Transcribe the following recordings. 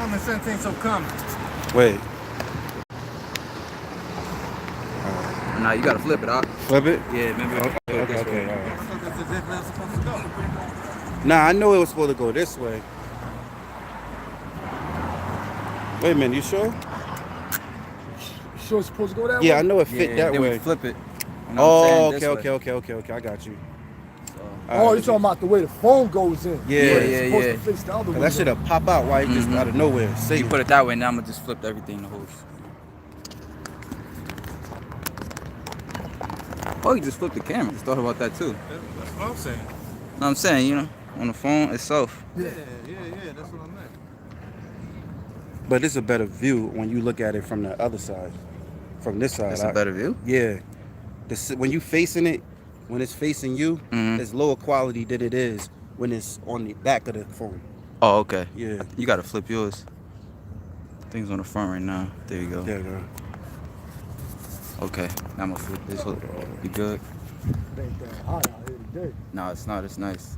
common sense ain't so common. Wait. Nah, you gotta flip it out. Flip it? Yeah, remember? Okay. All right. I thought that's as if it's supposed to go. Nah, I know it was supposed to go this way. Wait a minute, you sure? You sure it's supposed to go that way? Yeah, I know it fit that then way. we flip it. You know Oh, what I'm saying? okay. I got you. So, Oh, you're talking about the way the phone goes in. Yeah. It's supposed to face the other way. That shit'll pop out while you just out of nowhere. See you put it that way, now I'm gonna just flip everything the whole. Oh, you just flipped the camera. Just thought about that too. That's what I'm saying. No, I'm saying, you know, on the phone itself. Yeah, that's what I meant. But it's a better view when you look at it from the other side. From this side. It's a better view? Yeah. When you facing it, when it's facing you, it's lower quality than it is when it's on the back of the phone. Oh, okay. Yeah. You gotta flip yours. Things on the front right now. There you go. There you go. Okay. Now I'm gonna flip this. You good? It ain't that hot out here today. No, it's not. It's nice.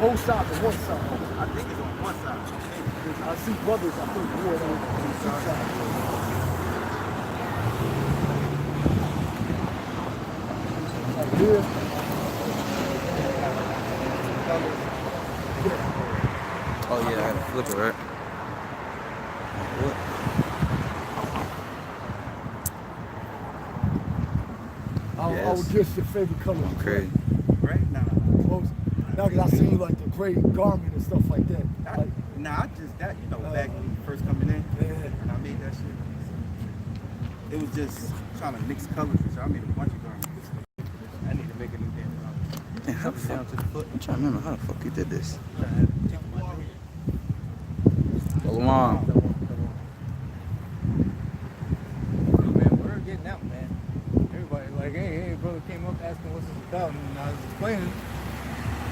Both sides and one side. I think it's on one side. I see brothers, I think, who are on two sides. Like here. Oh yeah, I gotta flip it, right? I would guess your favorite color. Crazy. Right? Nah. Now, because I see you like the gray garment and stuff like that. Like, Nah, I just that, you know, back when you first coming in, when I made that shit. It was just trying to mix colors and shit. I made a bunch of garments. I need to make a new damn garment. How the fuck? Down to the foot. I'm trying to remember how the fuck you did this. Yo, Shalom. man, we're getting out, man. Everybody like, hey, brother came up asking what's this about, and I was explaining.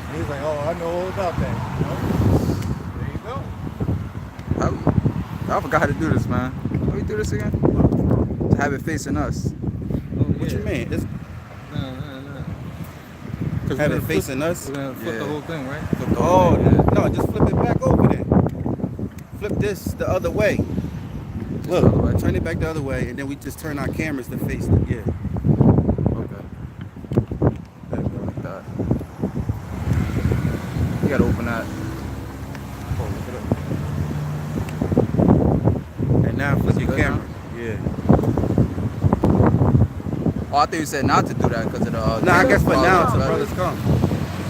And he's like, oh, I know all about that. You know? There you go. I forgot how to do this, man. How do we do this again? To have it facing us. What you mean? It's No. have it facing us? We're gonna flip the whole thing, right? No, just flip it back over there. Flip this the other way. Look, the other way? turn it back the other way, and then we just turn our cameras to face it. Yeah. Okay. Like that. You gotta open that. And now flip your good camera. Yeah. Oh, I thought you said not to do that because of the. Nah, I guess for now so until brothers come.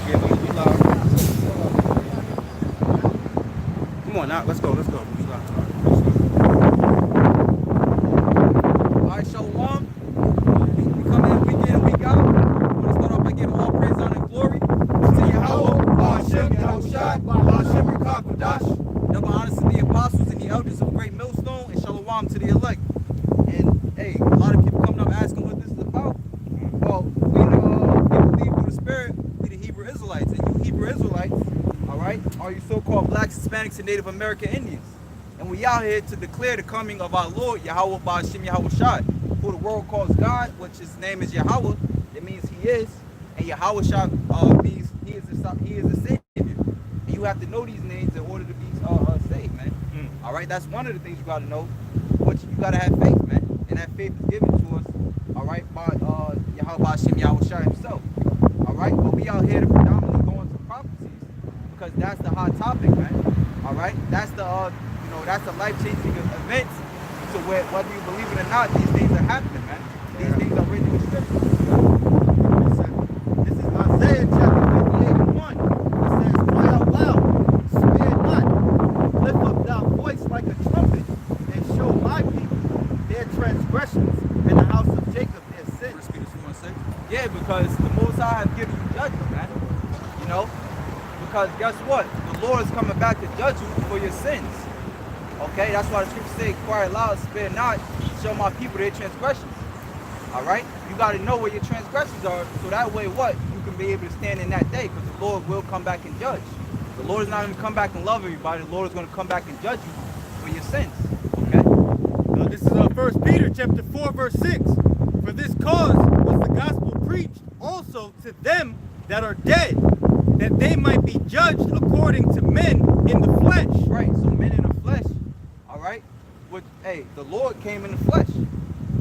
Yeah, we live. Come on now, let's go. We live. Alright, Shalom. We come in week in, week out. I want to start off by giving all praise, honor, and glory to Yahawah, BaHaSham, Yahawashi, BaHaSham, Qadash. Double honors to the apostles and the elders of GreatMillStone, and Shalom to the elect. And hey, a lot of people coming up asking what this is about. Well, we believe through the Spirit, we the Hebrew Israelites, and you Hebrew Israelites, all right, are you so-called blacks, Hispanics, and Native American Indians. And we out here to declare the coming of our Lord, Yahawah, BaHaSham, Yahawashi, who the world calls God, which his name is Yahawah. It means he is. And Yahawashi means he is the Savior. And you have to know these names in order to be saved, man. All right, that's one of the things you got to know. But you got to have faith, man. And that faith is given to us, all right, by Yahawah, BaHaSham, Yahawashi himself. All right, but we out here to predominantly go into prophecies because that's the hot topic, man. All right, that's the that's the life-changing events. So whether you believe it or not, these things are happening, man. These things are written in scripture. This is Isaiah chapter 58 and 1. It says, cry out loud, spare not, lift up thy voice like a trumpet, and show my people their transgressions, and the house of Jacob their sins. Yeah, because the Most High have given you judgment, man. You know? Because guess what? The Lord is coming back to judge you for your sins. Okay, that's why the scripture say, "Cry loud, spare not, show my people their transgressions." All right, you got to know where your transgressions are, so that way, what you can be able to stand in that day, because the Lord will come back and judge. The Lord is not going to come back and love everybody. The Lord is going to come back and judge you for your sins. Okay. Now this is 1 Peter chapter 4 verse 6. For this cause was the gospel preached also to them that are dead, that they might be judged according to men in the flesh. Right. So men in the flesh. All right. But hey, the Lord came in the flesh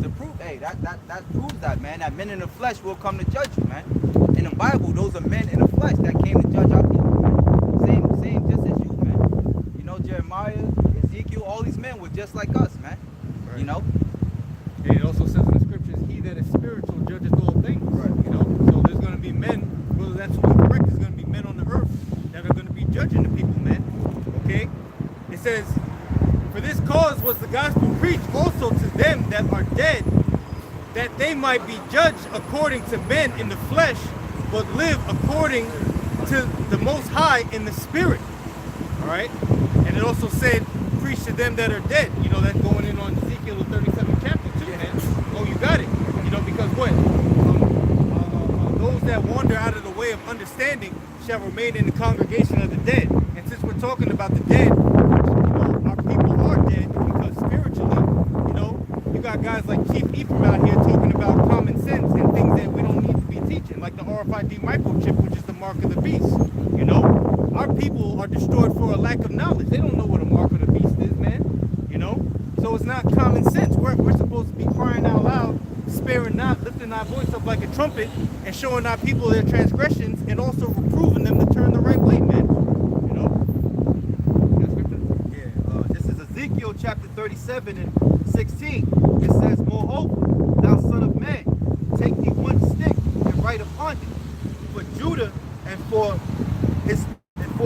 to prove. Hey, that proves that, man. That men in the flesh will come to judge you, man. In the Bible, those are men in the flesh that came to judge our people. Same, just as you, man. You know, Jeremiah, Ezekiel, all these men were just like us, man. Right. You know. And it also says in the scriptures, he that is spiritual judgeth all things. Right. You know, so there's going to be men, whether that's correct, there's going to be men on the earth that are going to be judging the people, man. Okay? It says, for this cause was the gospel preached also to them that are dead, that they might be judged according to men in the flesh, but live according to the Most High in the Spirit. All right? And it also said, preach to them that are dead. You know, that's going in on Ezekiel the 37th chapter too, man. Oh, you got it. You know, because what? Those that wander out of the way of understanding shall remain in the congregation of the dead. And since we're talking about the dead, you know, our people are dead because spiritually, you know, you got guys like Chief Ephraim out here talking about common sense and things that we don't need to be teaching, like the RFID microchip, which is the mark of the beast. You know, our people are destroyed for a lack of knowledge. They don't know what a mark of the beast is, man. You know, so it's not common sense. We're supposed to be crying out loud, sparing not, lifting our voice up like a trumpet, and showing our people their transgressions, and also reproving them to turn the right way, man. You know. Yeah, this is Ezekiel chapter 37 and 16. It says, "Moreover, thou son of man, take thee one stick and write upon it for Judah and for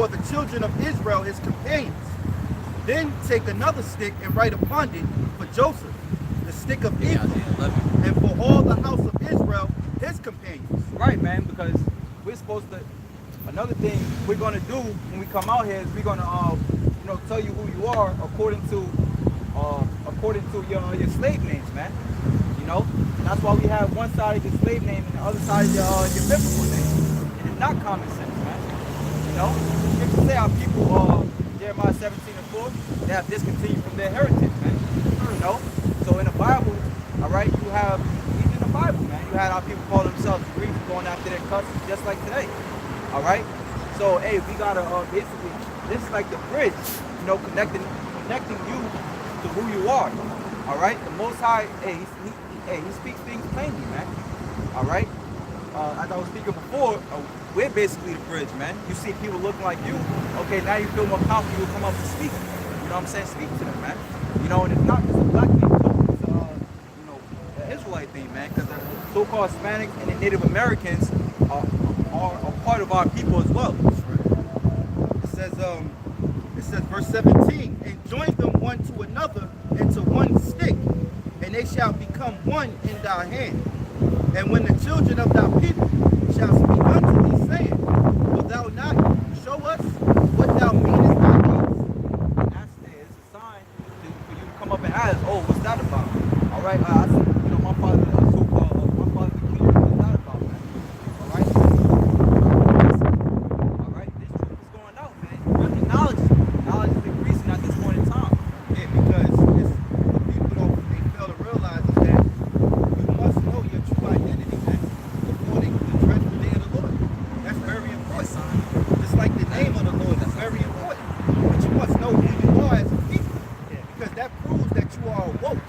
the children of Israel his companions. Then take another stick and write upon it for Joseph, the stick of Ephraim, and for all the house of Israel his companions." Right, man, because we're supposed to. Another thing we're gonna do when we come out here is we're gonna, you know, tell you who you are according to your slave names, man. You know, that's why we have one side of your slave name and the other side of your biblical name. And it's not common sense, man. You know, scriptures say our people, Jeremiah 17:4, they have discontinued from their heritage, man. You know, so in the Bible, all right, you have even in the Bible, man, you had our people call themselves Greeks going after their customs just like today. All right, so hey, we gotta basically, this is like the bridge, you know, connecting you to who you are. All right, the Most High, he speaks things plainly, man. All right, as I was speaking before, we're basically the bridge, man. You see people looking like you, okay, now you feel more comfortable, you come up and speak. You know what I'm saying? Speak to them, man. You know, and it's not just a black thing, it's you know, the Israelite thing, man, because the so-called Hispanics and the Native Americans are a part of our people as well. It says verse 17, "And join them one to another into one stick, and they shall become one in thy hand. And when the children of thy people shall speak unto thee, saying, Wilt thou not show us what thou meanest by these?" And that's it's a sign for you to come up and ask, oh, what's that about? All right, I see, you know, my father, so-called, my father the king, what's that about, man? All right, this truth is going out, man. Really, knowledge is increasing at this point in time. Yeah, because what people they fail to realize is that you must know your true identity, man, before they can judge the day of the Lord. That's very important. Just like the name of the Lord, that's very important. But you must know who you are as a people, because that proves that you are woke.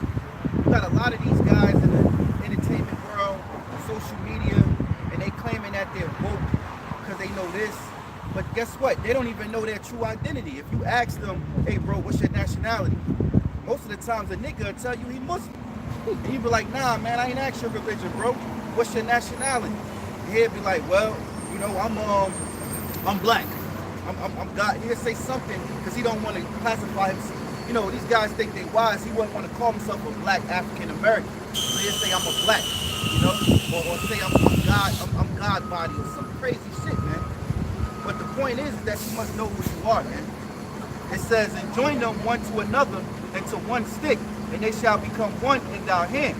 You got a lot of these guys in the entertainment world, social media, and they claiming that they're woke because they know this. But guess what? They don't even know their true identity. If you ask them, hey bro, what's your nationality? Most of the times a nigga will tell you he Muslim. And he be like, nah man, I ain't asked your religion, bro. What's your nationality? And he'll be like, well, you know, I'm black. I'm God. He'll say something because he don't want to classify himself. You know, these guys think they wise. He wouldn't want to call himself a black African American. So he'll say I'm a black, you know, or say I'm God body or some crazy shit, man. But the point is that you must know who you are, man. It says, and join them one to another into one stick, and they shall become one in thy hand.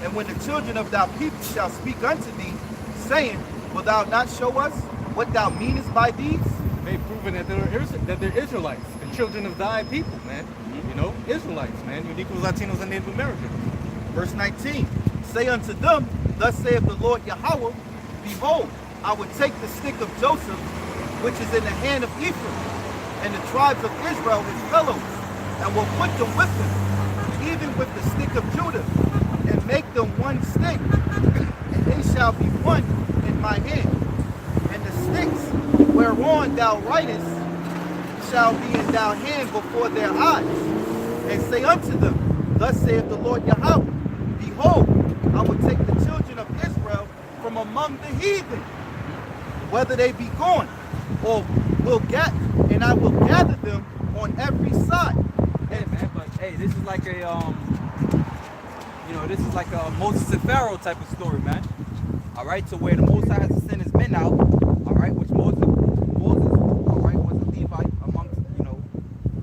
And when the children of thy people shall speak unto thee, saying, will thou not show us what thou meanest by these? They've proven that they're Israelites, the children of thy people, man. You know, Israelites, man. Uniquos, Latinos, and Native Americans. Verse 19, say unto them, thus saith the Lord Yahawah, behold, I will take the stick of Joseph, which is in the hand of Ephraim, and the tribes of Israel his fellows, and will put them with him, even with the stick of Judah, and make them one stick, and they shall be one in my hand. And the sticks whereon thou writest shall be in thy hand before their eyes. And say unto them, thus saith the Lord Yahawah, behold, I will take the children of Israel from among the heathen, whether they be gone, or will get, and I will gather them on every side. Hey man, but hey, this is like a this is like a Moses and Pharaoh type of story, man. All right, so where the Most High has to send his men out, all right, which Moses, all right, was a Levite amongst,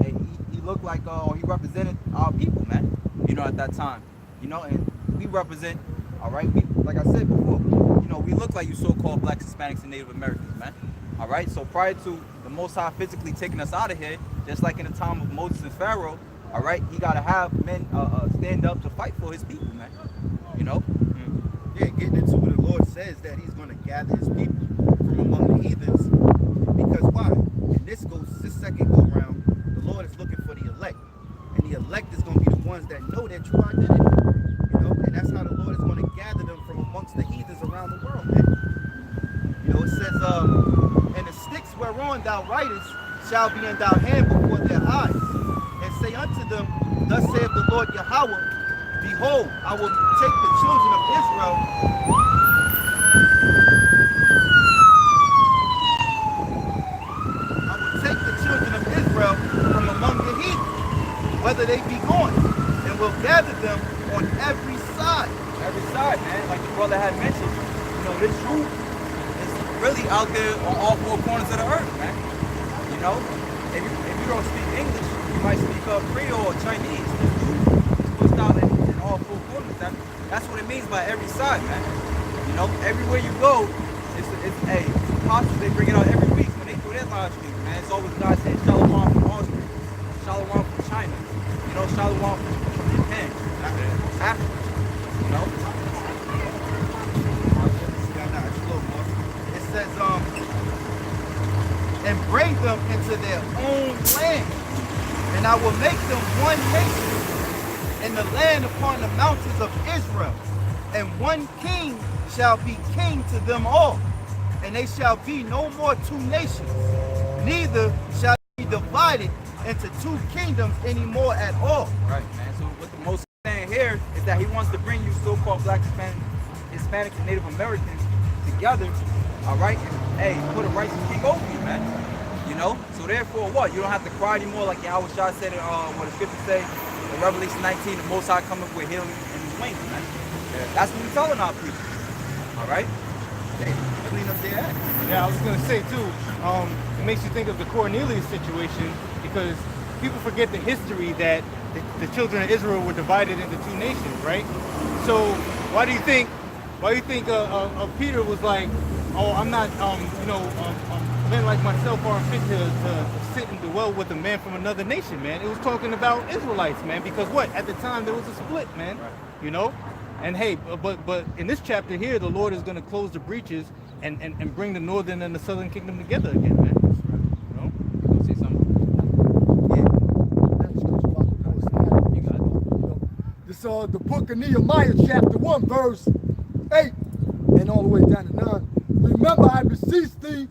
hey, he looked like, he represented our people, man. At that time, and we represent, all right, like I said before, we look like you so-called blacks, Hispanics, and Native Americans, man. All right, so prior to the Most High physically taking us out of here, just like in the time of Moses and Pharaoh, all right, he got to have men stand up to fight for his people, man. Yeah, getting into what the Lord says that he's going to gather his people from among the heathens. Because why? And this second go round, the Lord is looking for the elect. And the elect is going to be the ones that know their true identity. And that's how the Lord is going to gather them from amongst the heathens around the world, man. It says, and the sticks whereon thou writest shall be in thy hand before their eyes. And say unto them, thus saith the Lord Yahawah, behold, I will take the children of Israel from among the heathen, whether they be gone, and will gather them on every side. Every side, man. Like the brother had mentioned, this truth is really out there on all four corners of the earth, man. If you don't speak English, you might speak Creole or Chinese. It's pushed out in all four corners. That's what it means by every side, man. Everywhere you go, it's impossible. They bring it out every week when they do their live stream, man. It's always God saying Shalom from Austria, Shalom from China, Shalom from Japan, Africa, It says, and bring them into their own land, and I will make them one nation in the land upon the mountains of Israel, and one king shall be king to them all, and they shall be no more two nations, neither shall be divided into two kingdoms anymore at all. Right, man. So what the most saying here is that he wants to bring you so-called black, Hispanics, and Native Americans together, all right, and put a righteous king over you, man. So therefore, what? You don't have to cry anymore, like Yahawashi said in what the scripture say in Revelation 19, the Most High coming with healing in his wings, man. Yeah. That's what we're telling our people. All right. Clean up their act. Yeah, I was gonna say too. It makes you think of the Cornelius situation because people forget the history that the children of Israel were divided into two nations, right? So why do you think Peter was like, oh, I'm not, men like myself aren't fit to sit and dwell with a man from another nation, man. It was talking about Israelites, man, because what? At the time there was a split, man. Right. And hey, but in this chapter here, the Lord is going to close the breaches and bring the northern and the southern kingdom together again, man. You gonna say something? You got it. This the book of Nehemiah, chapter 1, verse 8, and all the way down to 9. Remember, I beseech thee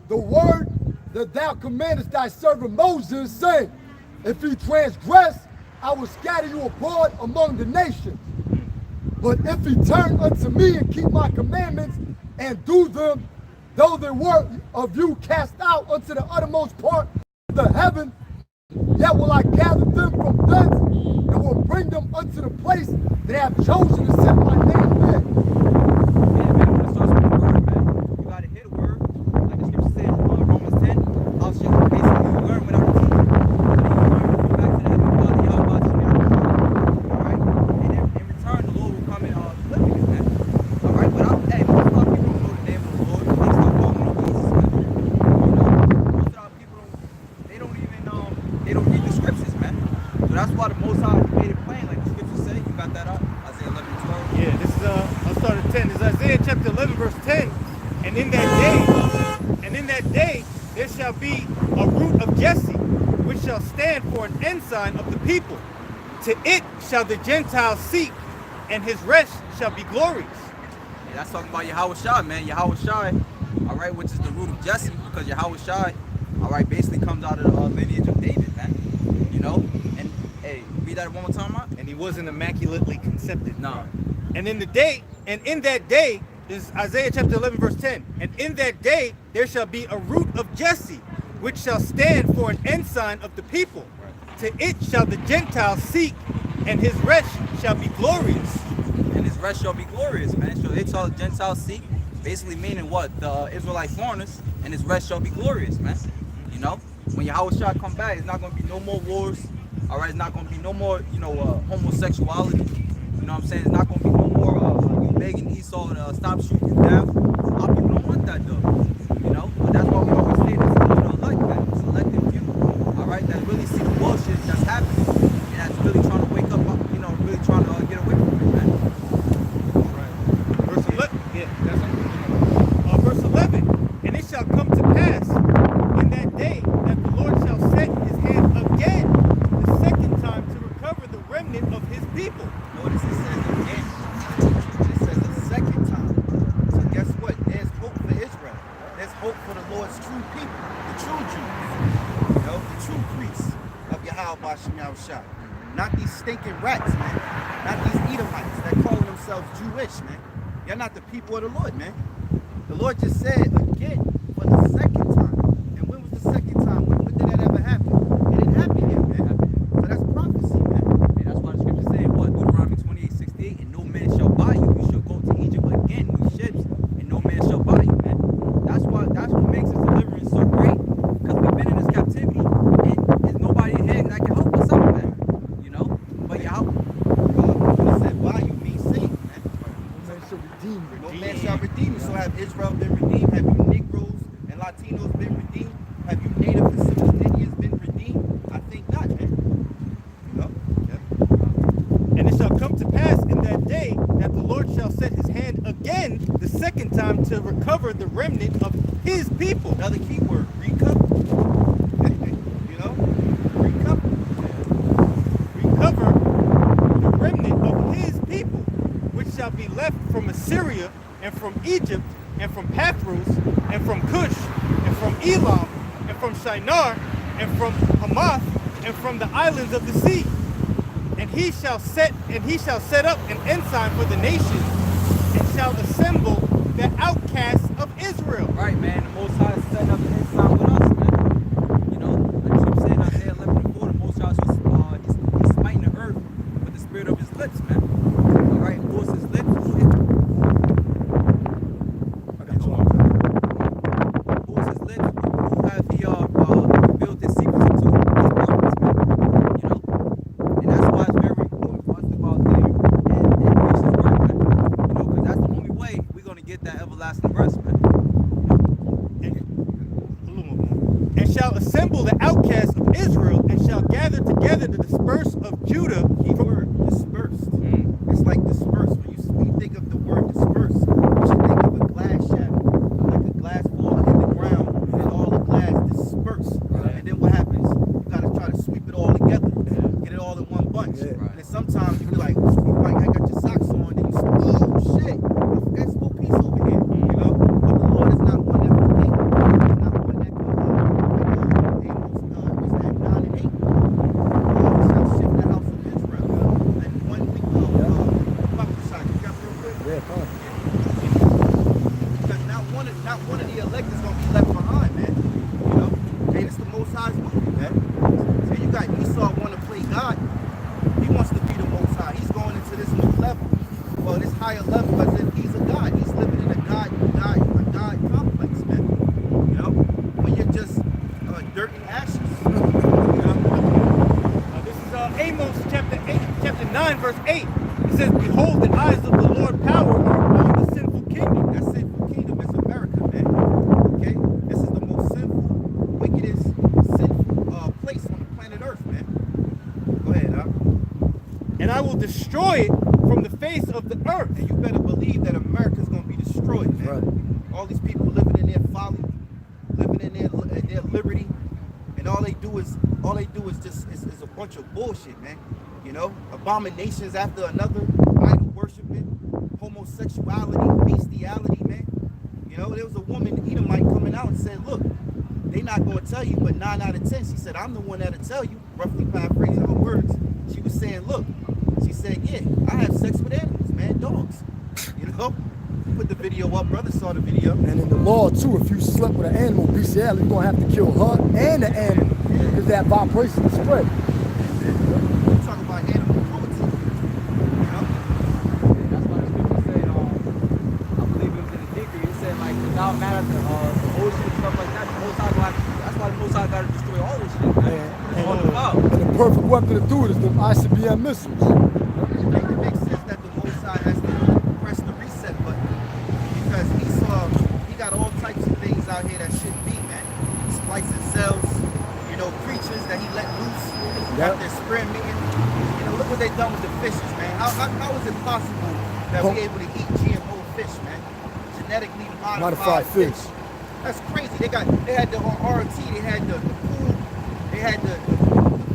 the word that thou commandest thy servant Moses, saying, if he transgress, I will scatter you abroad among the nations. But if he turn unto me and keep my commandments and do them, though they were of you cast out unto the uttermost part of the heaven, yet will I gather them from thence and will bring them unto the place that I have chosen to set my name there. Yeah, man, when it starts with the word, man, you gotta hear the word. Like the scripture says, Romans 10, how shall we basically learn without teaching? And in that day, there shall be a root of Jesse, which shall stand for an ensign of the people. To it shall the Gentiles seek, and his rest shall be glorious. Yeah, that's talking about Yahawashi, man. Yahawashi, all right, which is the root of Jesse, because Yahawashi, all right, basically comes out of the lineage of David, man. You know, and hey, read that one more time, man. And he wasn't immaculately conceived. No. And in that day, this is Isaiah chapter 11, verse 10. And in that day, there shall be a root of Jesse, which shall stand for an ensign of the people. To it shall the Gentiles seek, and his rest shall be glorious. And his rest shall be glorious, man. So it shall the Gentiles seek, basically meaning what? The Israelite foreigners, and his rest shall be glorious, man. You know, when Yahawashi come back, it's not going to be no more wars. All right, it's not going to be no more, you know, homosexuality. You know what I'm saying? It's not going to be no more you begging Esau to stop shooting you down. A lot of people don't want that, though. You know, but that's why we always say this, you know, like that, selective few. All right, that really see the bullshit that's happening, and that's really trying to wake up, you know, really trying to get away from it, man. Right. Verse 11. Yeah, that's it. Verse 11. And it shall come to pass in that day that the Lord shall set his hand again the second time to recover the remnant of his people. Notice it says again. It says the second time. So guess what? There's hope for Israel. There's hope for the Lord's true people, the true Jews. You know, the true priests of Yahawashi. Not these stinking rats, man. Not these Edomites that call themselves Jewish, man. You're not the people of the Lord, man. The Lord just said again for the second time. And when was the second time? When did that ever happen? It didn't happen yet, man. So that's prophecy, man. And that's why the scripture saying, what? Deuteronomy 28:68, and no man shall buy you. You shall go to Egypt again with ships, and no man shall buy you, man. That's what makes his deliverance so great, because we've been in this captivity, and there's nobody in here that can help us out, man. You know? But Yahweh, When it said buy you means save, man. No man shall redeem. No man shall redeem you. So have Israel been redeemed? Have you Negroes and Latinos been redeemed? Have you Native and Pacific Indians been redeemed? I think not, man. You know? Okay. And it shall come to pass in that day that the Lord shall set his hand again the second time to recover the remnant of his people. Another key word, recover. You know? Recover. Recover the remnant of his people, which shall be left from Assyria, and from Egypt, and from Pathros, and from Cush, and from Elam, and from Shinar, and from Hamath, and from the islands of the sea. And he shall set up an ensign for the nations, and shall assemble the outcasts of Israel. right, man, the Most High is setting up an ensign with us, man. You know, like I'm saying, Isaiah 11:4, the Most High is smiting the earth with the spirit of his lips, man. All right, of course, his lips. Who have he built his secrets into his prophets, man. You know, and that's why it's very important for us to go out there and preach his word, man. You know, because that's the only way we're gonna get that everlasting rest, man. And shall assemble the outcasts of Israel, and shall gather together the dispersed of Judah. Key word, dispersed. It's like dispersed. When you think of the word dispersed, you should think of a glass shatter, like a glass ball hit the ground, and all the glass dispersed. Right. And then what happens? You gotta try to sweep it all together, get it all in one bunch. Yeah. And then sometimes you be like, I got your socks on, then you say, oh shit, I forgot this little piece over here. You know? But the Lord is not one that forgets. He's not one that can Amos 9 and 8. God shall shift the house of Israel. And one week prophesy. You got real quick? Yeah, come on. Because not one of the elect is gonna be left behind, man. You know? And it's the Most High's movie, man. So you got Esau want to play God. He wants to be the Most High. He's going into this new level. Well, this higher level, as if he's a God. He's living in a God complex, man. You know? When you're just dirt and ashes. You know? This is Amos chapter 9, verse 8. It says, behold, the eyes of the Lord power are upon the sinful kingdom. That sinful kingdom is America, man. Okay? This is the most sinful, wickedest, sinful place on the planet Earth, man. Go ahead, huh? And I will destroy it from the face of the earth. And you better believe that America's gonna be destroyed, man. Right. All these people living in their folly, living in their liberty, and all they do is just is a bunch of bullshit, man. You know, abominations after another, idol worshiping, homosexuality, bestiality, man. You know, there was a woman, Edomite, coming out and said, look, they not going to tell you, but 9 out of 10, she said, I'm the one that'll tell you, roughly paraphrasing her words. She was saying, look, she said, yeah, I have sex with animals, man, dogs. You know, put the video up, brother saw the video. And in the law, too, if you slept with an animal, bestiality, you're going to have to kill her and the animal because that vibration is spread. We're talking about animal cruelty. You know? That's why the scripture said, I believe it was in Ezekiel, it said, like, without matter, the ocean and stuff like that, the Most High got, that's why the Most High got to destroy all this shit, man. And the perfect weapon to do it is the ICBM missiles. It makes sense that the Most High has to press the reset button because he got all types of things out here that shouldn't be, man. Splicing cells, you know, creatures that he let loose after experimenting. You know, look what they done with the fishes, man. How is it possible that we're able to eat GMO fish, man? Genetically modified fish. That's crazy. They had the RT, they had the pool, they had the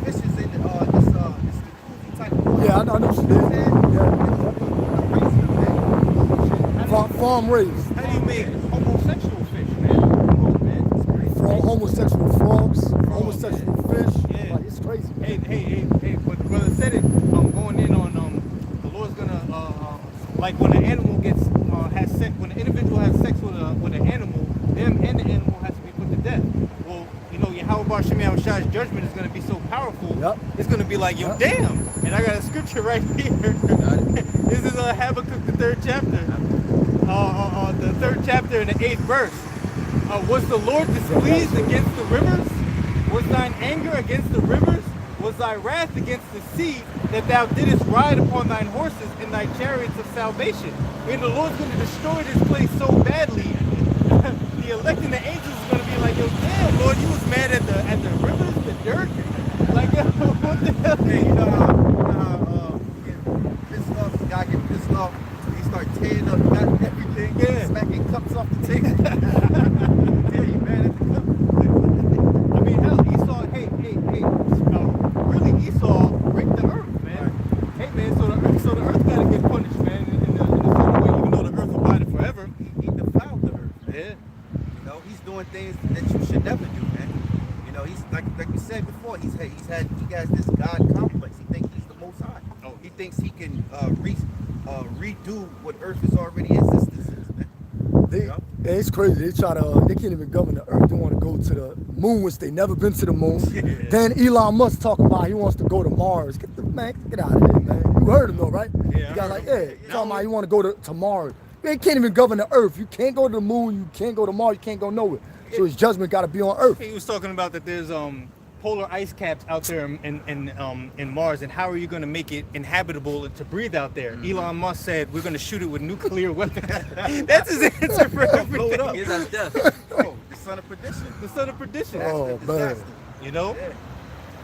fishes in this jacuzzi type of water. Yeah, I know what you did. Yeah. Farm raised. How do you make homosexual fish, man? Come on, man. It's crazy. Homosexual frogs, homosexual fish. Yeah. Like, it's crazy. Hey, but the brother said it, going in on, the Lord's gonna, like when an animal has sex, when an individual has sex with an animal, them and the animal has to be put to death. Well, you know, BaHaSham Yahawashi's judgment is gonna be so powerful, it's gonna be like, yo, damn. And I got a scripture right here. This is Habakkuk, the 3rd chapter. The 3rd chapter and the 8th verse. Was the Lord displeased against the rivers? Was thine anger against the rivers? Was thy wrath against the sea, that thou didst ride upon thine horses and thy chariots of salvation? And the Lord's going to destroy this place so badly, the elect and the angels is going to be like, yo, damn, Lord, you was mad at the rivers, the dirt? Like, what the hell? Hey, you know how get pissed off, the guy get pissed off, he start tearing up, got everything, smacking cups off the table. Yeah, you mad at the cup. I mean, hell, Esau, really, Esau raped the earth, man. Right. Hey, man, so the earth got to get punished, man, in the same way, even though the earth will abide forever. He defiled the earth, man. Yeah. You know, he's doing things that you should never do, man. You know, he's like you said before, he has this God complex. He thinks he's the Most High. Oh. He thinks he can redo what earth is already in existence is, man. It's crazy. They can't even govern the earth. They want to go to the moon, which they never been to the moon. Yeah. Then Elon Musk talking about he wants to go to Mars. Get out of here, man. You heard him though, right? Yeah. You got talking about you want to go to Mars. They can't even govern the earth. You can't go to the moon. You can't go to Mars. You can't go nowhere. So his judgment got to be on earth. He was talking about that there's polar ice caps out there in Mars, and how are you going to make it inhabitable to breathe out there? Mm-hmm. Elon Musk said we're going to shoot it with nuclear weapons. That's his answer for everything. Blow it up. Here's us death. Oh, the son of perdition. The son of perdition. Oh, man. You know? Yeah.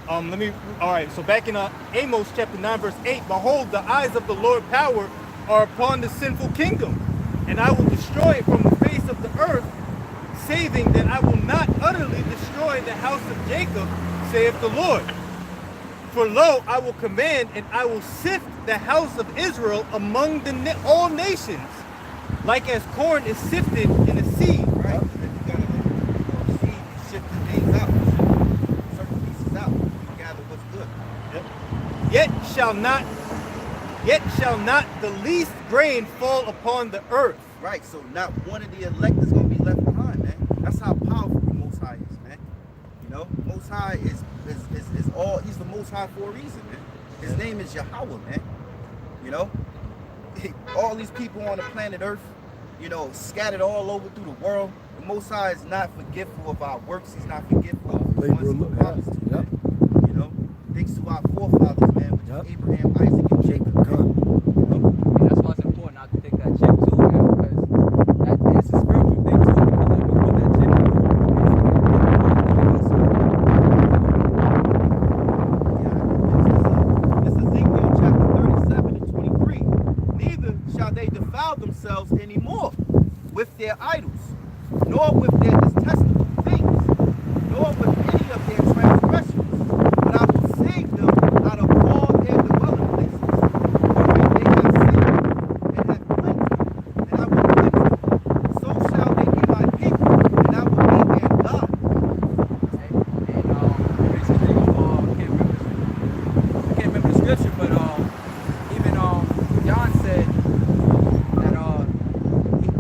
All right, so back in Amos chapter 9, verse 8, behold, the eyes of the Lord power are upon the sinful kingdom, and I will destroy it from the face of the earth, saving that I will not utterly destroy the house of Jacob, saith the Lord. For lo, I will command, and I will sift the house of Israel among all nations, like as corn is sifted in a sieve. Right. You gotta see shifting things out, certain pieces out. You gather what's good. Yep. Yet shall not the least grain fall upon the earth. Right. So not one of the elect is gonna be left behind, man. That's how powerful the Most High is, man. You know, Most High is all. He's the Most High for a reason, man. His name is Yahawah, man. You know, all these people on the planet Earth, you know, scattered all over through the world. The Most High is not forgetful of our works. He's not forgetful of the ones He promised to, man. You know, thanks to our forefathers, man, which is Abraham, Isaac, and Jacob. You know? And that's why it's important not to take that chip too, man, because it's a spiritual thing too. Because like you put that chip This is Ezekiel chapter 37 and 23. Neither shall they defile themselves anymore. with their idols, nor with their detestable things, nor with any of their transgressions, but I will save them out of all their dwelling places, wherein they have sinned and have cleansed them, and I will cleanse them. So shall they be my people, and I will be their God. I can't remember the scripture, but even John said that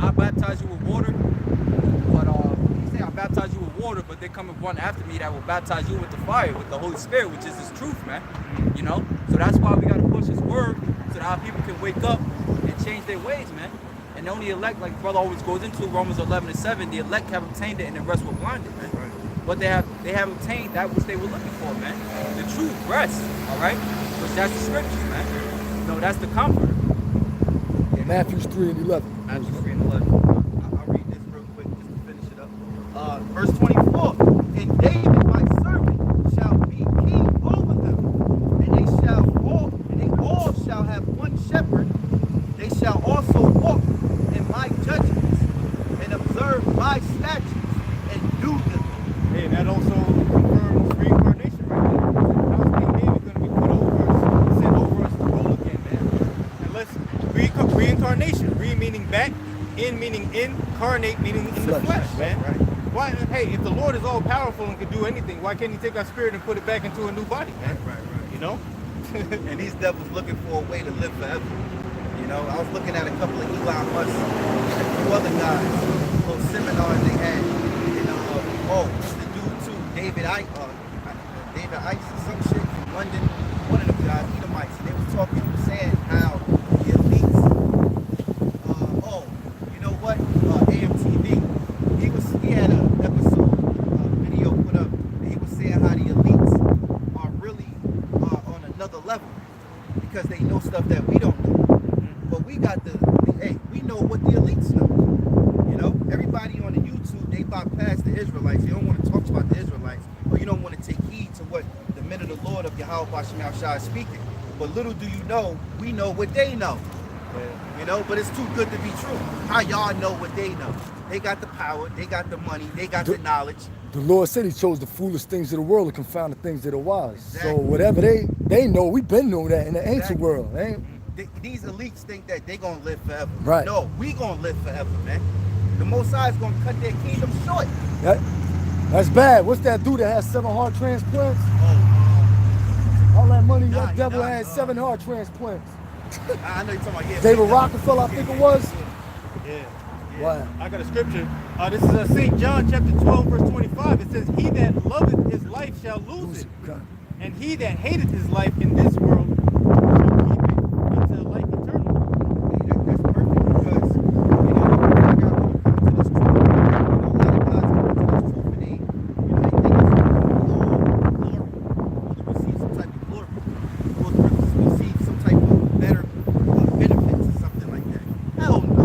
I baptize you with water, but he said I baptize you with water, but there cometh one after me that will baptize you with the fire, with the Holy Spirit, which is His truth, man. You know, so that's why we gotta push His word so that our people can wake up and change their ways, man. And only elect, like brother always goes into Romans 11:7, the elect have obtained it and the rest were blinded, man. Right. But they have obtained that which they were looking for, man. The truth rests, all right? Which that's the scripture, man. No, that's the comforter. Matthew 3:11. Matthew 3:11. I'll read this real quick just to finish it up. Verse 24. And David, my servant, shall be king over them, and they all shall have one shepherd. They shall also walk in my judgments and observe my statutes and do them. Hey, that also confirms reincarnation right there. How's King David going to be put over us, sent over us to rule again, man? And let's reincarnation, re meaning back, in meaning incarnate meaning in the flesh, man. Right. Why? Hey, if the Lord is all powerful and can do anything, why can't He take our spirit and put it back into a new body, man? Right. You know? And these devils looking for a way to live forever. You know, I was looking at a couple of Elon Musk and a few other guys, little seminars they had. And the dude too, David Ice or some shit from London, one of them guys, Edomites, and they was talking, saying how the elites, you know what, AMTV, he had an episode, video put up, and he was saying how the elites are really on another level because they know stuff that we don't know. But we got we know what the elites know. You know, everybody on the YouTube, they bypass the Israelites. They don't want to talk about the Israelites, or you don't want to take heed to what the men of the Lord of Yahawah is speaking. But little do you know, we know what they know. You know, but it's too good to be true. How y'all know what they know? They got the power, they got the money, they got the knowledge. The Lord said He chose the foolish things of the world to confound the things that are wise. Exactly. So whatever they know, we've been knowing that in the ancient world. These elites think that they're going to live forever. Right. No, we going to live forever, man. The Most High is going to cut their kingdom short. That's bad. What's that dude that has 7 heart transplants? All that money, that devil had 7 heart transplants. I know you're talking about, David Rockefeller, I think it was. Yeah. Wow. I got a scripture. This is St. John chapter 12, verse 25. It says, He that loveth his life shall lose it. And he that hateth his life in this world shall keep it unto life eternal. That's perfect because, you know, when you figure out when you come to this truth, a lot of guys come to this truth and they think it's glory, to receive some type of glory, or to receive some type of better benefits or something like that. Hell no.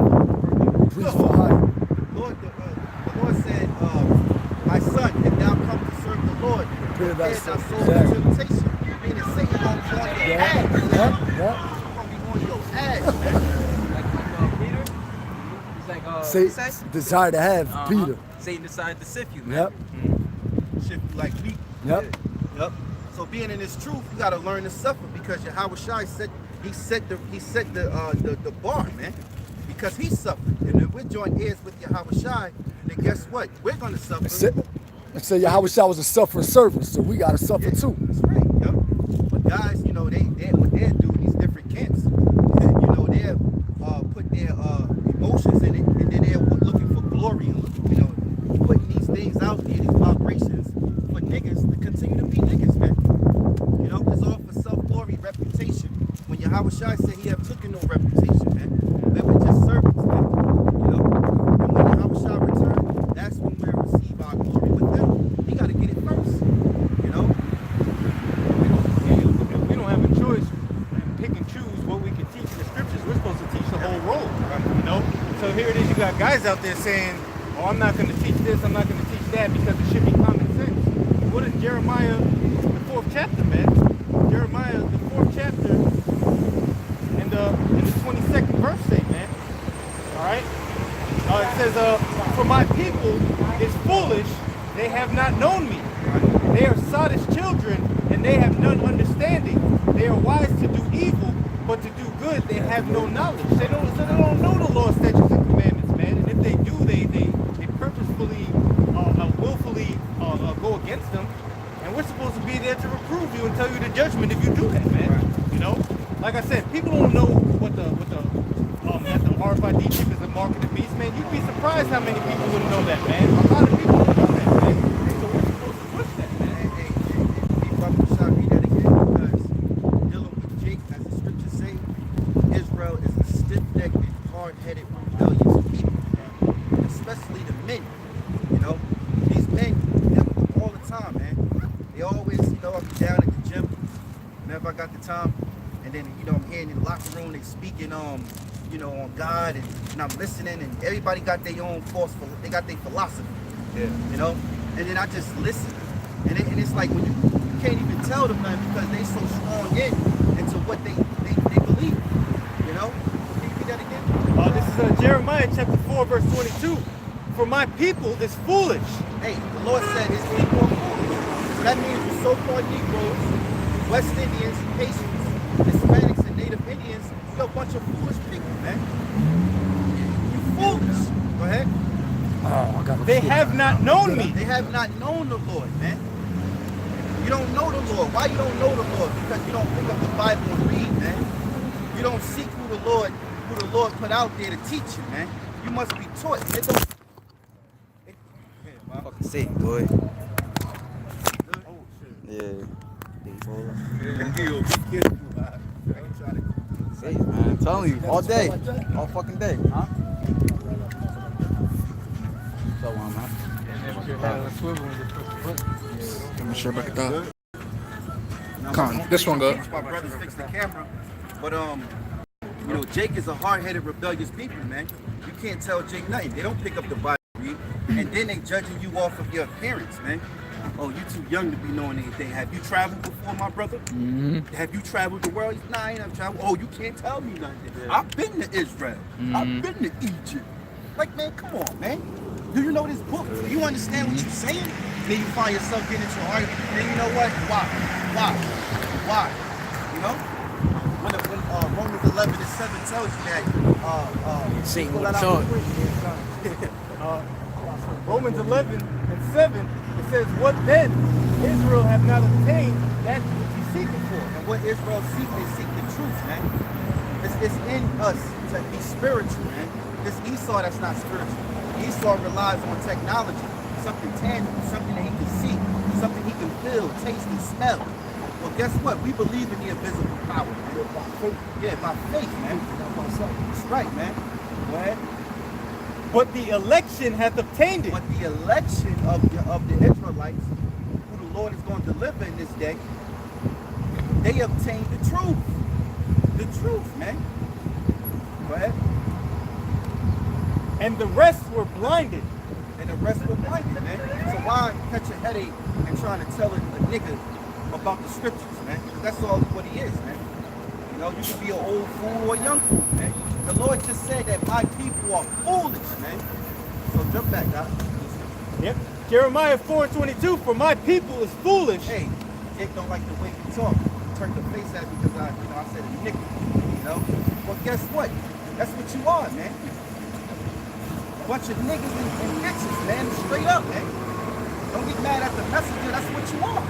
Preach for hire. The Lord said, my son, if thou come to serve the Lord, prepare thy soul for temptation. Meaning Satan gonna be on your ass. Gonna be on your ass, man. Like Peter, he's like, Say, desire to have Peter. Satan decided to sift you, man. Yep. Shit like wheat. Yep. Yep. So being in this truth, you gotta learn to suffer because Yahawashi set the bar, man. Because he suffered. And if we're joint ears with Yahawashi, then guess what? We're gonna suffer. They say Yahawashi was a suffering servant, so we gotta suffer too. That's right. Yep. But guys, you know, what they're doing these different camps, you know, they're put their emotions in it, and then they're looking for glory, and you know, putting these things out there, these vibrations for niggas to continue to be niggas, man. You know, it's all for self-glory, reputation. When Yahawashi said he have taken no reputation, man. They were just servants, man. You know, and when Yahawashi returned, that's when we'll receive our glory with him. He got to get it first, you know. We don't have a choice and pick and choose what we can teach in the scriptures. We're supposed to teach the whole roll, you know. So here it is. You got guys out there saying, "Oh, I'm not going to teach this. I'm not going to teach that because it should be common sense." What is Jeremiah, the 4th chapter, man? Jeremiah, the 4th chapter, and the 22nd verse say, man. All right. It says, for my people is foolish, they have not known me. They are sottish children, and they have none understanding. They are wise to do evil, but to do good they have no knowledge. They don't know the law, statutes, and commandments, man. And if they do, they purposefully, willfully go against them. And we're supposed to be there to reprove you and tell you the judgment if you do that, man. Right. You know, like I said, people don't know what the RFID chip is a mark of the beast, man. You'd be surprised how many people wouldn't know that, man. A lot of people don't know that, man. So we're supposed to push that, man. Hey, brother, shall I read that again? Because dealing with Jake, as the scriptures say, Israel is a stiff-necked and hard-headed, rebellious people, man. Especially the men. You know, these men deal with them all the time, man. They always, you know, I'm down at the gym whenever I got the time, and then, you know, I'm here in the locker room, they speaking, you know, on God, and I'm listening, and everybody got their own they got their philosophy, you know, and then I just listen, and it's like when you can't even tell them nothing because they so strong into what they believe, you know. Can you read that again? This is Jeremiah chapter 4, verse 22. For my people is foolish. Hey, the Lord said his people are foolish. So that means the so-called Negroes, West Indians, Haitians, Hispanics, and Native Indians, you're a bunch of foolish people, man. You foolish. Go ahead. Oh, I got They have not known me. They have not known the Lord, man. You don't know the Lord. Why you don't know the Lord? Because you don't pick up the Bible and read, man. You don't seek who the Lord put out there to teach you, man. You must be taught. Fucking sick, boy. Yeah. Hey, man, I'm telling you, all day, all fucking day, huh? So, I'm sure about that. Come on, this one go. My brothers fix the camera, but you know, Jake is a hard-headed, rebellious people, man. You can't tell Jake nothing. They don't pick up the Bible, and then they judging you off of your appearance, man. Oh, you too young to be knowing anything. Have you traveled before, my brother? Mm-hmm. Have you traveled the world? Nah, I ain't have traveled. Oh, you can't tell me nothing. Yeah. I've been to Israel. Mm-hmm. I've been to Egypt. Like, man, come on, man. Do you know this book? Do you understand what you're saying? Then you find yourself getting into an argument. Then you know what? Why? You know? When Romans 11:7 tells you that Satan people with that short. Romans 11:7, it says, what then? Israel have not obtained that which he's seeking for. And what Israel seek, they seek the truth, man. It's in us to be spiritual, man. This Esau that's not spiritual. Esau relies on technology, something tangible, something that he can see, something he can feel, taste, and smell. Well, guess what? We believe in the invisible power, man. Yeah, by faith, man. That's right, man. Go ahead. But the election hath obtained it. But the election of the Israelites, who the Lord is going to deliver in this day, they obtained the truth. The truth, man. Go ahead. And the rest were blinded. And the rest were blinded, man. So why catch a headache and trying to tell a nigga about the scriptures, man? Because that's all what he is, man. You know, you can be an old fool or a young fool, man. The Lord just said that my people are foolish, man. So jump back, Doc. Yep. Jeremiah 4:22, for my people is foolish. Hey, Jake don't like the way you talk. Turned the face at me because I said a nigga. You know? Well, guess what? That's what you are, man. Bunch of niggas and bitches, man. Straight up, man. Don't get mad at the messenger. That's what you are.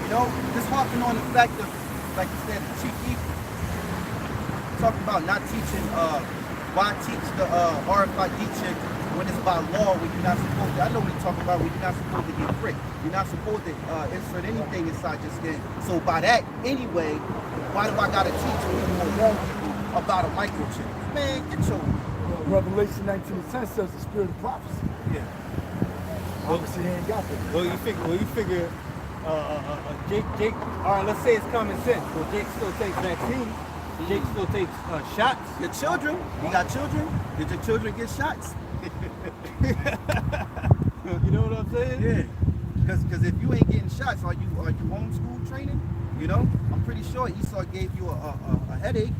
You know, just harping on the fact of, like you said, the chief evil. Talking about not teaching, why teach the RFID chip when it's by law when you're not supposed to. I know what you're talking about when you're not supposed to get pricked. You're not supposed to insert anything inside your skin. So by that, anyway, why do I gotta teach people or warn people about a microchip? Man, get your... Revelation 19:10 says the spirit of prophecy. Yeah. Obviously, they ain't got that. Well, you figure, Jake. All right, let's say it's common sense. Well, Jake still takes vaccines. Jake still takes shots. Your children, you got children? Did your children get shots? You know what I'm saying? Yeah. Because if you ain't getting shots, are you homeschool training? You know, I'm pretty sure Esau gave you a headache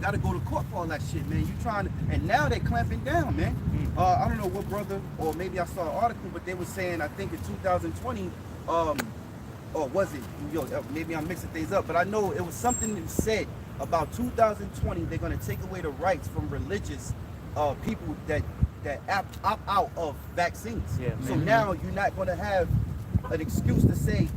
got to go to court for all that shit, man. You trying to, and now they're clamping down, man. I don't know what brother, or maybe I saw an article, but they were saying, I think in 2020, or was it, yo, maybe I'm mixing things up, but I know it was something that said about 2020, they're going to take away the rights from religious people that opt out of vaccines. Yeah, so now you're not going to have an excuse to say,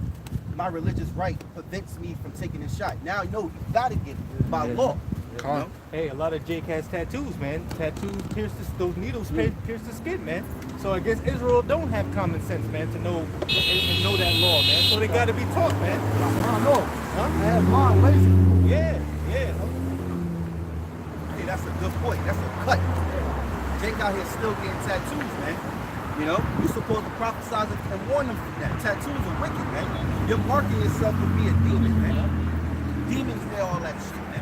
my religious right prevents me from taking a shot. Now, no, you got to get it by law. You know? Hey, a lot of Jake has tattoos, man. Tattoos pierce those needles pierce the skin, man. So I guess Israel don't have common sense, man, to know and know that law, man. So they got to be taught, man. I know. Huh? I have mine lazy. Yeah. Hey, that's a good point. That's a cut. Jake out here still getting tattoos, man. You know, you're supposed to prophesize and warn them from that. Tattoos are wicked, man. You're marking yourself to be a demon, man. Demons wear all that shit, man.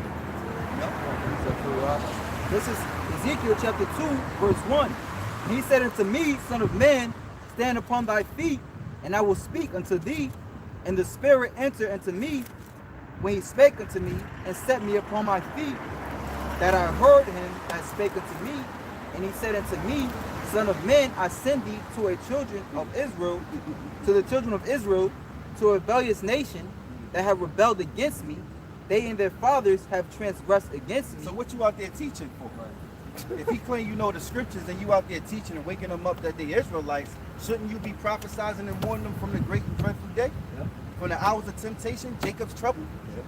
You know? This is Ezekiel chapter 2, verse 1. And he said unto me, Son of man, stand upon thy feet, and I will speak unto thee. And the Spirit entered into me when he spake unto me, and set me upon my feet, that I heard him that spake unto me. And he said unto me, Son of man, I send thee to the children of Israel, to a rebellious nation that have rebelled against me. They and their fathers have transgressed against me. So what you out there teaching for? Right? If he claim you know the scriptures and you out there teaching and waking them up that they Israelites, shouldn't you be prophesizing and warning them from the great and dreadful day? Yeah. From the hours of temptation, Jacob's trouble? Yeah.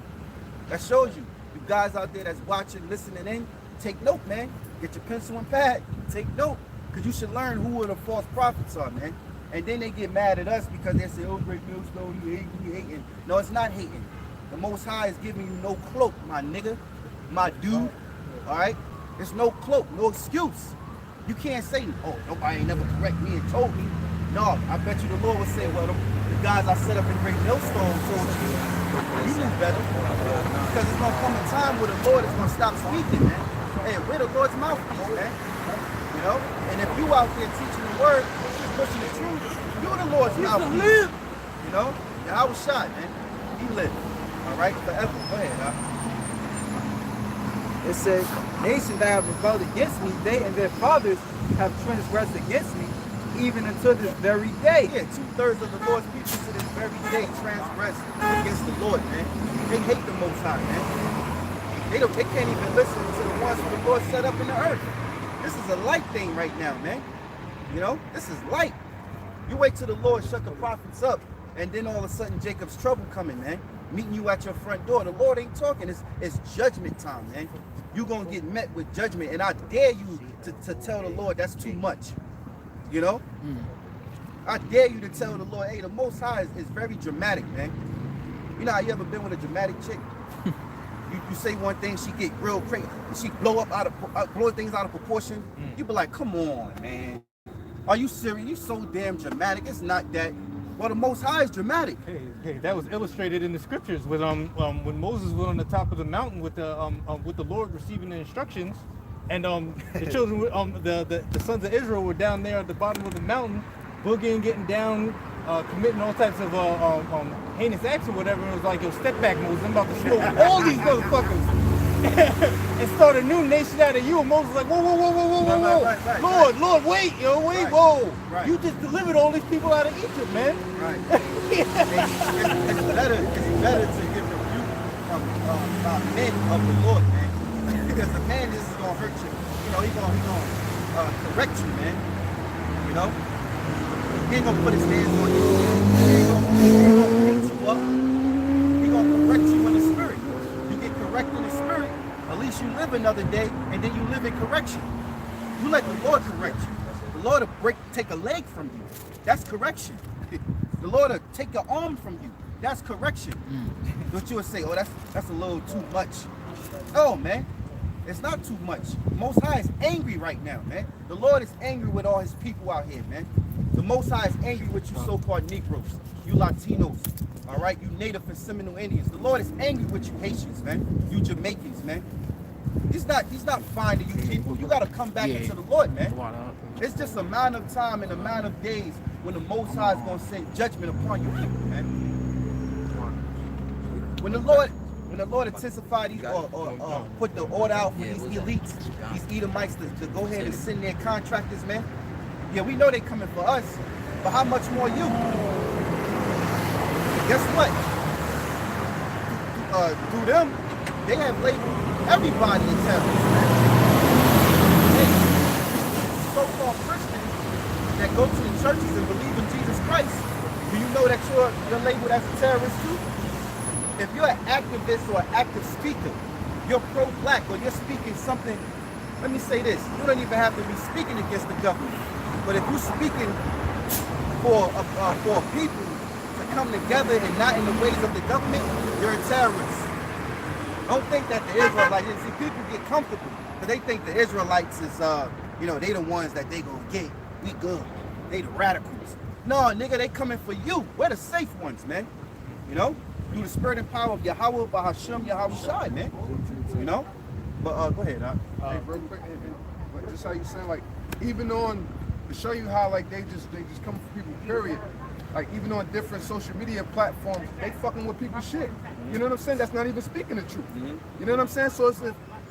That shows you. You guys out there that's watching, listening in, take note, man. Get your pencil and pad. Take note. Because you should learn who the false prophets are, man. And then they get mad at us because they say, oh, GreatMillStone, you hating. No, it's not hating. The Most High is giving you no cloak, my nigga, my dude, all right? There's no cloak, no excuse. You can't say, oh, nobody ain't never correct me and told me. No, I bet you the Lord would say, well, the guys I set up in GreatMillStone told you, you knew better. Because it's going to come a time where the Lord is going to stop speaking, man. Hey, we're the Lord's mouthpiece, man. You know? And if you out there teaching the word, pushing the truth, you're the Lord's mouthpiece. You know? Yahawashi, man. He lived. All right? Forever. Go ahead, huh? It says, nations that have rebelled against me, they and their fathers have transgressed against me, even until this very day. Yeah, 2/3 of the Lord's people to this very day transgress against the Lord, man. They hate the Most High, man. They can't even listen to the ones who the Lord set up in the earth. This is a light thing right now, man. You know, this is light. You wait till the Lord shut the prophets up, and then all of a sudden Jacob's trouble coming, man. Meeting you at your front door. The Lord ain't talking. It's judgment time, man. You're going to get met with judgment, and I dare you to tell the Lord that's too much. You know? I dare you to tell the Lord, hey, the Most High is very dramatic, man. You know how you ever been with a dramatic chick? You say one thing, she get real crazy. She blow things out of proportion. You be like, come on, man. Are you serious? You so damn dramatic. It's not that. Well, the Most High is dramatic. Hey, that was illustrated in the scriptures with when Moses was on the top of the mountain with the Lord receiving the instructions, and the children, the sons of Israel were down there at the bottom of the mountain, boogieing, getting down, committing all types of heinous acts or whatever. And it was like, yo, step back, Moses. I'm about to smoke all these motherfuckers and start a new nation out of you. And Moses was like, whoa, right. Lord, wait, Right. whoa. Right. You just delivered all these people out of Egypt, man. Right. It's better to get rebuke from men of the Lord, man. Because the man is going to hurt you. You know, he's going to correct you, man. You know? He ain't going to put his hands on you. He ain't going to beat you up. He's going to correct you in the spirit. You get corrected in the spirit, at least you live another day, and then you live in correction. You let the Lord correct you. The Lord will take a leg from you. That's correction. The Lord will take your arm from you. That's correction. But you would say, oh, that's a little too much. Oh, man. It's not too much. Most High is angry right now, man. The Lord is angry with all his people out here, man. The Most High is angry with you so-called Negroes, you Latinos, all right? You Native and Seminole Indians. The Lord is angry with you Haitians, man. You Jamaicans, man. He's not finding you people. You got to come back into the Lord, man. It's just a matter of time and a matter of days when the Most High is going to send judgment upon you people, man. When the when the Lord intensified these or put the order out for these elites, these Edomites to go ahead and send their contractors, man. Yeah, we know they coming for us, but how much more you? Guess what? Through them, they have labeled everybody a terrorist, man. Hey, so-called Christians that go to the churches and believe in Jesus Christ, do you know that you're labeled as a terrorist too? If you're an activist or an active speaker, you're pro-black or you're speaking something, let me say this, you don't even have to be speaking against the government. But if you're speaking for a people to come together and not in the ways of the government, you're a terrorist. Don't think that the Israelites, see, people get comfortable because they think the Israelites is, they the ones that they gonna get. We good. They the radicals. No, nigga, they coming for you. We're the safe ones, man. You know, through the spirit and power of Yahawah, BaHaSham, Yahawashi, man. You know, but go ahead. Hey, real quick, and just how you saying, like, even on to show you how like they just come for people. Period. Like even on different social media platforms, they fucking with people's shit. You know what I'm saying? That's not even speaking the truth. You know what I'm saying? So it's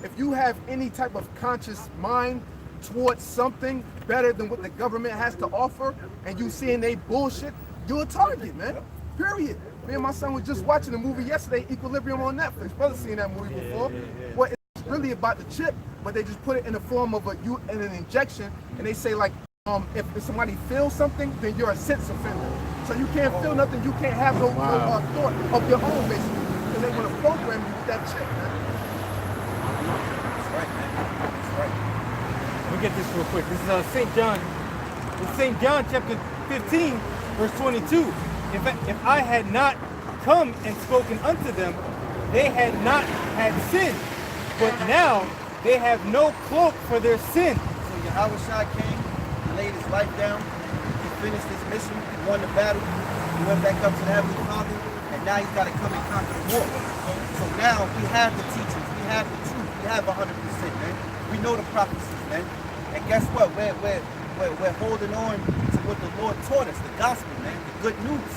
if you have any type of conscious mind towards something better than what the government has to offer, and you seeing they bullshit, you're a target, man. Period. Me and my son was just watching a movie yesterday, Equilibrium on Netflix. Brother seen that movie before. Well, it's really about the chip, but they just put it in the form of an injection, and they say like, if somebody feels something, then you're a sense offender. So you can't feel nothing, you can't have no thought of your own, basically. Because they want to program you with that chip, man. That's right, man. That's right. Let me get this real quick. This is St. John. It's St. John chapter 15, verse 22. If I had not come and spoken unto them, they had not had sin. But now they have no cloak for their sin. So Yahawashi came, he laid his life down, he finished his mission, he won the battle, he went back up to the Heavenly Father, and now he's got to come and conquer the war. So now we have the teachings, we have the truth, we have 100%, man. We know the prophecies, man. And guess what? We're holding on to what the Lord taught us, the gospel, man, the good news.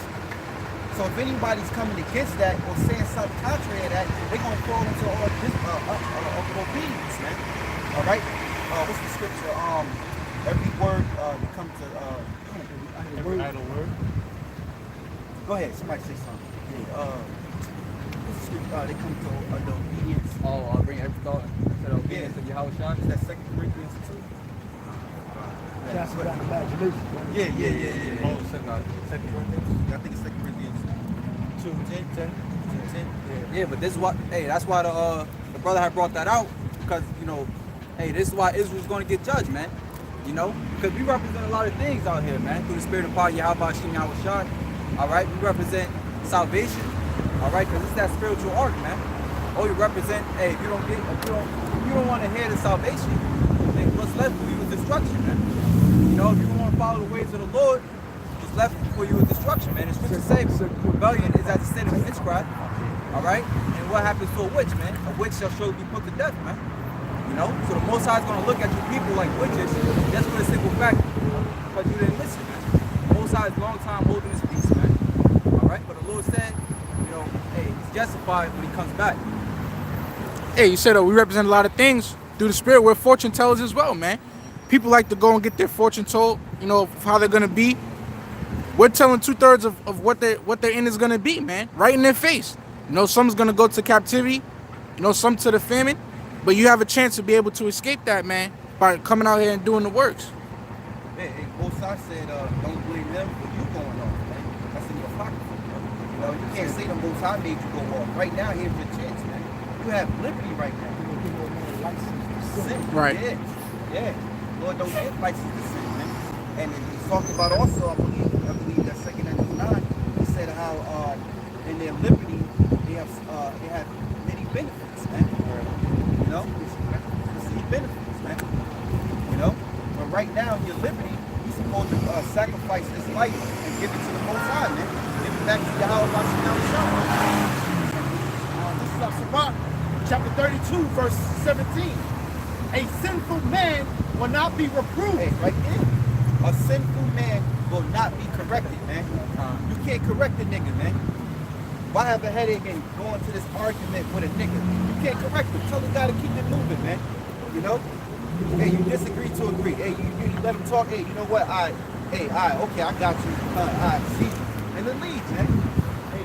So if anybody's coming against that or saying something contrary to that, they're going to fall into all this obedience, man. All right? What's the scripture? Every word that comes to... Every idle word. Go ahead, somebody say something. What's the scripture? They come to the obedience. Oh, I'll bring every thought to the obedience of Yahawashi. Is that 2 Corinthians 2? That's what imagination. Yeah. Oh, second Corinthians. I think it's 2 Corinthians 2:10. Yeah, but this is what, hey, that's why the brother had brought that out, because, you know, hey, this is why Israel's going to get judged, man. You know, because we represent a lot of things out here, man, through the spirit and power of Yahawashi, Yahawashi. All right, we represent salvation. All right, because it's that spiritual arc, man. Oh, you represent, hey, if you don't want to hear the salvation, then what's left for you is destruction, man. You know, if you don't want to follow the ways of the Lord, what's left for you is destruction, man. The scripture says rebellion is as a sin of witchcraft. All right, and what happens to a witch, man? A witch shall surely be put to death, man. You know, so the Most High is going to look at you people like witches, just for the simple fact because you didn't listen, man. The Most High is a long time holding his peace, man. All right, but the Lord said, you know, hey, he's justified when he comes back. Hey, you said we represent a lot of things through the spirit. We're fortune tellers as well, man. People like to go and get their fortune told, you know, of how they're gonna be. We're telling 2/3 of what their end is gonna be, man, right in their face. You know, some's gonna go to captivity, you know, some to the famine, but you have a chance to be able to escape that, man, by coming out here and doing the works. Hey, both sides said, don't blame them for you going off, man. That's in your pocket. You know, you can't say the Most High made you go off. Right now, here's your chance, man. You have liberty right now. Sin. Right. Yeah. Lord don't give license to sin, man. And he talked about also, I believe that 2 Corinthians 9, he said how in their liberty they have many benefits, man. You know? See benefits, man. You know? But right now in your liberty, you're supposed to sacrifice this life and give it to the Most High, man. Give it back to Yahawah. This is Sirach, chapter 32, verse 17. A sinful man will not be reproved. Hey, right there. A sinful man will not be corrected, man. You can't correct a nigga, man. Why have a headache and go into this argument with a nigga? You can't correct him. Tell the guy to keep it moving, man. You know? Hey, you disagree to agree. Hey, you let him talk. Hey, you know what? Okay, I got you. See you. And then leave, man. Hey,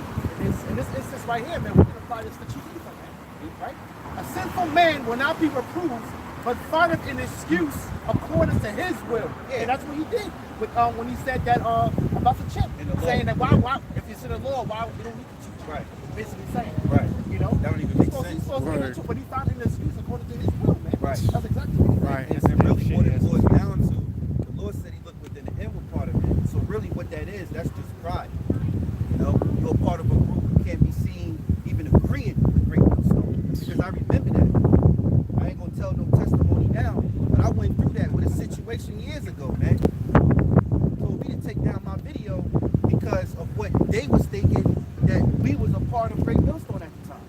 in this instance right here, man, we can apply this to chief evil, man. Right? A sinful man will not be reproved, but findeth an excuse according to his will. Yeah. And that's what he did with, when he said that about the chip. Saying that why if it's in the law, why we don't need to teach. Right. Basically saying. Right. You know? That don't even make He's sense. supposed to get into it, but he found an excuse according to his will, man. Right. That's exactly what he did. Right. And really what it boils down to, the Lord said he looked within the inward part of it. So really what that is, that's just pride. You know, you're a part of a group who can't be seen even agreeing with GreatMillStone. Because I remember that. I ain't gonna tell no testimony now, but I went through that with a situation years ago, man. Told me to take down my video because of what they was thinking that we was a part of GreatMillStone at the time.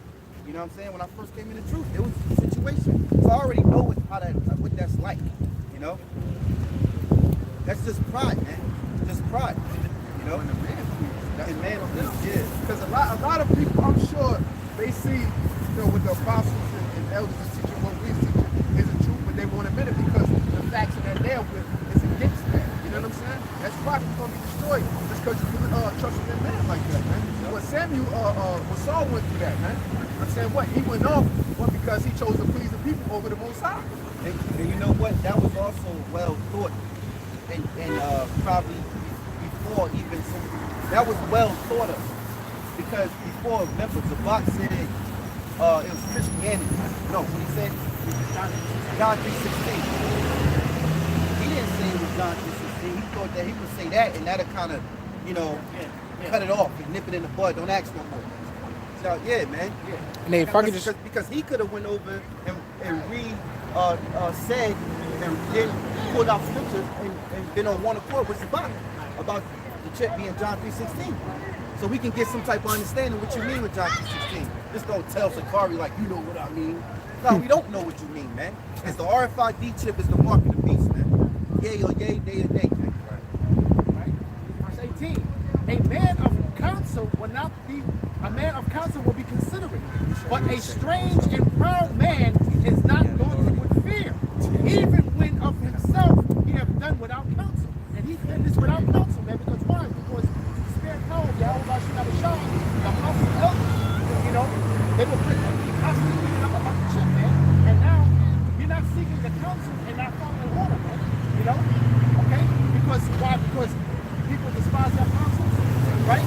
You know what I'm saying? When I first came in the truth, it was a situation. So I already know what that's like, you know? That's just pride, man. Just pride. You know? And man, yeah. Because a lot of people, I'm sure, they see, you know, with the apostles and elders and teaching what we teach is the truth, but they won't admit it because the facts that they're with is against that. You know what I'm saying? That's why it's going to be destroyed. Just because you trust in men like that, man. What Samuel, Saul went through that, man. I'm saying what? He went off because he chose to please the people over the Most High. And you know what? That was also well thought, and probably before even that was well thought of, because before, remember, Zabak said it was Christianity. No, he said John 3:16. He didn't say it was John 3:16. He thought that he would say that, and that'll kind of, you know, cut it off and nip it in the bud. Don't ask no more. So yeah, man. Yeah. And if I could just because he could have went over and said and then pulled out scriptures and been on one accord with Zabak about the chip being John 3:16. So we can get some type of understanding what you mean with John 3:16. Just don't tell Sakari like you know what I mean. No, we don't know what you mean, man. It's the RFID chip is the mark of the beast, man. Yay or yay, day or day. Right? Verse 18. A man of counsel will not be, a man of counsel will be considerate, but a strange and proud man is not daunted with fear, even when of himself he have done without counsel. And he did this without counsel, man, because why? Because the spirit power of Yahawah, the apostle elders, you know, they were constantly reading up about the chip, man. And now you're not seeking the counsel and not following order, man. You know? Okay? Because why? Because people despise their apostles, right?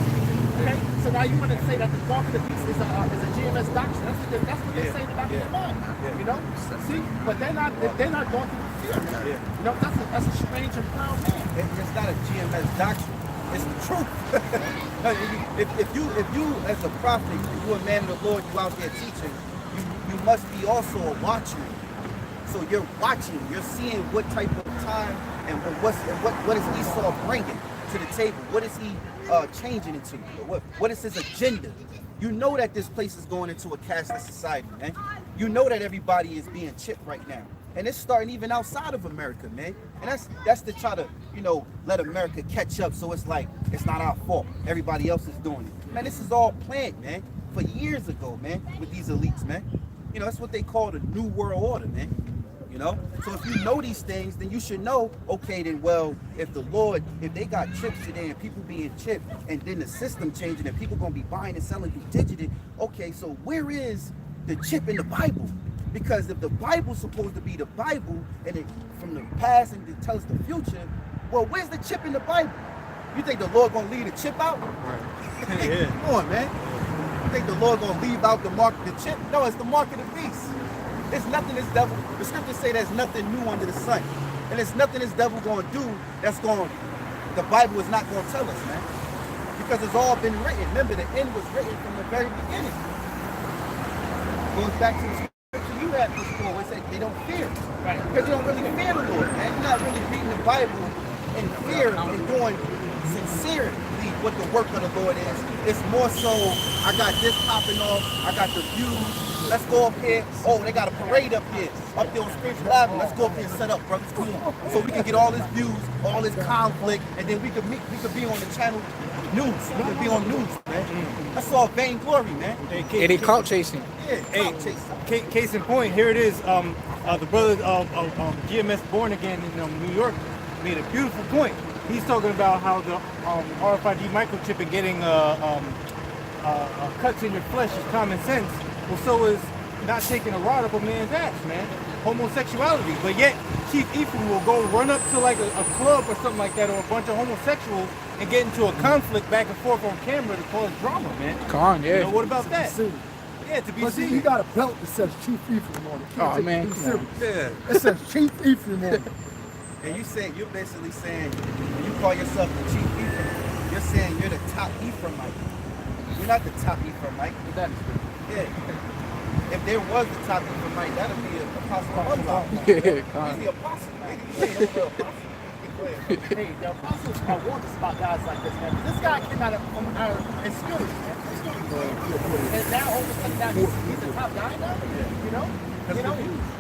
Okay? So now you want to say that the mark of the beast is a GMS doctrine. That's what they're saying about the mind. You know? See? But they're not going through fear, man. You know, that's a strange and proud man. It's not a GMS doctrine. It's the truth. if you as a prophet, if you're a man of the Lord, you out there teaching, you must be also a watchman. So you're watching, you're seeing what type of time and what is Esau bringing to the table? What is he changing into? What is his agenda? You know that this place is going into a cashless society, man. You know that everybody is being chipped right now. And it's starting even outside of America, man. And that's to try to, you know, let America catch up so it's like, it's not our fault. Everybody else is doing it. Man, this is all planned, man, for years ago, man, with these elites, man. You know, that's what they call the New World Order, man. You know? So if you know these things, then you should know, okay, then, well, if they got chips today and people being chipped and then the system changing and people going to be buying and selling through digital, okay, so where is the chip in the Bible? Because if the Bible's supposed to be the Bible and it from the past and it tells the future, well, where's the chip in the Bible? You think the Lord gonna leave the chip out? Right. Yeah. Come on, man. You think the Lord gonna leave out the mark of the chip? No, it's the mark of the beast. There's nothing this devil. The scriptures say there's nothing new under the sun, and there's nothing this devil gonna do the Bible is not gonna tell us, man. Because it's all been written. Remember, the end was written from the very beginning. Goes back to the scripture you had before, where it said they don't fear. Right. Because you don't really fear the Lord, man. You're not really reading the Bible in fear and doing sincerely what the work of the Lord is. It's more so, I got this popping off, I got the views, Let's go up here. Oh, they got a parade up here. Up there on Spiritual Avenue. Let's go up here and set up, brothers. Come on. So we can get all this views, all this conflict, and then we could be on the channel news. We could be on news, man. That's all vainglory, man. Yeah, they clout chasing. Yeah, clout chasing. Case in point, here it is. The brother of GMS Born Again in New York made a beautiful point. He's talking about how the RFID microchip and getting cuts in your flesh is common sense. Well, so is not taking a rod up a man's ass, man. Homosexuality. But yet, Chief Ephraim will go run up to like a club or something like that, or a bunch of homosexuals, and get into a conflict back and forth on camera to cause drama, man. Come on, yeah. You know, what about that? Yeah, to be But see, serious. he got a belt that says Chief Ephraim on it. Oh, man, Be come serious. Yeah. It says Chief Ephraim on it. And you're basically saying, when you call yourself the chief Ephraim, you're saying you're the top Ephraimite. You're not the top Ephraimite. Yeah. If there was the top Ephraimite, that would be an apostle of Allah. He's the apostle, man. He ain't no real apostle. Hey, the apostles are warned us about guys like this, man. This guy came out of experience, man. And now all of a sudden now he's the top guy now. You know?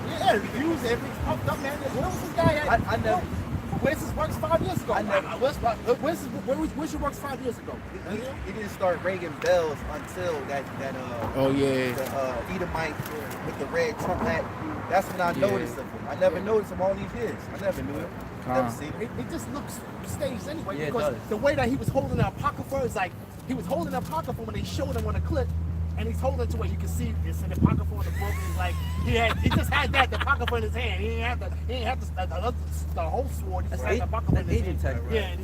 Yeah, reviews, everything's pumped up, man. Where was this guy at? I never. Where's his works 5 years ago? I never. Where's your works 5 years ago? He didn't start ringing bells until that Oh, yeah. the Edomite with the red Trump hat. That's when I noticed him. I never noticed him all these years. I never knew him. Never seen him. It just looks staged anyway, Yeah, it because does. the way that he was holding the apocrypha is like he was holding the apocrypha when they showed him on the clip, and he's holding it to where you can see it's an apocrypha on the book. He's like he just had the apocrypha in his hand. He ain't have the whole sword. He just had the apocrypha in his hand. Yeah, and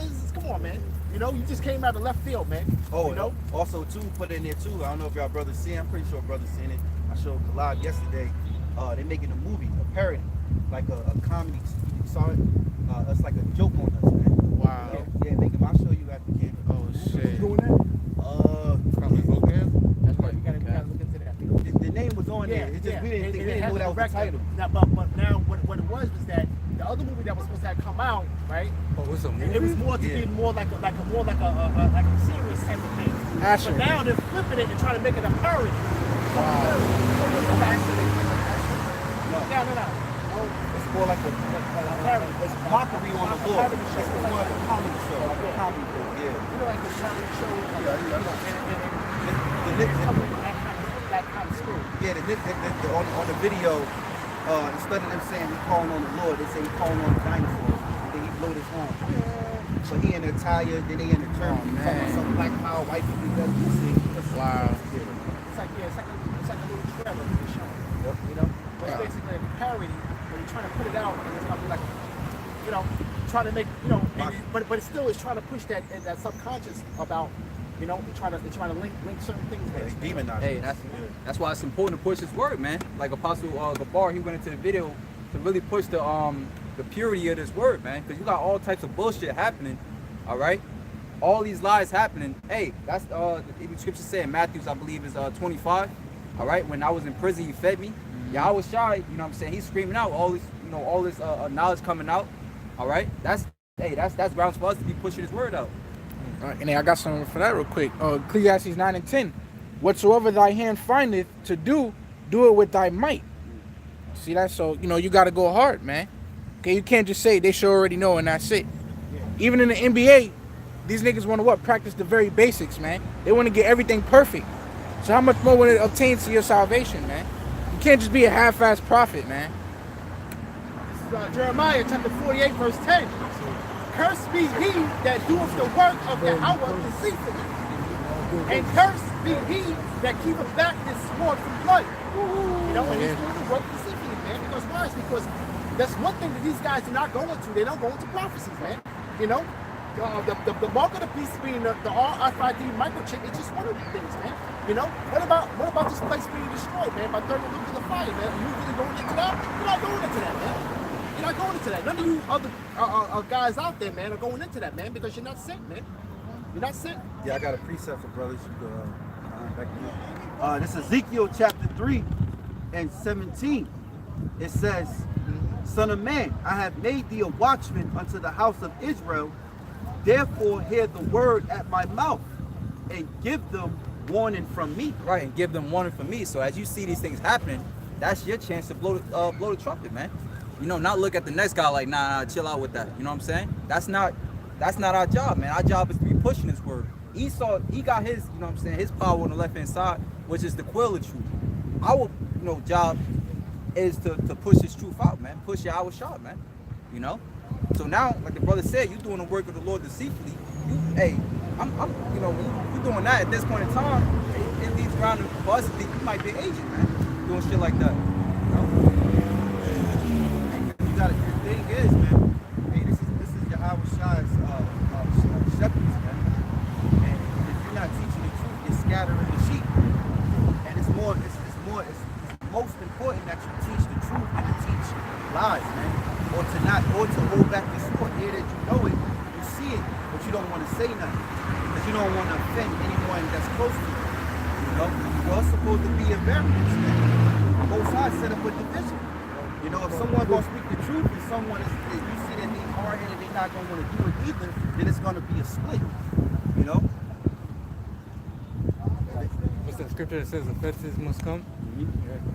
he's, come on, man. You know, you just came out of left field, man. Oh, you know. Also, too, put in there too. I don't know if y'all brothers see. I'm pretty sure brothers seen it. I showed Khalad yesterday. They're making a movie, a parody, like a comedy. You saw it? It's like a joke on us, man. Wow. Yeah, I'll show you after the camera. Oh, shit. Doing that? Probably Vulcan. That's right. You gotta look into that. The name was on there. It's just we didn't know that was the title. Now, but now what it was that the other movie that was supposed to have come out, right? Oh, what's a movie? It was more to be more like a serious type of thing. Action. But now they're flipping it and trying to make it a parody. No. It's more like a Parody. it's mockery on the Lord. It's more like a comedy show, like a comedy show. Yeah. You know, like the comedy show. That kind of school. Yeah, on the video, instead of them saying we calling on the Lord, they say we calling on the dinosaurs. Then he blew his horn. So he in the attire, then they in the church. Talking about some black power, white people. Wow. It's like a little trailer for the show. Yep. You know, but it's basically a parody. When you're trying to put it out, and it's gonna be like, you know, trying to make, you know, but it still is trying to push that subconscious about, you know, trying to link certain things with. Demonized. Hey, that's why it's important to push his word, man. Like Apostle Gabar, he went into the video to really push the purity of this word, man. Because you got all types of bullshit happening, all right? All these lies happening. Hey, that's the scripture saying, Matthews, I believe, is 25. All right, when I was in prison, you fed me. Yahawashi, you know what I'm saying? He's screaming out all this knowledge coming out. All right, that's grounds for us to be pushing his word out. All right, and then I got something for that real quick. Ecclesiastes 9 and 10. Whatsoever thy hand findeth to do, do it with thy might. See that? So, you know, you got to go hard, man. Okay, you can't just say they should already know and that's it. Even in the NBA, these niggas want to practice the very basics, man. They want to get everything perfect. So how much more will it obtain to your salvation, man? You can't just be a half-ass prophet, man. This is Jeremiah chapter 48, verse 10. Cursed be he that doeth the work of Yahawah deceitfully, and cursed be he that keepeth back his sword from blood. You know, and he's doing the work deceitfully, man. Because why? Because that's one thing that these guys do not go into. They don't go into prophecies, man. You know, the mark of the beast being the RFID microchip is just one of the things, man. You know, what about this place being destroyed, man? By throwing it into the fire, man. You really going into that? You're not going into that, man. You're not going into that. None of you other guys out there, man, are going into that, man, because you're not sent, man. You're not sent. Yeah, I got a precept for brothers. You go back in. This is Ezekiel chapter 3 and 17. It says, Son of man, I have made thee a watchman unto the house of Israel. Therefore hear the word at my mouth, and give them warning from me. Right, and give them warning from me. So as you see these things happening, that's your chance to blow the trumpet, man. You know, not look at the next guy like, nah, chill out with that. You know what I'm saying? That's not our job, man. Our job is to be pushing this word. Esau, he got his, you know what I'm saying, his power on the left-hand side, which is the quill of truth. Our, you know, job is to push this truth out, man. Push Yahawashi, man. You know? So now, like the brother said, you doing the work of the Lord deceitfully. Hey, I'm you know, when you doing that at this point in time, it leads around for us to think you might be an agent, man. Doing shit like that. You know? You gotta, the thing is, man, hey, this is Yahawah's shepherds, man. And if you're not teaching the truth, you're scattering the sheep. And it's most important that you teach the truth and to teach lies, man. Or to hold back the sword. Here that you know it, you see it, but you don't want to say nothing. Because you don't want to offend anyone that's close to you. You know? We're all supposed to be a variance, man. Both sides set up a division. You know, if someone gonna speak the truth and someone you see that they hard-headed, they're not gonna want to do it either, then it's gonna be a split. You know? What's that scripture that says offenses must come?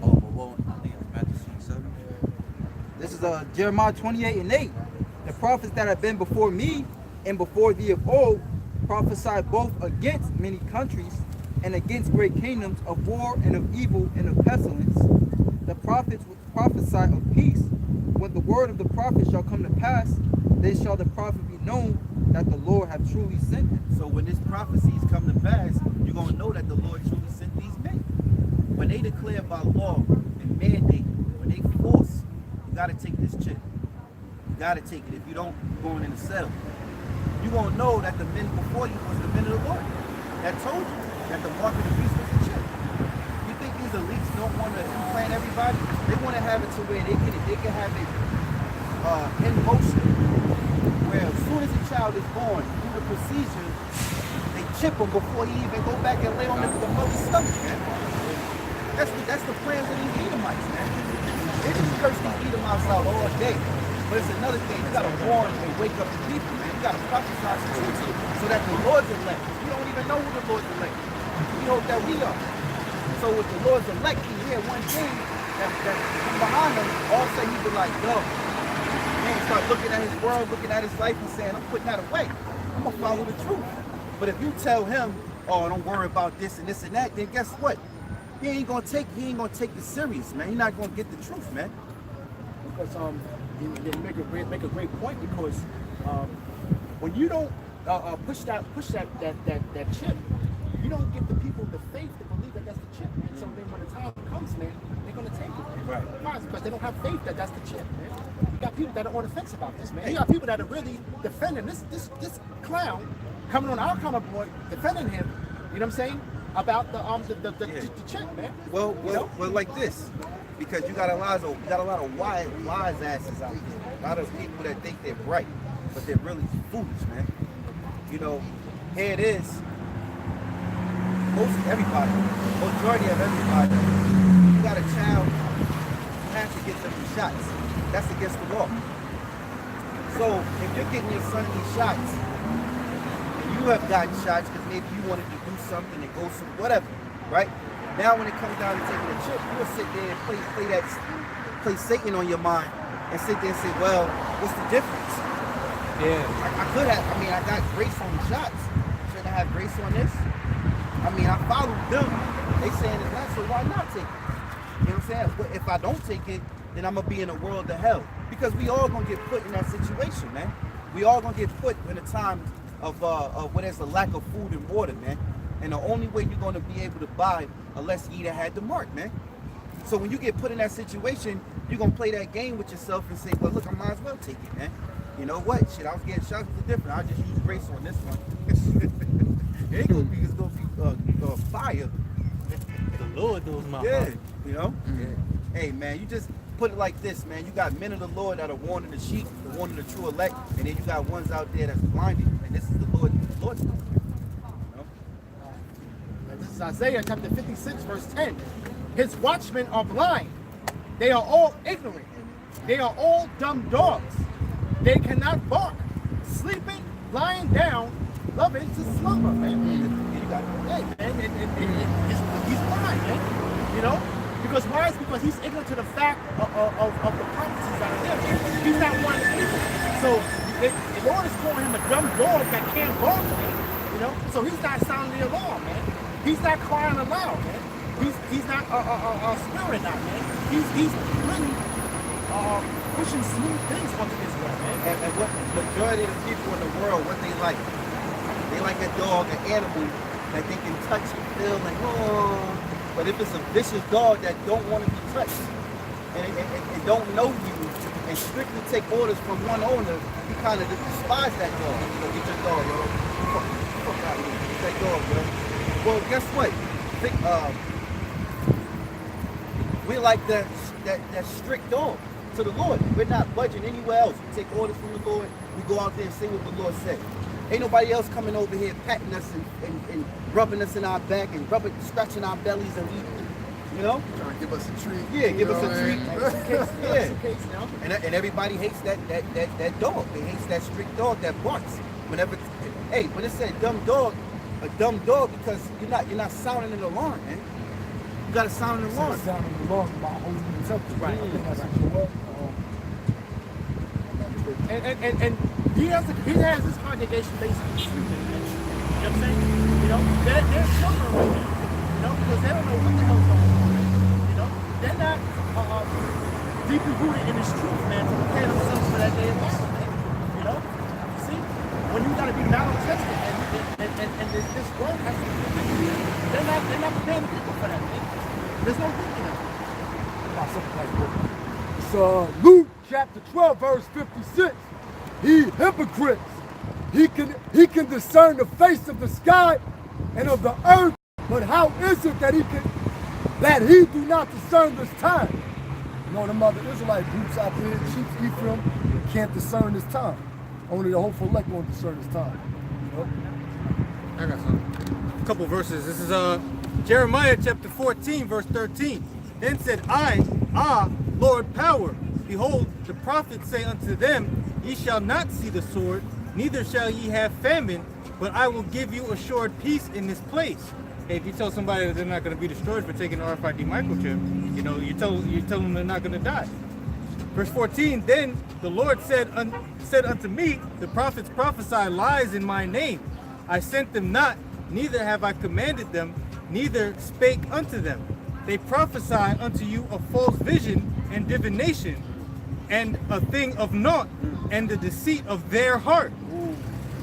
Oh, well, I think it's Matthew 27. This is Jeremiah 28:8. The prophets that have been before me and before thee of old prophesied both against many countries and against great kingdoms of war and of evil and of pestilence. The prophets would prophesy of peace. When the word of the prophet shall come to pass, then shall the prophet be known that the Lord hath truly sent him. So when this prophecies come to pass, you're gonna know that the Lord truly sent these men. When they declare by law and mandate, when they force, you gotta take this chip. You gotta take it. If you don't, you're going in the cell. You're gonna know that the men before you was the men of the Lord that told you that the mark of the beast was the chip. You think these elites don't want to implant everybody? They want to have it to where they can have it in motion, where as soon as a child is born, through the procedure, they chip him before he even go back and lay on the mother's stomach, man. That's the plans of these Edomites, man. They just curse these Edomites out all day. But it's another thing, you gotta warn and wake up the people, man. You gotta prophesy some truth so that the Lord's elect. We don't even know who the Lord's elect. We hope that we are. So with the Lord's elect, he hear one thing that come behind him, all of a sudden he be like, yo, man, start looking at his world, looking at his life and saying, I'm putting that away. I'm gonna follow the truth. But if you tell him, oh, don't worry about this and that, then guess what? He ain't gonna take it serious, man. He's not gonna get the truth, man. Because you make a great point, because when you don't push that chip, you don't give the people the faith to believe that that's the chip, man. So then when the time comes, man, they're gonna take it, man. Right. Why? Because they don't have faith that that's the chip, man. You got people that are on the fence about this, man. You got people that are really defending this clown coming on our counter board, defending him. You know what I'm saying? About the chip, man. Well, like this, because you got a lot of wise asses out there. A lot of people that think they're bright, but they're really foolish, man. You know, here it is. Majority of everybody, you got a child, you have to get them shots. That's against the law. So if you're getting your son these shots, and you have gotten shots because maybe you wanted to do something and go some whatever, right? Now when it comes down to taking a chip, you'll sit there and play Satan on your mind and sit there and say, well, what's the difference? Yeah. I got grace on the shots. Shouldn't I have grace on this? I mean, I followed them. They saying it's not, so why not take it? You know what I'm saying? But if I don't take it, then I'm gonna be in a world of hell. Because we all gonna get put in that situation, man. We all gonna get put in a time of where there's a lack of food and water, man. And the only way you're gonna be able to buy unless you either had the mark, man. So when you get put in that situation, you're gonna play that game with yourself and say, well, look, I might as well take it, man. You know what? Shit, I was getting shots with different. I'll just use grace on this one. It ain't gonna be, it's gonna be fire. The Lord knows my Yeah, heart. you know? Yeah. Hey, man, you just put it like this, man. You got men of the Lord that are warning the sheep, the warning the true elect, and then you got ones out there that's blinded. And this is the Lord's you know? This is Isaiah chapter 56, verse 10. His watchmen are blind. They are all ignorant. They are all dumb dogs. They cannot bark. Sleeping, lying down, loving to slumber, man. You got Hey, man, he's blind, man. You know? Because why? It's because he's ignorant to the fact of the prophecies that are there. He's not one of the people. So the Lord is calling him a dumb dog that can't bark, man. You know? So he's not sounding the alarm, man. He's not crying aloud, man. He's not spirit out, man. He's really pushing smooth things onto Israel, man. And what majority of the people in the world, what they like a dog, an animal that they can touch and feel like, oh. But if it's a vicious dog that don't want to be touched and don't know you and strictly take orders from one owner, you kind of despise that dog. You know, get your dog, yo. Fuck out of here. Get that dog, yo. Well, guess what? We like that strict dog to the Lord. We're not budging anywhere else. We take orders from the Lord. We go out there and say what the Lord said. Ain't nobody else coming over here patting us and rubbing us in our back and scratching our bellies and eating, you know? Trying to give us a treat. Yeah, give us a treat. Yeah. And everybody hates that dog. They hates that strict dog that barks. Whenever, hey, when it said dumb dog, a dumb dog because you're not sounding an alarm, man. You gotta sound an alarm. Sounding the alarm about holding himself. Right. I think that's what And he has this congregation basically sleeping. You know what I'm saying? You know, they're children right now. You know, because they don't know what the hell's going on. You know, they're not deeply rooted in this truth, man, to prepare themselves for that day of battle, man. You know? You see? When you gotta be battle tested and this world has to be prepared. They're not preparing the people for that, man. There's no thinking of it. about something like that. It's Luke chapter 12, verse 56. He hypocrites. He can discern the face of the sky and of the earth, but how is it that he do not discern this time? You know, the mother Israelite groups out there, Chiefs Ephraim, can't discern this time. Only the hopeful elect won't discern this time. You know? I got some. A couple verses. This is Jeremiah chapter 14, verse 13. Then said I, Lord power, behold, the prophets say unto them, ye shall not see the sword, neither shall ye have famine, but I will give you assured peace in this place. Hey, if you tell somebody that they're not going to be destroyed for taking the RFID microchip, you know, you tell them they're not going to die. Verse 14, then the Lord said unto me, the prophets prophesy lies in my name. I sent them not, neither have I commanded them, neither spake unto them. They prophesy unto you a false vision and divination, and a thing of naught, and the deceit of their heart.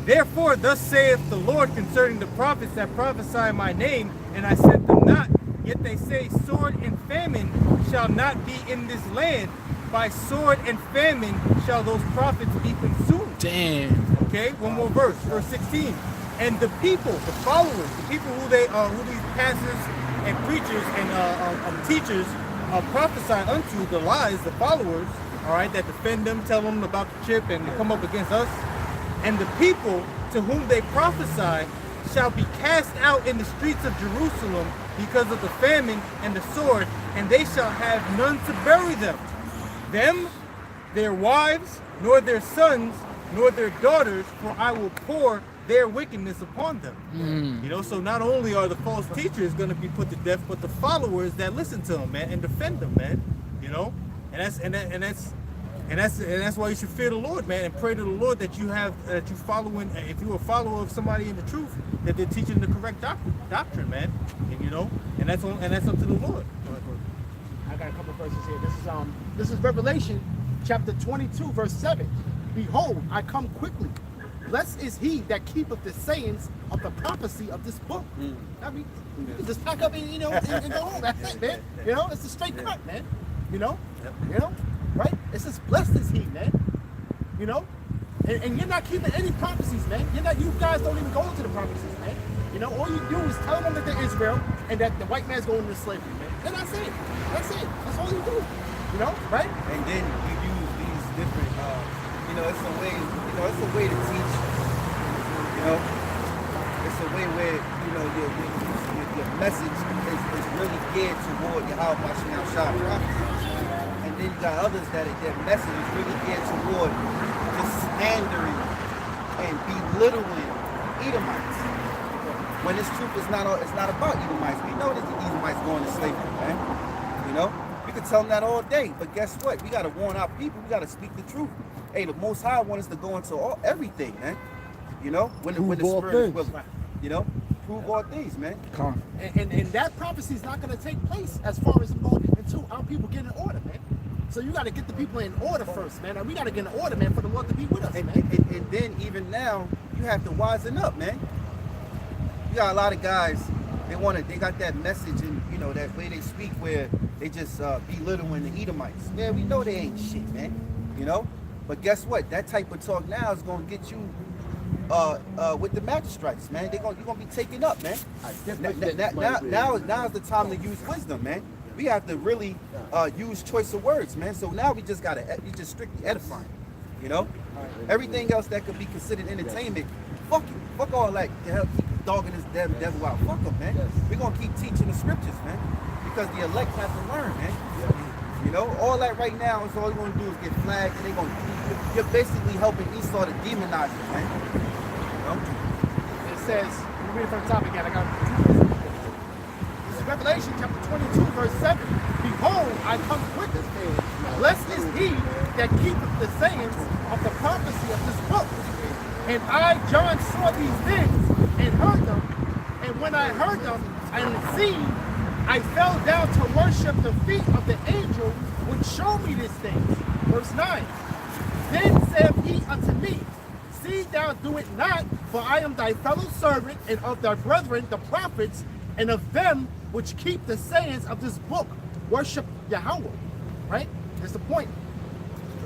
Therefore, thus saith the Lord concerning the prophets that prophesy in my name, and I sent them not. Yet they say, sword and famine shall not be in this land. By sword and famine shall those prophets be consumed. Damn. Okay, one more verse, verse 16. And the people, the followers, the people who these pastors and preachers and teachers prophesy unto, the lies, the followers, all right, that defend them, tell them about the chip and come up against us. And the people to whom they prophesy shall be cast out in the streets of Jerusalem because of the famine and the sword, and they shall have none to bury them. Them, their wives, nor their sons, nor their daughters, for I will pour their wickedness upon them. You know, so not only are the false teachers going to be put to death, but the followers that listen to them, man, and defend them, man. You know, and that's why you should fear the Lord, man, and pray to the Lord that you following. If you're a follower of somebody in the truth, that they're teaching the correct doctrine, man. And you know, and that's up to the Lord. I got a couple verses here. This is Revelation chapter 22, verse 7. Behold, I come quickly. Blessed is he that keepeth the sayings of the prophecy of this book. I mean, you can just pack up and go home. That's it, man. You know, it's a straight cut, man. You know, right? It says, blessed is he, man. You know, and you're not keeping any prophecies, man. You guys don't even go into the prophecies, man. You know, all you do is tell them that they're Israel and that the white man's going into slavery, man. And that's it. That's it. That's all you do. You know, right? And then you use these different, it's a way to teach. You know, it's a way where your message is really geared toward Yahawashi prophecy. And then you got others that their message is really geared toward just slandering and belittling Edomites. when this truth is not about Edomites. We know that the Edomites going to slavery, man. You know, we could tell them that all day, but guess what? We got to warn our people. We got to speak the truth. Hey, the Most High wants us to go into everything, man. You know, when the Spirit is willing. You know, prove all things, man. And that prophecy is not going to take place as far as until our people get in order, man. So you got to get the people in order first, man. And we got to get in order, man, for the Lord to be with us, man. And then even now, you have to wisen up, man. You got a lot of guys, they got that message and, you know, that way they speak where they just belittling the Edomites. Yeah, we know they ain't shit, man. You know? But guess what? That type of talk now is going to get you with the magistrates, man. You're going to be taken up, man. Now is the time to use wisdom, man. We have to really use choice of words, man. So now we just strictly edifying, you know? Everything else that could be considered entertainment, fuck it. Fuck all that to help keep dogging this devil out. Fuck them, man. We're going to keep teaching the scriptures, man. Because the elect have to learn, man. You know, all that right now is all you're going to do is get flagged, and you're basically helping Esau to demonize it, man. You know? It says, let me read it from the top again. I got this is Revelation chapter 22, verse 7. Behold, I come quickly. Blessed is he that keepeth the sayings of the prophecy of this book. And I, John, saw these things and heard them. And when I heard them and seen, I fell down to worship the feet of the angel which showed me these things. Verse 9. Then said he unto me, see thou do it not, for I am thy fellow servant and of thy brethren the prophets, and of them which keep the sayings of this book. Worship Yahawah. Right? That's the point.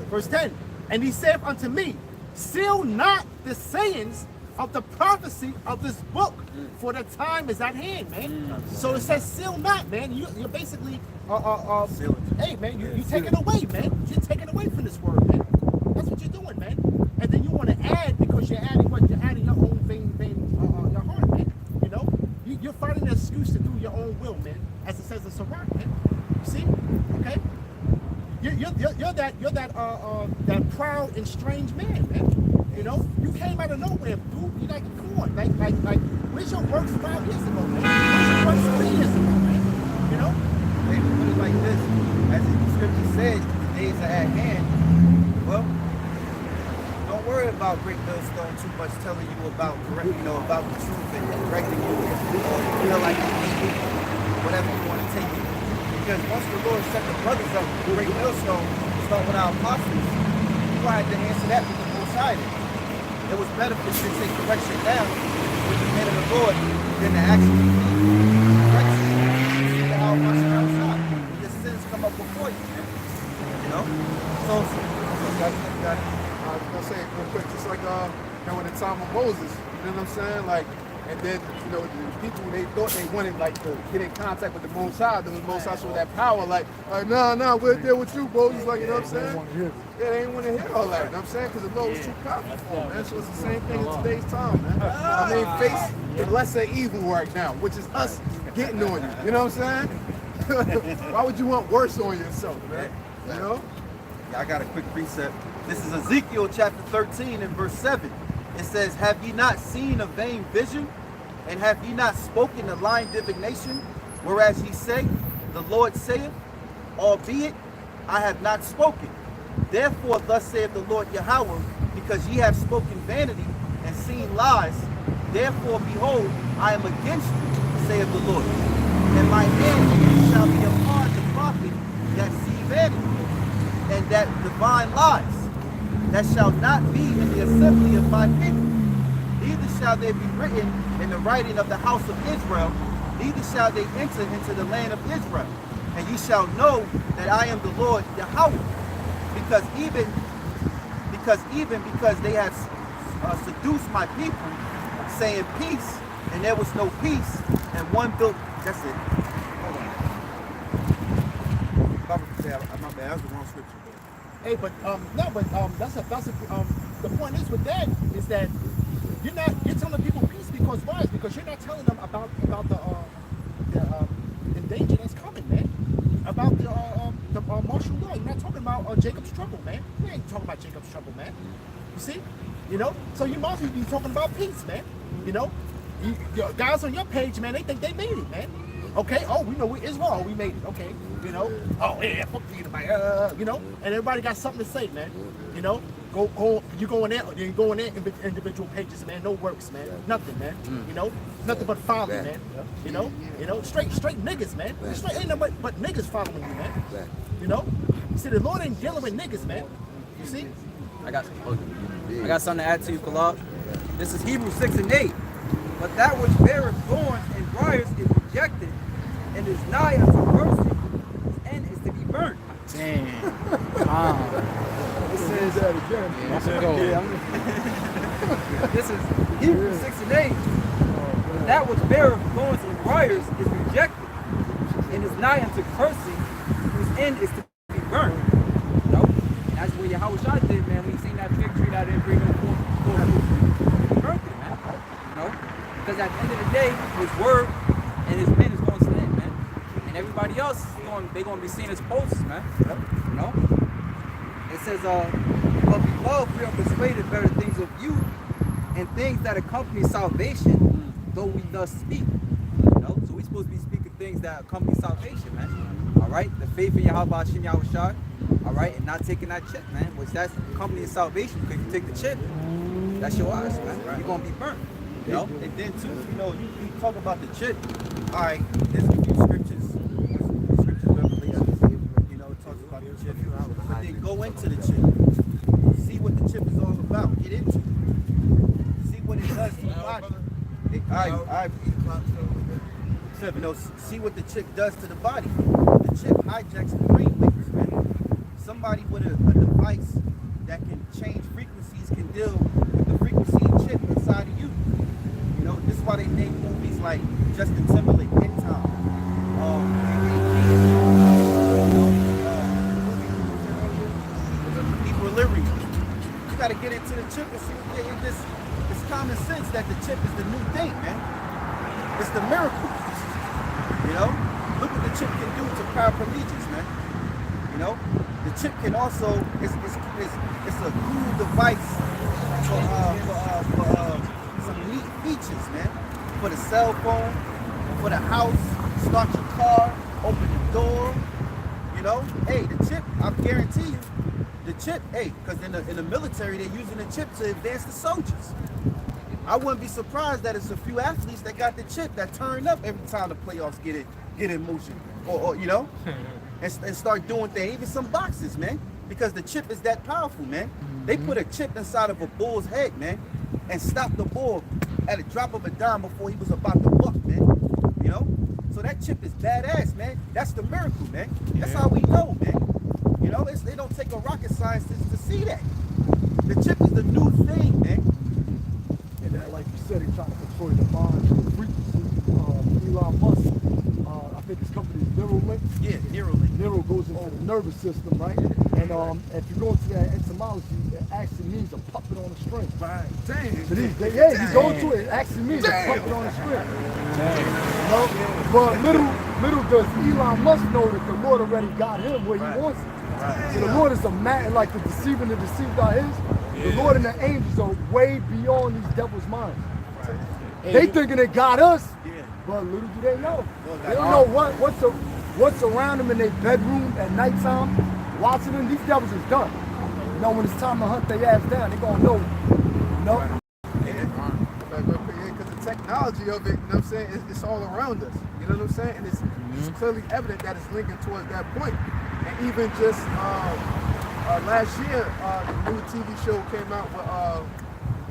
Verse 10. And he said unto me, seal not the sayings of the prophecy of this book, for the time is at hand, man. So it says seal not, man. You're basically hey, man, you're taking away, man. You're taking away from this word, man. That's what you're doing, man. And then you want to add, because you're adding what? You're adding your own vein, your heart, man. You know? You're finding an excuse to do your own will, man. As it says in Sirach, man. You see? Okay? You're that proud and strange man, man. You know? You came out of nowhere, dude. You're like, come on. Like, where's your works 5 years ago, man? Where's your works 3 years ago, man? You know? They put it like this. As the scripture says, the days are at hand. Well, don't worry about GreatMillStone too much telling you about the truth and correcting you or feel like whatever you want to take it. Because once the Lord set the brothers up with GreatMillStone, start with our apostles, you had to answer that with the Most High. It was better for you to take correction now with the men of the Lord than to actually correction. See how much outside. Your sins come up before you. You know? So I was gonna say it real quick, just like in the time of Moses, you know what I'm saying? Like, and then the people they thought they wanted like to get in contact with the Most High, then the Most High showed that power, like no, we're there with you, Moses, like, you know what I'm saying? Yeah, they ain't want to hear all that, you know what I'm saying? Because the Lord was too powerful for them, man. So it's the same thing in today's time, man. I mean, face the lesser evil right now, which is us getting on you, you know what I'm saying? Why would you want worse on yourself, man? You know? I got a quick precept. This is Ezekiel chapter 13 and verse 7. It says, have ye not seen a vain vision? And have ye not spoken a lying divination? Whereas ye say, the Lord saith, albeit I have not spoken. Therefore thus saith the Lord Yahawah, because ye have spoken vanity and seen lies, therefore behold, I am against you, saith the Lord. And my hand shall be upon the prophet that see vanity, and that divine lies, that shall not be in the assembly of my people. Neither shall they be written in the writing of the house of Israel, neither shall they enter into the land of Israel. And ye shall know that I am the Lord Yahawah, because they have seduced my people, saying peace, and there was no peace, and one built. That's it. Hold on. My bad. That was the wrong scripture. Hey, but that's the point is with that is that you're telling people peace because why? Because you're not telling them about the danger that's coming, man. About the martial law. You're not talking about Jacob's trouble, man. We ain't talking about Jacob's trouble, man. You see? You know? So you must be talking about peace, man. You know? Your guys on your page, man, they think they made it, man. Okay, oh, we know we Israel, we made it. Okay, you know, oh yeah, fuck anybody, you know, and everybody got something to say, man. You know, you go in there, individual pages, man. No works, man. Nothing, man. You know, nothing but following, man. You know, straight niggas, man. Straight ain't nothing but niggas following you, man. You know, see, the Lord ain't dealing with niggas, man. You see? I got something to add to you, Kalab. This is Hebrews 6 and 8. But that which beareth thorns and briars is rejected, and is nigh unto mercy, and is to be burnt. Damn. This is that again. That's a goal. This is Hebrews 6 and 8. But that which beareth thorns and briars is rejected, and is nigh unto cursing, whose end is to be burnt. You know? That's what Yahawashi did, man. When he seen that fig tree that didn't bring no forth, he burnt it, man. You know? Because at the end of the day, his word and his men is going to stand, man. And everybody else, they're going to be seen as posts, man. You know? It says, but beloved, we are persuaded better things of you and things that accompany salvation, though we thus speak. You know? So we're supposed to be speaking things that accompany salvation, man. All right? The faith in BaHaSham, Yahawashi. All right? And not taking that chip, man. Which that's accompanying salvation. Because if you take the chip, that's your eyes, man. You're going to be burnt. You know? And then too, you know, you talk about the chip. All right, there's a few scriptures, Revelations, you know, it talks about the chip. But then go into the chip, see what the chip is all about. Get into it, see what it does to the body. You know, see what the chip does to the body. The chip hijacks the brain waves, man. Somebody with a device that can change frequencies can deal with the frequency and chip inside of you. You know, this is why they make movies like Justin Timberlake, In Time. Equilibrium. You got to get into the chip and see. It's common sense that the chip is the new thing, man. It's the miracle. You know, look what the chip can do to paraplegics, man. You know, the chip can also it's a cool device for some neat features, man. For the cell phone, for the house, start your car, open the door. You know, hey, the chip, I guarantee you, the chip, hey, because in the military they're using the chip to advance the soldiers. I wouldn't be surprised that it's a few athletes that got the chip that turn up every time the playoffs get in motion, or you know, and start doing things. Even some boxers, man, because the chip is that powerful, man. They put a chip inside of a bull's head, man, and stop the bull at a drop of a dime before he was about to buck, man. You know, so that chip is badass, man. That's the miracle, man. That's how we know, man. You know, they don't take a rocket scientist to see that. The chip is the new thing, man. And then, like you said, he's trying to control the mind and the frequency. Elon Musk, I think his company is Neuralink. Yeah, Neuralink. Neuro goes into the nervous system, right? And if you go into that etymology, it actually means a puppet on a string. Right. Damn. So you go to it, it actually means a puppet on a string. You know? But little does Elon Musk know that the Lord already got him where he wants it. Right. So the Lord is a man, like the deceiver and the deceived are his. The Lord and the angels are way beyond these devils' minds. Right. They thinking they got us, but little do they know. They don't know what's around them in their bedroom at nighttime. Watching them, these devils is done. You know, when it's time to hunt their ass down, they're gonna know. You know? Because the technology of it, you know what I'm saying, it's all around us. You know what I'm saying? And it's clearly evident that it's linking towards that point. And even just last year, the new TV show came out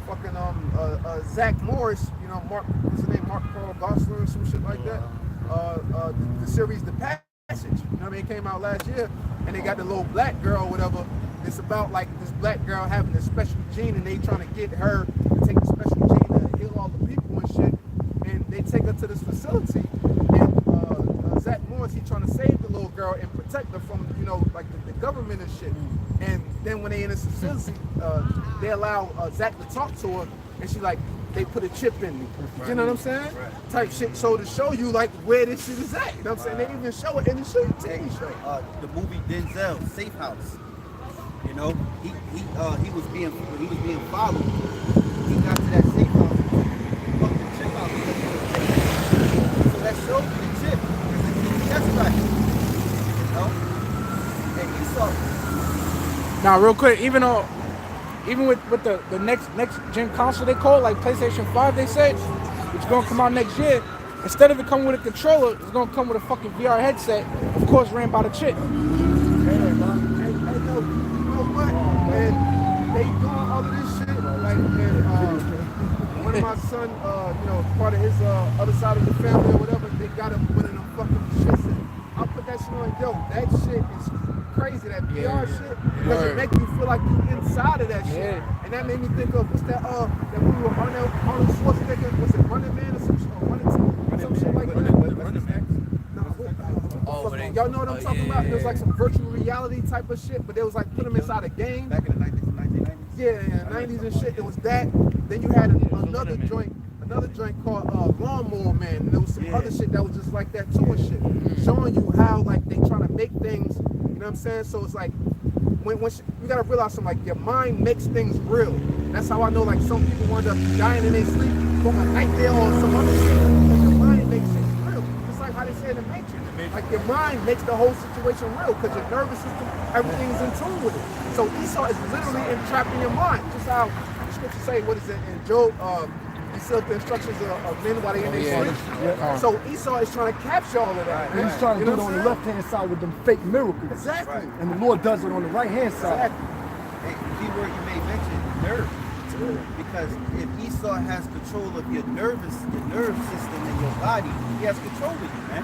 with Zach Morris, you know, what's his name, Mark Paul Gosselaar or some shit like that. The series The Passage, you know what I mean, came out last year, and they got the little black girl or whatever. It's about like this black girl having a special gene, and they trying to get her to take the special gene to heal all the people and shit. And they take her to this facility, and Zach Morris, he trying to save the little girl and protect her from, you know, like the government and shit. And then when they in this facility, they allow Zach to talk to her, and she like, they put a chip in me. You know what I'm saying? Right. Type shit. So to show you like where this shit is at. You know what I'm saying? They even show it in the TV show. The movie Denzel, Safe House. You know, he was being followed. He got to that safe house. Fucked the chip out. Now, real quick, even with the next gen console they call it, like PlayStation 5, they said it's gonna come out next year. Instead of it coming with a controller, it's gonna come with a fucking VR headset, of course ran by the chip. Hey, you know what? And they doing all of this shit. Like, and one of my son, part of his other side of the family or whatever, they got him one of them fucking shits. And I'll put that shit on. Yo, that shit is crazy. That VR shit, because it make you feel like you inside of that shit. Yeah. And that made me think of what's that movie with Arnold Schwarzenegger? Was it Running Man or some shit like that? Y'all know what I'm talking about? It was like some virtual reality type of shit, but they was like put them inside a game. Back in the 1990s? Yeah, 90s and shit. It was that. Then you had another joint called Lawnmower Man, and there was some other shit that was just like that too and shit, showing you how like they trying to make things. You know what I'm saying? So it's like when you gotta realize something, like your mind makes things real. That's how I know like some people wind up dying in their sleep from a nightmare or some other shit. Because your mind makes things real. Just like how they say in the Matrix. Like your mind makes the whole situation real because your nervous system, everything's in tune with it. So Esau is literally entrapped in your mind. Just how the scripture say, what is it in Job? He set up the instructions of men while they in their sleep. So Esau is trying to capture all of that. And he's trying to do it on the left-hand side with them fake miracles. Exactly. And the Lord does it on the right-hand side. Exactly. Hey, the key word you may mention is nerve. Because if Esau has control of your nerve system and your body, he has control of you, man.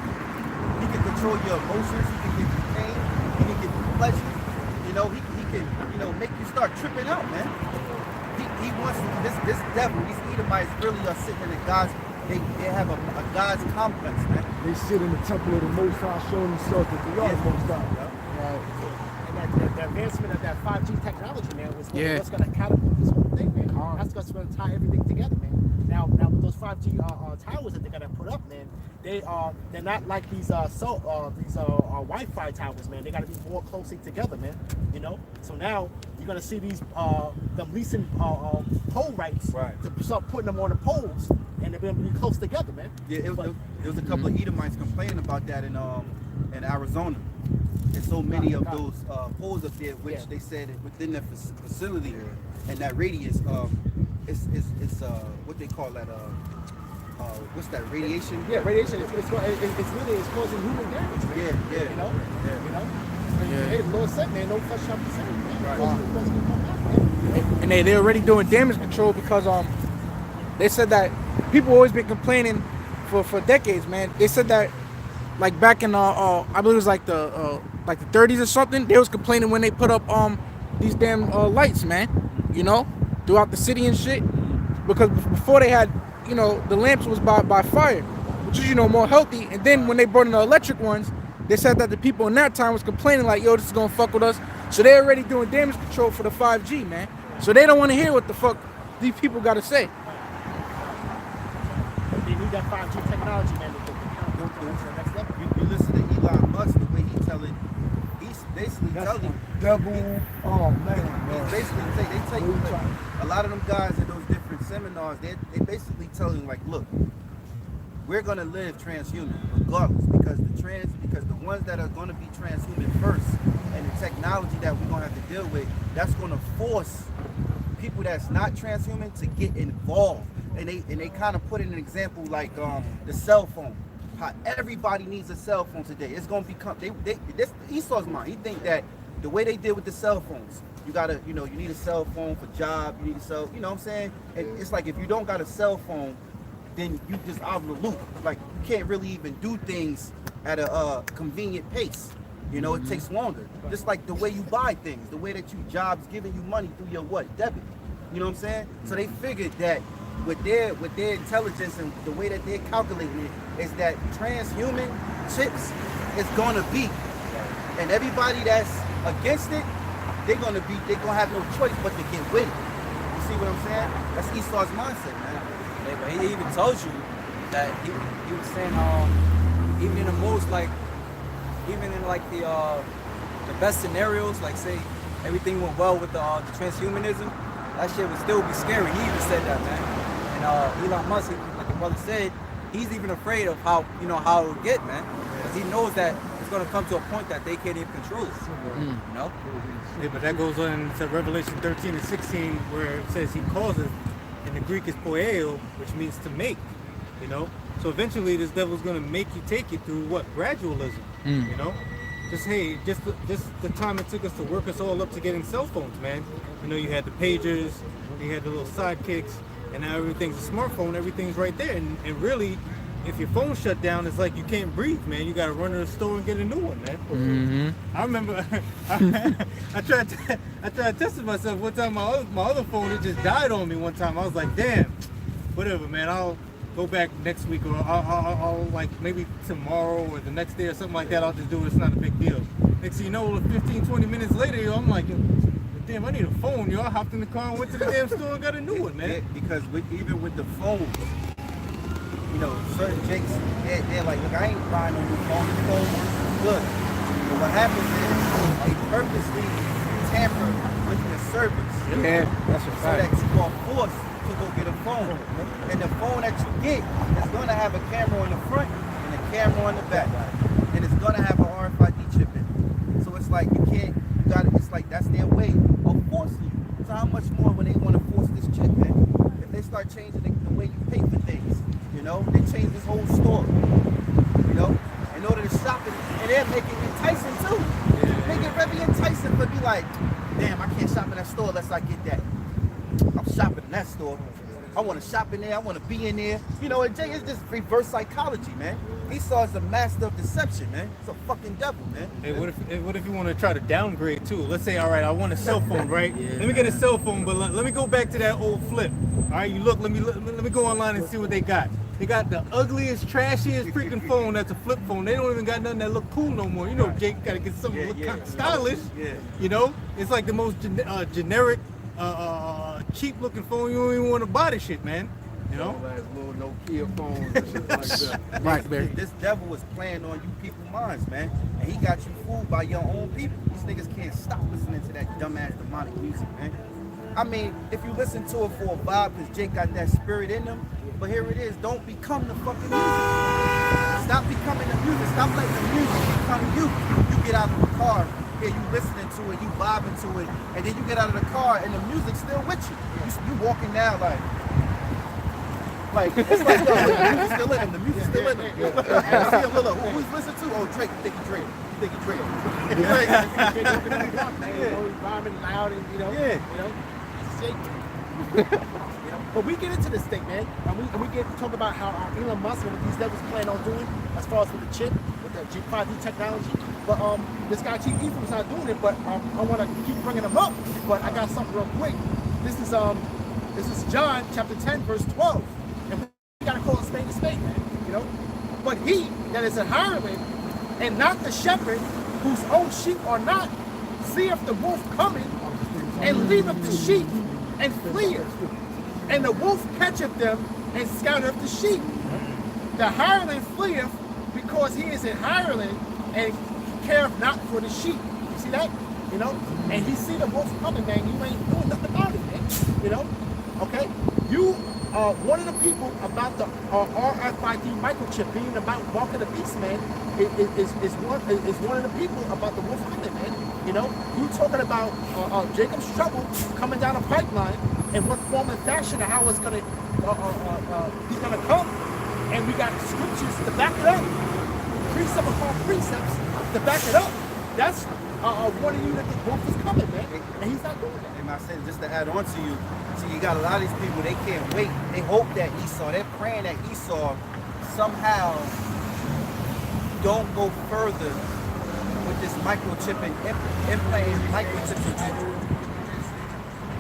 He can control your emotions, he can give you pain, he can give you pleasure. You know, he can, make you start tripping out, man. He wants this devil, these Edomites really are sitting in God's, they have a God's complex, man. They sit in the temple of the Most High, showing themselves that they are the Most High. And the advancement of that 5G technology, man, was what's going to catapult this whole thing, man. That's what's going to tie everything together, man. Now with those 5G towers that they're going to put up, man, they're not like these Wi-Fi towers, man. They got to be more closely together, man. You know. So now you're going to see these them leasing pole rights to start putting them on the poles, and they're going to be close together, man. Yeah, there was a couple of Edomites complaining about that in Arizona. There's so many of those poles up there, which they said within the facility and that radius, it's what they call that. What's that? Radiation? Yeah, radiation. It's causing human damage, man. Yeah. You know. Hey, the Lord said, man, no flesh shall be saved, man. And they're already doing damage control because they said that people always been complaining for decades, man. They said that like back in I believe it was like the 30s or something, they was complaining when they put up these damn lights, man, throughout the city and shit, because before they had, the lamps was by fire, which is more healthy. And then when they brought in the electric ones, they said that the people in that time was complaining like, yo, this is gonna fuck with us. So they're already doing damage control for the 5G, man. So they don't want to hear what the fuck these people gotta say. They need that 5G technology, man, to go to the next level. You listen to Elon Musk, the way he's basically telling you. Devil, oh man. He's basically they tell you, like, a lot of them guys in those different seminars, they basically telling you, like, look, we're gonna live transhuman regardless, because the ones that are gonna be transhuman first, and the technology that we're gonna have to deal with, that's gonna force people that's not transhuman to get involved. And they kind of put in an example like the cell phone. How everybody needs a cell phone today. It's gonna become this Esau's mind. He think that the way they did with the cell phones, you gotta, you need a cell phone for job, you need a cell, you know what I'm saying? And it's like if you don't got a cell phone, then you just out of the loop. Like you can't really even do things at a convenient pace. It takes longer. Just like the way you buy things, the way that jobs giving you money through your debit. You know what I'm saying? So they figured that with their intelligence and the way that they're calculating it is that transhuman chips is gonna be, and everybody that's against it, they're gonna have no choice but to get with it. You see what I'm saying? That's Esau's mindset, man. Yeah, but he even told you that he was saying even in the most even in the best scenarios, like say everything went well with the transhumanism, that shit would still be scary. He even said that, man. And Elon Musk, like the brother said, he's even afraid of how it will get, man. Because he knows that it's gonna come to a point that they can't even control it. You know? Yeah, but that goes on to Revelation 13 and 16 where it says he causes, and the Greek is poieo, which means to make, you know? So eventually this devil's gonna make you take it through what? Gradualism, you know? Just the time it took us to work us all up to getting cell phones, man. You know, you had the pagers, you had the little sidekicks, and now everything's a smartphone, everything's right there. And really, if your phone shut down, it's like you can't breathe, man. You gotta run to the store and get a new one, man. I remember I tried to test myself one time. My other phone, it just died on me one time. I was like, damn, whatever, man. I'll go back next week, or I'll like maybe tomorrow or the next day or something like that. I'll just do it. It's not a big deal. Next thing you know, 15, 20 minutes later, yo, I'm like, damn, I need a phone, yo. I hopped in the car and went to the damn store and got a new one, man. Yeah, because even with the phones, you know, certain jakes, they're like, look, I ain't buying no new phone. The phone is good. But what happens is they purposely tamper with the service. Yeah, that's a So fact. that you are forced to go get a phone. And the phone that you get is going to have a camera on the front and a camera on the back. And it's going to have an RFID chip in it. So it's like it's like that's their way of forcing you. So how much more when they want to force this chip, man? If they start changing the way you pay for things, you know, they change this whole store, you know, in order to shop it, and they're making it enticing too. Make it very enticing, but be like, damn, I can't shop in that store unless I get that. I'm shopping in that store. I want to shop in there. I want to be in there. You know, and Jay, it's just reverse psychology, man. Esau is the master of deception, man. It's a fucking devil, man. Hey, what if you want to try to downgrade too? Let's say, all right, I want a cell phone, right? Let me get a cell phone, but let me go back to that old flip. All right, you look. Let me go online and see what they got. They got the ugliest, trashiest freaking phone that's a flip phone. They don't even got nothing that look cool no more. You know, Jake, gotta get something look kind of stylish. Yeah. You know, it's like the most generic, cheap looking phone. You don't even want to buy this shit, man. You know? Little Nokia phones and shit like that. This devil was playing on you people's minds, man. And he got you fooled by your own people. These niggas can't stop listening to that dumbass demonic music, man. I mean, if you listen to it for a vibe, because Jake got that spirit in them, but here it is, don't become the fucking music. Stop becoming the music. Stop letting the music become you. You get out of the car, here you listening to it, you vibing to it, and then you get out of the car and the music's still with you. You walking down like it's like, yo, the music's still in him, the music's still in him. You see him, look, who's listening to? Oh, Drake, you think he Drake. You think he Drake. Environment loud and you know, it's shaky. But we get into this thing, man, and we get to talk about how Elon Musk and what these devils plan on doing as far as with the chip, with the G5D technology. But this guy Chief Ephraim's not doing it, but I want to keep bringing him up. But I got something real quick. This is John chapter 10 verse 12, and we gotta call a spade, man. You know, but he that is a hireling and not the shepherd, whose own sheep are not, seeth the wolf coming, and leaveth the sheep and fleeth. And the wolf catcheth them and scattereth the sheep. The hireling fleeth because he is a hireling and careth not for the sheep. You see that? You know? And he see the wolf coming, man. You ain't doing nothing about it, man. You know? Okay? You are one of the people about the RFID microchip being about mark of the beast, man. Is one of the people about the wolf coming, man. You know? You talking about Jacob's trouble coming down a pipeline. In what form and fashion and how it's gonna he's gonna come, and we got scriptures to back it up, precept upon precepts to back it up. That's warning you that the wolf is coming, man, and he's not doing that. And I said, just to add on to you, see, you got a lot of these people, they can't wait. They hope that Esau, they're praying that Esau somehow don't go further with this microchip and implanting microchips.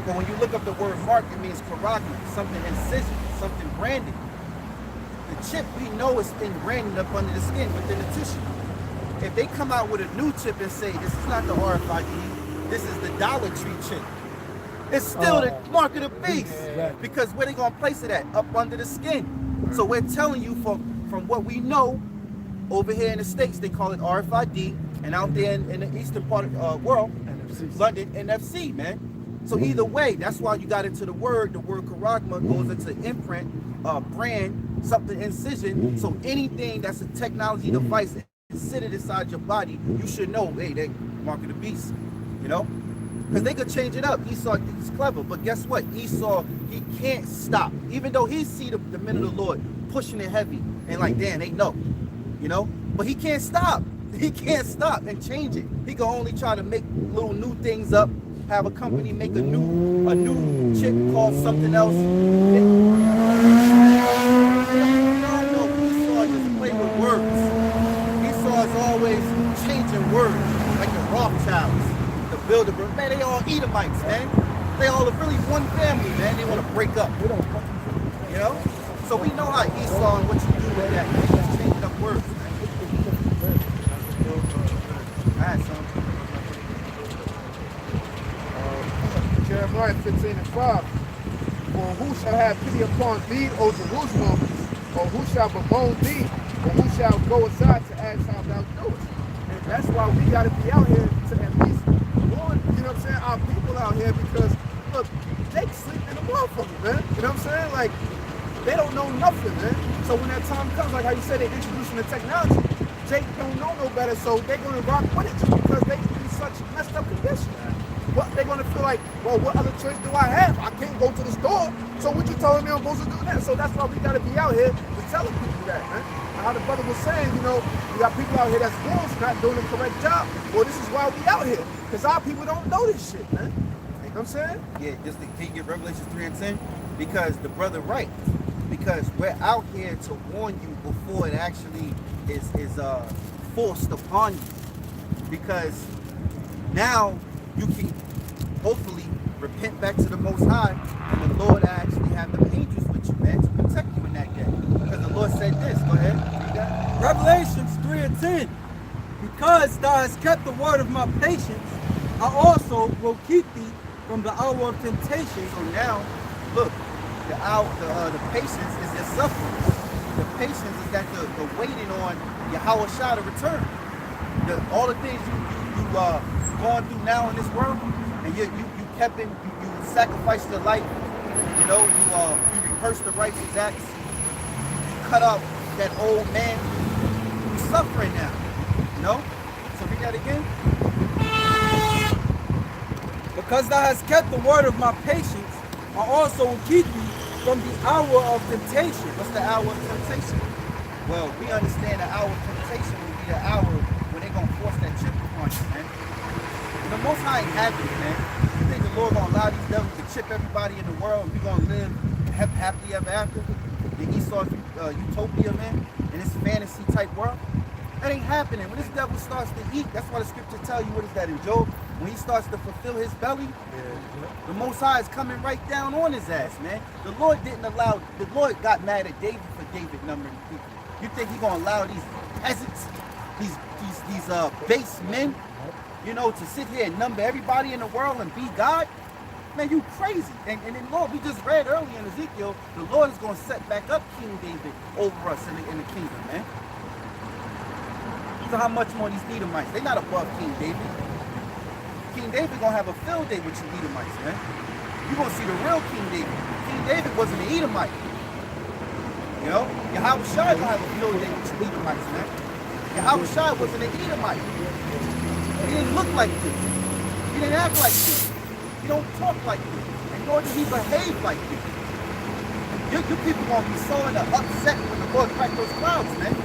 But when you look up the word mark, it means charagma, something incision, something branded. The chip, we know it's been branded up under the skin, within the tissue. If they come out with a new chip and say, this is not the RFID, this is the Dollar Tree chip, it's still the mark of the beast. Because where they gonna place it at? Up under the skin. So we're telling you from what we know, over here in the States, they call it RFID, and out there in the eastern part of the world, London, NFC, man. So either way, that's why you got into the word charagma goes into imprint, brand, something incision. So anything that's a technology device considered inside your body, you should know, hey, they mark of the beast, you know? Because they could change it up. Esau is clever, but guess what? Esau, he can't stop. Even though he see the men of the Lord pushing it heavy and like, damn, they know, you know? But he can't stop. He can't stop and change it. He can only try to make little new things up, have a company make a new chip called something else. Esau just play with words. Esau is always changing words, like the Rawchaas, the Builder. Man, they all Edomites, man. They all are really one family, man. They want to break up. You know? So we know how Esau and what you do with that. They just changing up words, man. Jeremiah 15:5. For who shall have pity upon thee, O Jerusalem? Or who shall bemoan thee? Or who shall go aside to ask how thou doest? And that's why we got to be out here to at least warn, you know what I'm saying, our people out here, because, look, they sleep in the motherfucker, man. You know what I'm saying? Like, they don't know nothing, man. So when that time comes, like how you said, they're introducing the technology, Jake don't know no better, so they're going to rock with it just because they in such messed up condition. What they're going to feel like, well, what other choice do I have? I can't go to the store, so what you telling me I'm supposed to do that? So that's why we got to be out here to tell people that, man. And how the brother was saying, you know, we got people out here that's wolves not doing the correct job. Well, this is why we out here, because our people don't know this shit, man. You know what I'm saying? Yeah, just to get Revelation 3:10, because the brother right. Because we're out here to warn you before it actually is forced upon you. Because now you can hopefully repent back to the Most High, and the Lord actually have the angels with you, man, to protect you in that day. Because the Lord said this. Go ahead. Read that. Revelations 3:10. Because thou hast kept the word of my patience, I also will keep thee from the hour of temptation. So now, look, the patience is your suffering. The patience is that the waiting on Yahawashi to return. All the things you going through now in this world, and you kept it, you sacrificed your life, you know, you rehearsed the righteous acts, you cut off that old man, you're suffering now, you know? So read that again. Because thou hast kept the word of my patience, I also will keep thee from the hour of temptation. What's the hour of temptation? Well, we understand the hour of temptation will be the hour when they're going to force that chip upon you, man. The Most High ain't happy, man. You think the Lord going to allow these devils to chip everybody in the world and we're going to live happily ever after? The Esau's utopia, man, in this fantasy type world? That ain't happening. When this devil starts to eat, that's why the scripture tell you, what is that in Job? When he starts to fulfill his belly, the Most High is coming right down on his ass, man. The Lord got mad at David for David numbering people. You think he's gonna allow these peasants, these base men, you know, to sit here and number everybody in the world and be God? Man, you crazy. And then Lord, we just read earlier in Ezekiel, the Lord is gonna set back up King David over us in the kingdom, man. So how much more these Edomites? They're not above King David. King David gonna have a field day with you Edomites, man. You gonna see the real King David. King David wasn't an Edomite. You know, Yahawashi gonna have a field day with you Edomites, man. Yahawashi wasn't an Edomite. He didn't look like this. He didn't act like this. He don't talk like this. And nor did he behave like this. You people gonna be so upset when the Lord cracked those clouds, man.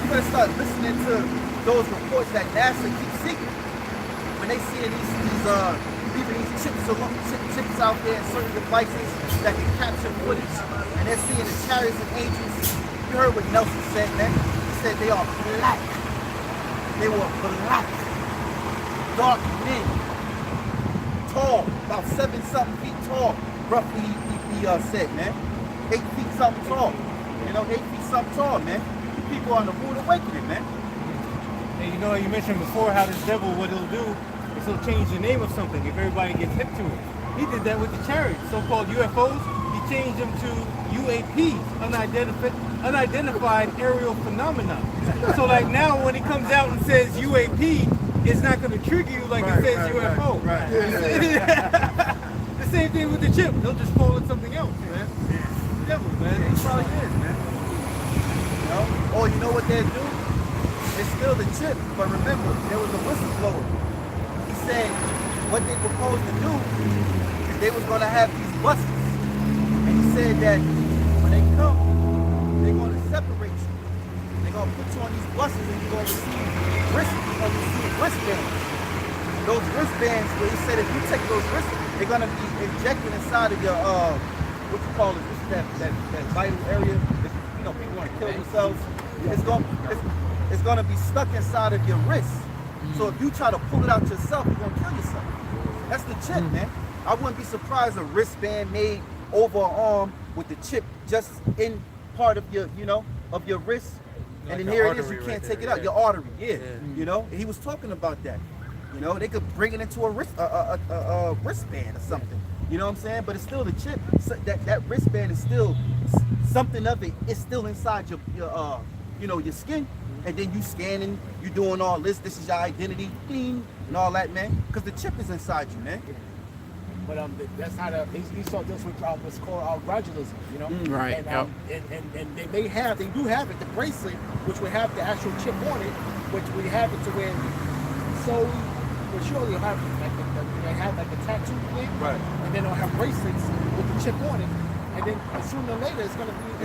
You better start listening to those reports that NASA keeps seeking. When they see leaving these chips out there in certain devices that can capture footage, and they're seeing the chariots of angels. You heard what Nelson said, man. He said they are black. They were black, dark men, tall, about 7-something feet tall, roughly he said, man. 8 feet something tall. You know, 8 feet something tall, man. You people are on the rude awakening, man. And you know, you mentioned before how this devil, what he'll do is he'll change the name of something if everybody gets hip to it. He did that with the chariots, so-called UFOs. He changed them to UAPs, unidentified aerial phenomena. So like now when he comes out and says UAP, it's not going to trigger you like it says UFO. Right. The same thing with the chip. They'll just call it something else, man. Devil, man. It probably is, man. You know? Or you know what they'll do? still the chip, but remember, there was a whistleblower. He said what they proposed to do is they was gonna have these buses. And he said that when they come, they're gonna separate you. They're gonna put you on these buses and you're gonna receive wristbands. Those wristbands, where he said if you take those wristbands, they're gonna be injected inside of your what you call it, that vital area. If, you know, people want to kill themselves. It's gonna be stuck inside of your wrist. So if you try to pull it out yourself, you're gonna kill yourself. That's the chip, man. I wouldn't be surprised a wristband made over an arm with the chip just in part of your, you know, of your wrist. Like and then here it is, artery you right can't there, take it out. yeah. Your artery, yeah. You know, and he was talking about that. You know, they could bring it into a wristband or something. You know what I'm saying? But it's still the chip. So that wristband is still something of it. It's still inside your you know, your skin. And then you scanning, you doing all this. This is your identity, clean, and all that, man. Because the chip is inside you, man. But that's how Esau deals with what's called gradualism, you know. Right. And they do have it, the bracelet, which would have the actual chip on it, which we have it to where slowly, but surely have like they have like a tattoo thing, Right. and then they'll have bracelets with the chip on it, and then sooner or later it's gonna be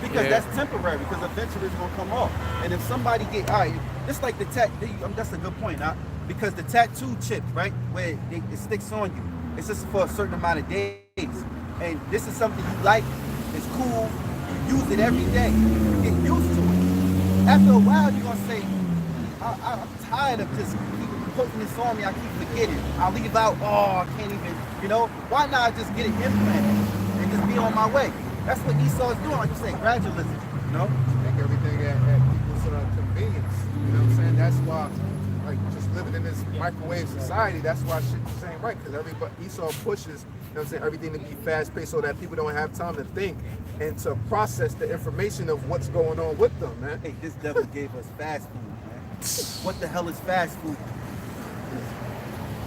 Because that's temporary. Because eventually it's gonna come off. And if somebody get just like the that's a good point, huh? Because the tattoo chip, right, where it sticks on you, it's just for a certain amount of days. And this is something you like, it's cool, you use it every day, you get used to it. After a while, you're gonna say, I'm tired of just keep putting this on me, I keep forgetting. I leave out, I can't even, you know? Why not just get it implanted and just be on my way? That's what Esau is doing, like you say, gradualism, you know? Make everything at people's convenience. You know what I'm saying? That's why, like, just living in this microwave society, that's why shit just ain't right. Because everybody, Esau pushes, you know what I'm saying, everything to be fast-paced so that people don't have time to think and to process the information of what's going on with them, man. Hey, this devil gave us fast food, man. What the hell is fast food?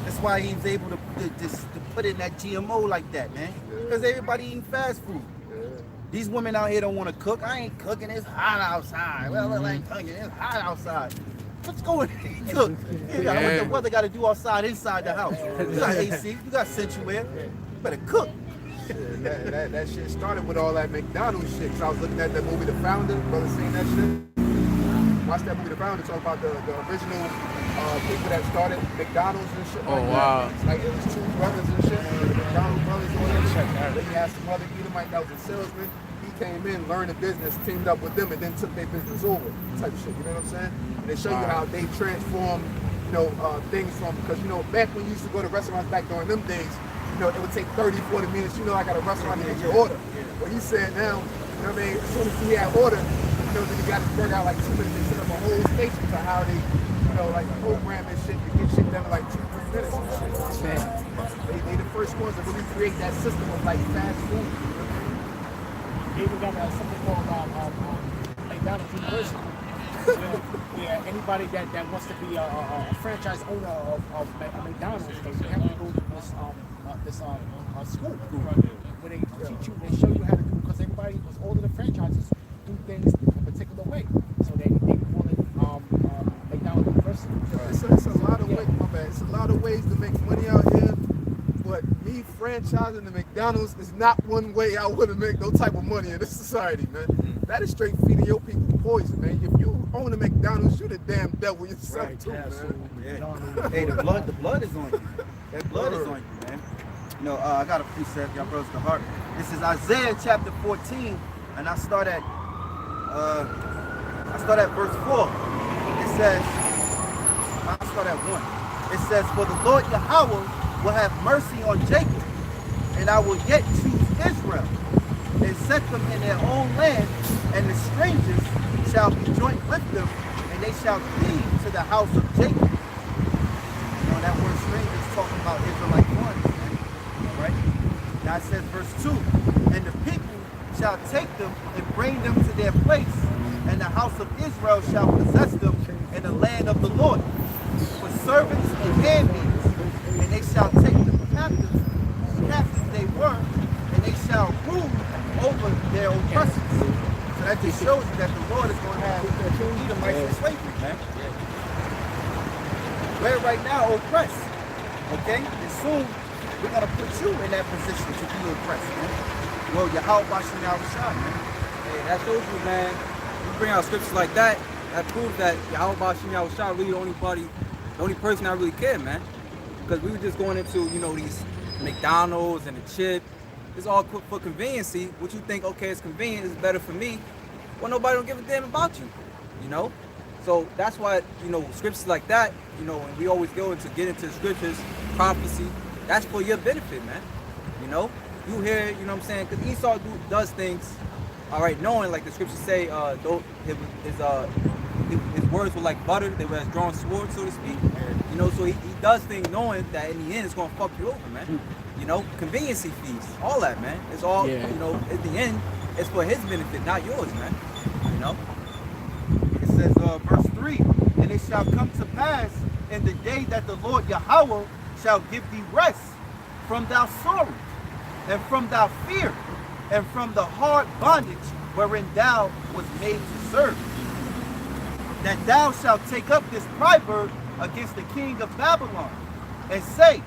That's why he was able to put in that GMO like that, man. Because everybody eating fast food. These women out here don't want to cook. I ain't cooking. It's hot outside. Well, I ain't cooking. It's hot outside. What's going on? Cook. What the weather got to do outside, inside the house? You got AC. You got central air. You better cook. That shit started with all that McDonald's shit. So I was looking at that movie, The Founder. Brother seen that shit? Watch that movie, The Founder. Talk about the original people that started McDonald's and shit. Oh, like wow. That. Like it was two brothers and shit. The McDonald's brothers or whatever. Then he had some other Edomite that was a salesman. He came in, learned the business, teamed up with them, and then took their business over. Type of shit. You know what I'm saying? And they show you how they transform, you know, things from, because, you know, back when you used to go to restaurants back during them days, you know, it would take 30, 40 minutes. You know, I got a restaurant to get your order. But he said now, you know what I mean, as soon as he had order, you know, then he got to figure out like 2 minutes. They set up a whole station to how they, you know, like program and shit to get shit done in like 2 minutes and shit. They the first ones to really create that system of like fast food. They even got something called McDonald's University. You know, yeah, anybody that wants to be a franchise owner of McDonald's, they have to go to this school where they teach you, they show you how to do, because everybody, because all of the franchises do things a particular way. So they call it McDonald's University. It's a lot of ways, my bad. It's a lot of ways to make money out here. But me franchising the McDonald's is not one way I want to make no type of money in this society, man. That is straight feeding your people poison, man. If you own a McDonald's, you the damn devil yourself too, man. Yeah. Hey, the blood is on you. That blood is on you, man. You know, I got a precept, y'all brothers to heart. This is Isaiah chapter 14, and I start at verse 4. It says, I start at 1. It says, for the Lord Yahawah will have mercy on Jacob, and I will yet choose Israel, and set them in their own land, and the strangers shall be joint with them, and they shall cleave to the house of Jacob. You know, that word stranger is talking about Israelite ones, right? Now it says verse 2, and the people shall take them and bring them to their place, and the house of Israel shall possess them in the land of the Lord, for servants and handmaids, and they shall take them captives they were, and they shall rule over their oppressors. So that just shows you that the Lord is going to have Edomites in slavery, man. We're right now oppressed, okay? And soon we're going to put you in that position to be oppressed, man. Well, Yahawashi, man. Hey, that shows you, man. You bring out scriptures like that, that proves that Yahawashi really the only person that really cared, man. Because we were just going into, you know, these McDonald's and the chip. It's all for conveniency. What you think, okay, it's convenient, it's better for me. Well, nobody don't give a damn about you, you know? So that's why, you know, scriptures like that, you know, and we always get into scriptures, prophecy, that's for your benefit, man. You know? You hear, you know what I'm saying? Because Esau does things, all right, knowing, like the scriptures say, his words were like butter, they were as drawn swords, so to speak. You know, so he does things knowing that in the end it's gonna fuck you over, man. You know, conveniency fees, all that, man. It's all, you know, at the end, it's for his benefit, not yours, man. You know? It says, verse 3, and it shall come to pass in the day that the Lord Yahawah shall give thee rest from thy sorrow, and from thy fear, and from the hard bondage wherein thou was made to serve. That thou shalt take up this proverb against the king of Babylon, and say,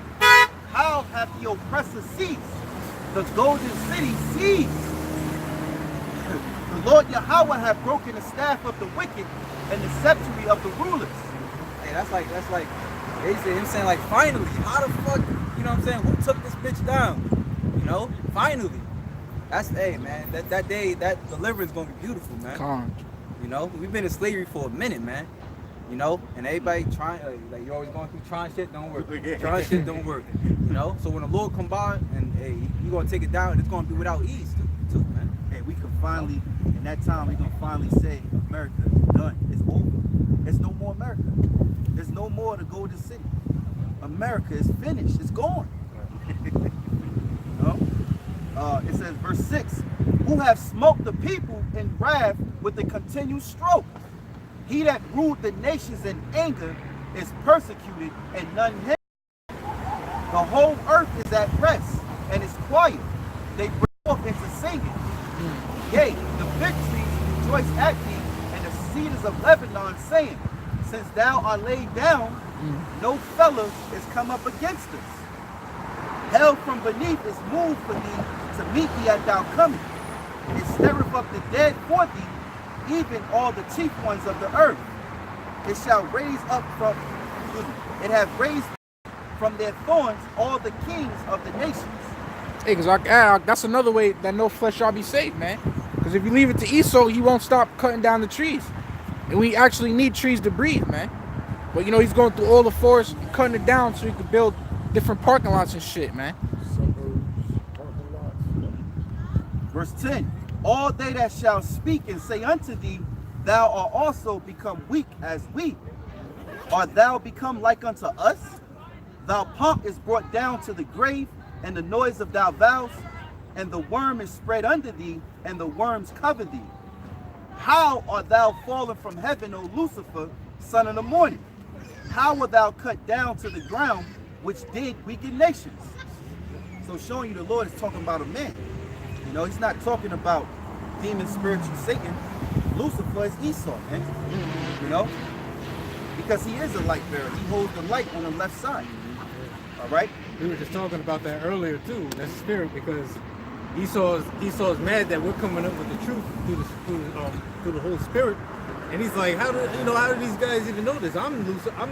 how hath the oppressor ceased? The golden city seized. The Lord Yahawah hath broken the staff of the wicked and the sceptre of the rulers. Hey, that's like basically him saying, like, finally, how the fuck, you know what I'm saying? Who took this bitch down? You know, finally. That's, hey, man, that day, that deliverance gonna be beautiful, man. You know, we've been in slavery for a minute, man. You know, and everybody trying, like you're always going through trying shit don't work. Trying shit don't work. You know, so when the Lord come by and hey, He gonna take it down, it's gonna be without ease too, man. Hey, we can finally, in that time, we gonna finally say, America is done. It's over. It's no more America. There's no more the Golden City. America is finished. It's gone. No? It says, verse 6, who have smoked the people in wrath with a continued stroke. He that ruled the nations in anger is persecuted, and none hid. The whole earth is at rest and is quiet. They break forth into singing. Yea, the fig trees rejoice at thee, and the cedars of Lebanon, saying, since thou art laid down, no fellow is come up against us. Hell from beneath is moved for thee to meet thee at thou coming. It stirreth up the dead for thee, even all the chief ones of the earth. It shall raise up from, it hath raised from their thorns all the kings of the nations. Hey, because that's another way that no flesh shall be saved, man. Because if you leave it to Esau, he won't stop cutting down the trees. And we actually need trees to breathe, man. But, you know, he's going through all the forest, cutting it down so he can build different parking lots and shit, man. Verse 10, all they that shall speak and say unto thee, thou art also become weak as we. Art thou become like unto us? Thy pomp is brought down to the grave, and the noise of thy vows, and the worm is spread under thee, and the worms cover thee. How art thou fallen from heaven, O Lucifer, son of the morning? How art thou cut down to the ground, which did weaken nations? So showing you the Lord is talking about a man. You know, he's not talking about demon, spiritual Satan. Lucifer is Esau, man. You know? Because he is a light bearer. He holds the light on the left side. All right? We were just talking about that earlier too. That's spirit, because Esau's mad that we're coming up with the truth through the Holy Spirit, and he's like, how do these guys even know this? I'm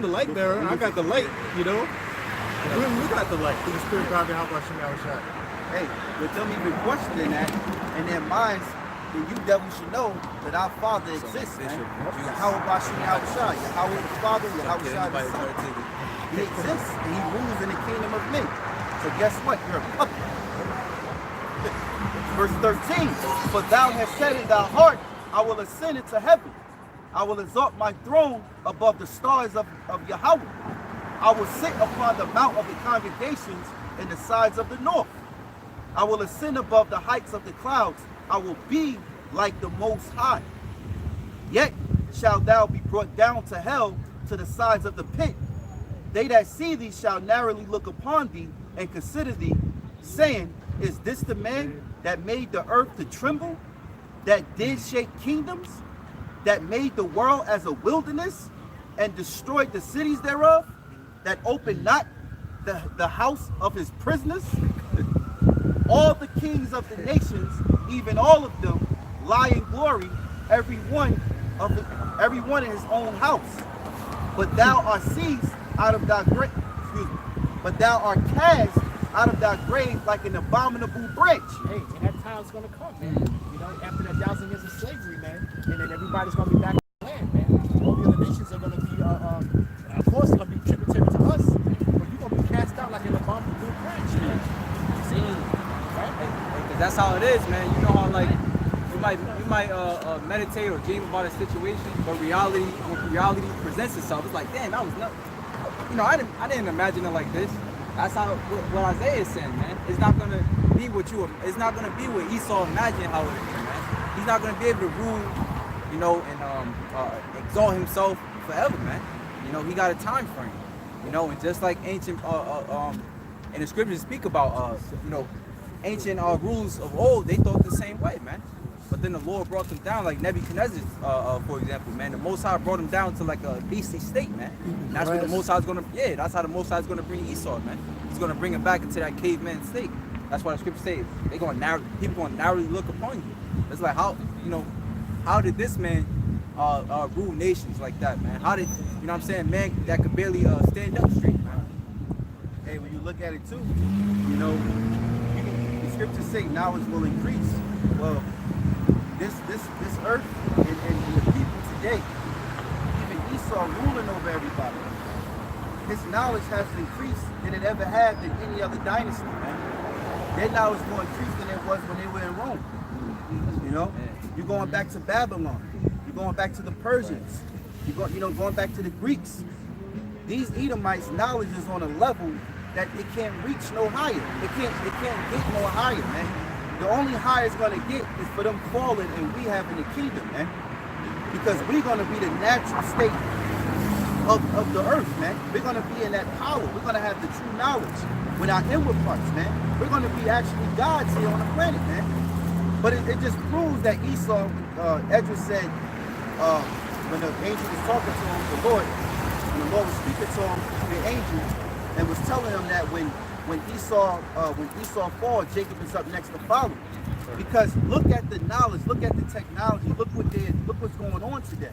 the light bearer. I got the light, you know. We got the light through the Spirit of Yahawashi. Hey, with them even questioning that in their minds, then you devils should know that our Father exists, man. Yahawashi, Yahawah the Father, Yahawashi the Son. He exists and he rules in the kingdom of men. So guess what? You're a puppet. Verse 13, for thou hast said in thy heart, I will ascend into heaven. I will exalt my throne above the stars of Yahawah. I will sit upon the mount of the congregations in the sides of the north. I will ascend above the heights of the clouds. I will be like the Most High. Yet shalt thou be brought down to hell, to the sides of the pit. They that see thee shall narrowly look upon thee and consider thee, saying, is this the man that made the earth to tremble, that did shake kingdoms, that made the world as a wilderness and destroyed the cities thereof, that opened not the house of his prisoners. All the kings of the nations, even all of them, lie in glory, every one in his own house. But thou art seized out of thy grave, but thou art cast out of thy grave like an abominable branch. Hey, and that time's gonna come, man. You know, after that 1,000 years of slavery, man, and then everybody's gonna be back on the land, man. All the other nations are gonna be, of course, gonna be tributary to us, but you're gonna be cast out like an abominable branch, man. See, right? Because that's how it is, man. You know how like you might meditate or dream about a situation, but when reality presents itself, it's like, damn, that was not. You know, I didn't imagine it like this. That's how what Isaiah is saying, man. It's not gonna be it's not gonna be what Esau imagined how it is, man. He's not gonna be able to rule, you know, and exalt himself forever, man. You know, he got a time frame. You know, and just like ancient and the scriptures speak about you know, ancient rulers of old, they thought the same way, man. But then the Lord brought them down, like Nebuchadnezzar, for example, man. The Most High brought them down to like a beastly state, man. And that's what the Most High is gonna, that's how the Most High is gonna bring Esau, man. He's gonna bring him back into that caveman state. That's why the scripture says people gonna narrowly look upon you. It's like how did this man rule nations like that, man? How did, you know what I'm saying, man, that could barely stand up straight, man. Hey, when you look at it too, you know, the scriptures say knowledge will increase. Well, this earth and the people today, even Esau ruling over everybody, his knowledge has increased than it ever had than any other dynasty, man. Their knowledge more increased than it was when they were in Rome. You know, you're going back to Babylon, you're going back to the Persians, going back to the Greeks. These Edomites' knowledge is on a level that it can't reach no higher. It can't get no higher, man. The only higher it's gonna get is for them falling and we having the kingdom, man. Because we're gonna be the natural state of the earth, man. We're gonna be in that power. We're gonna have the true knowledge with our inward parts, man. We're gonna be actually gods here on the planet, man. But it just proves that Esau, Edra said, when the angel was talking to him, the Lord was speaking to him, the angel, and was telling him that when Esau falls, Jacob is up next to follow. Because look at the knowledge, look at the technology, look what's going on today.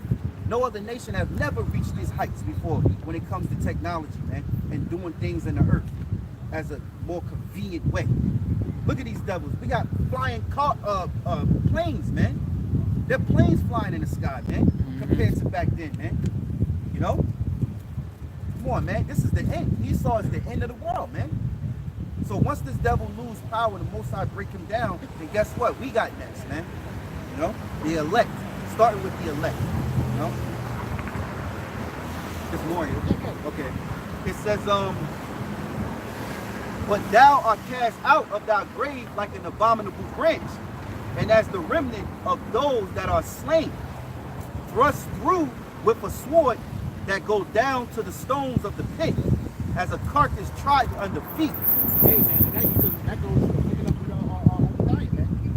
No other nation have never reached these heights before when it comes to technology, man, and doing things in the earth as a more convenient way. Look at these devils. We got flying planes, man. They're planes flying in the sky, man, compared to back then, man. You know? Come on, man. This is the end. Esau is the end of the world, man. So once this devil lose power, the Most High break him down, then guess what? We got next, man. You know? The elect. Starting with the elect. You know? This morning. Okay. It says, but thou art cast out of thy grave like an abominable branch, and as the remnant of those that are slain, thrust through with a sword that go down to the stones of the pit, as a carcass trodden under feet. Hey, man, that goes picking up with our diet, man. We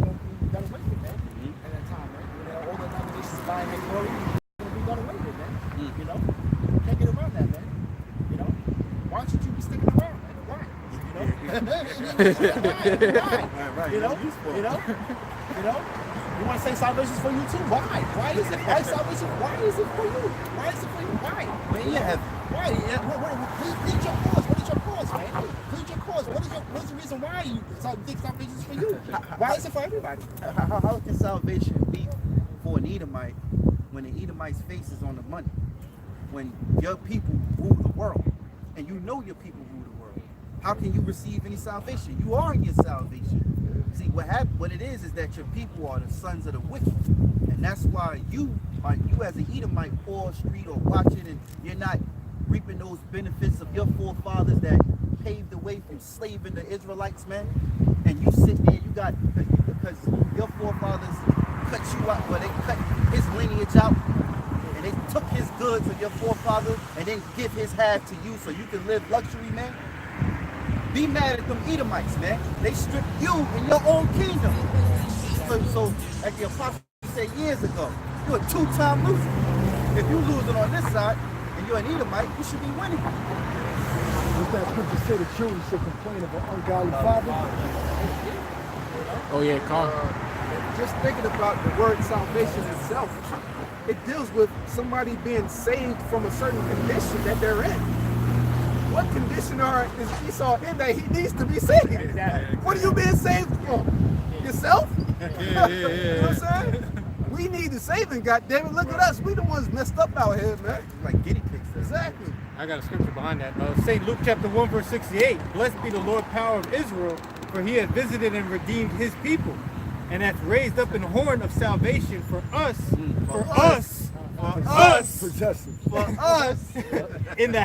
got away with that at that time, man. When all the denominations buying that glory, we got away with that. You know? Can't get around that, man. You know? Why don't you be sticking around, man? Why? You know? Why? You know? You know? You know? You want to say salvation's for you too? Why? Why is it? Why salvation? Why is it for you? Why is it for you? Why? Man, yeah. Why? Plead your cause. What is your cause, man? Plead your cause. What's the reason why you think salvation is for you? Why is it for everybody? How can salvation be for an Edomite when an Edomite's face is on the money? When your people rule the world, and you know your people rule the world, how can you receive any salvation? You are in your salvation. See, what it is that your people are the sons of the wicked. And that's why you as an Edomite, poor street or watching, and you're not reaping those benefits of your forefathers that paved the way from slaving the Israelites, man. And you sit there, because your forefathers cut you out, well, they cut his lineage out, and they took his goods of your forefathers and then give his half to you so you can live luxury, man. Be mad at them Edomites, man. They stripped you in your own kingdom. So at the apostle said years ago, you're a two-time loser. If you losing on this side and you're an Edomite, you should be winning. What's that scripture say? The children should complain of an ungodly father. Oh yeah, calm. Just thinking about the word salvation itself, it deals with somebody being saved from a certain condition that they're in. What condition is Esau in that he needs to be saved? What are you being saved from? Yourself? You know what I'm saying? We need the saving, goddammit. Look at us. We the ones messed up out here, man. Like guinea pigs. Exactly. I got a scripture behind that. St. Luke chapter 1 verse 68. Blessed be the Lord power of Israel, for he hath visited and redeemed his people, and hath raised up an horn of salvation for us, for us, Possessive. for us, in the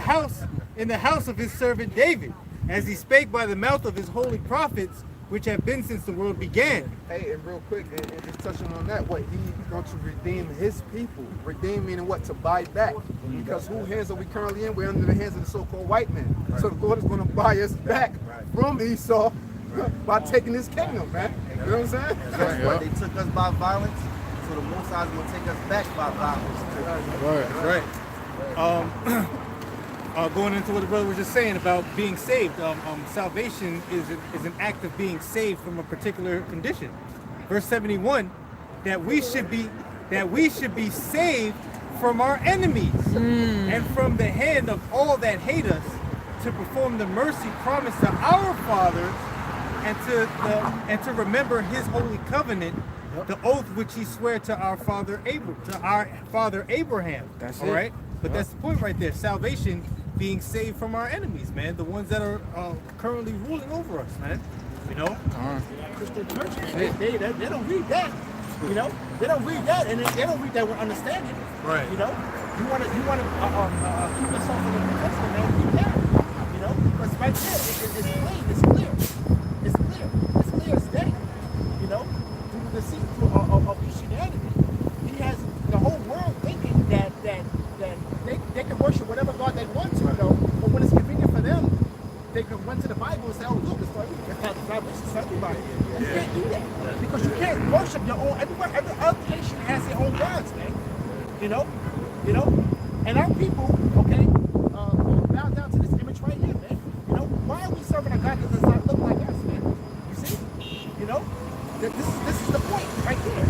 house of his servant David, as he spake by the mouth of his holy prophets, which have been since the world began. Hey, and real quick, and just touching on that, what he's going to redeem his people. Redeem meaning what? To buy back. Because whose hands are we currently in? We're under the hands of the so-called white man. So the Lord is going to buy us back from Esau by taking his kingdom, man. You know what I'm saying? That's what they took us by violence, so the Most High is going to take us back by violence. Right. Going into what the brother was just saying about being saved, salvation is an act of being saved from a particular condition. Verse 71, that we should be saved from our enemies and from the hand of all that hate us, to perform the mercy promised to our fathers, and to remember his holy covenant, the oath which he swore to our father Abraham. That's all it. right. But that's the point right there. Salvation, being saved from our enemies, man. The ones that are currently ruling over us, man. You know? Christian churches, they don't read that. You know? They don't read that, and they don't read that with understanding. Right. You know? You want to keep yourself in the New Testament, man, read that. You know? Because right there, it's plain, it's clear. It's clear. It's clear as day. You know? Through the deceit of Christianity. He has the whole world thinking that they can worship whatever God they want to, you know, but when it's convenient for them, they can run to the Bible and say, oh, look, it's for everybody. You can't do that, because you can't worship your own. Every other nation has their own gods, man. You know, and our people, okay, bow down to this image right here, man. You know, why are we serving a God that does not look like us, man? You see, you know, this is the point right there.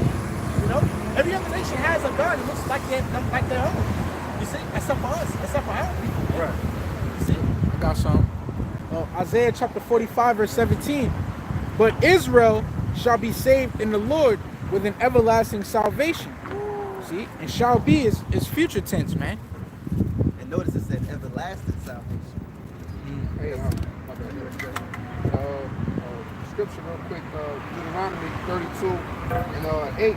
You know, every other nation has a God that looks like their own. You see, except for us, except for our people. Man. Right. You see? I got some. Isaiah chapter 45 verse 17. But Israel shall be saved in the Lord with an everlasting salvation. See, and shall be is future tense, man. And notice it said everlasting salvation. Hey, scripture real quick, Deuteronomy 32 and 8.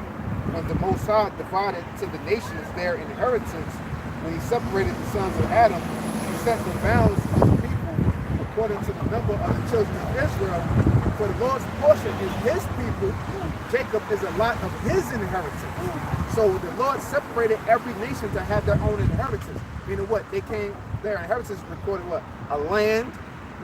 When the Most High divided to the nations their inheritance, when he separated the sons of Adam, he set the bounds of the people according to the number of the children of Israel. For the Lord's portion is his people, Jacob is a lot of his inheritance. So the Lord separated every nation to have their own inheritance. Meaning what? Their inheritance recorded what? A land, you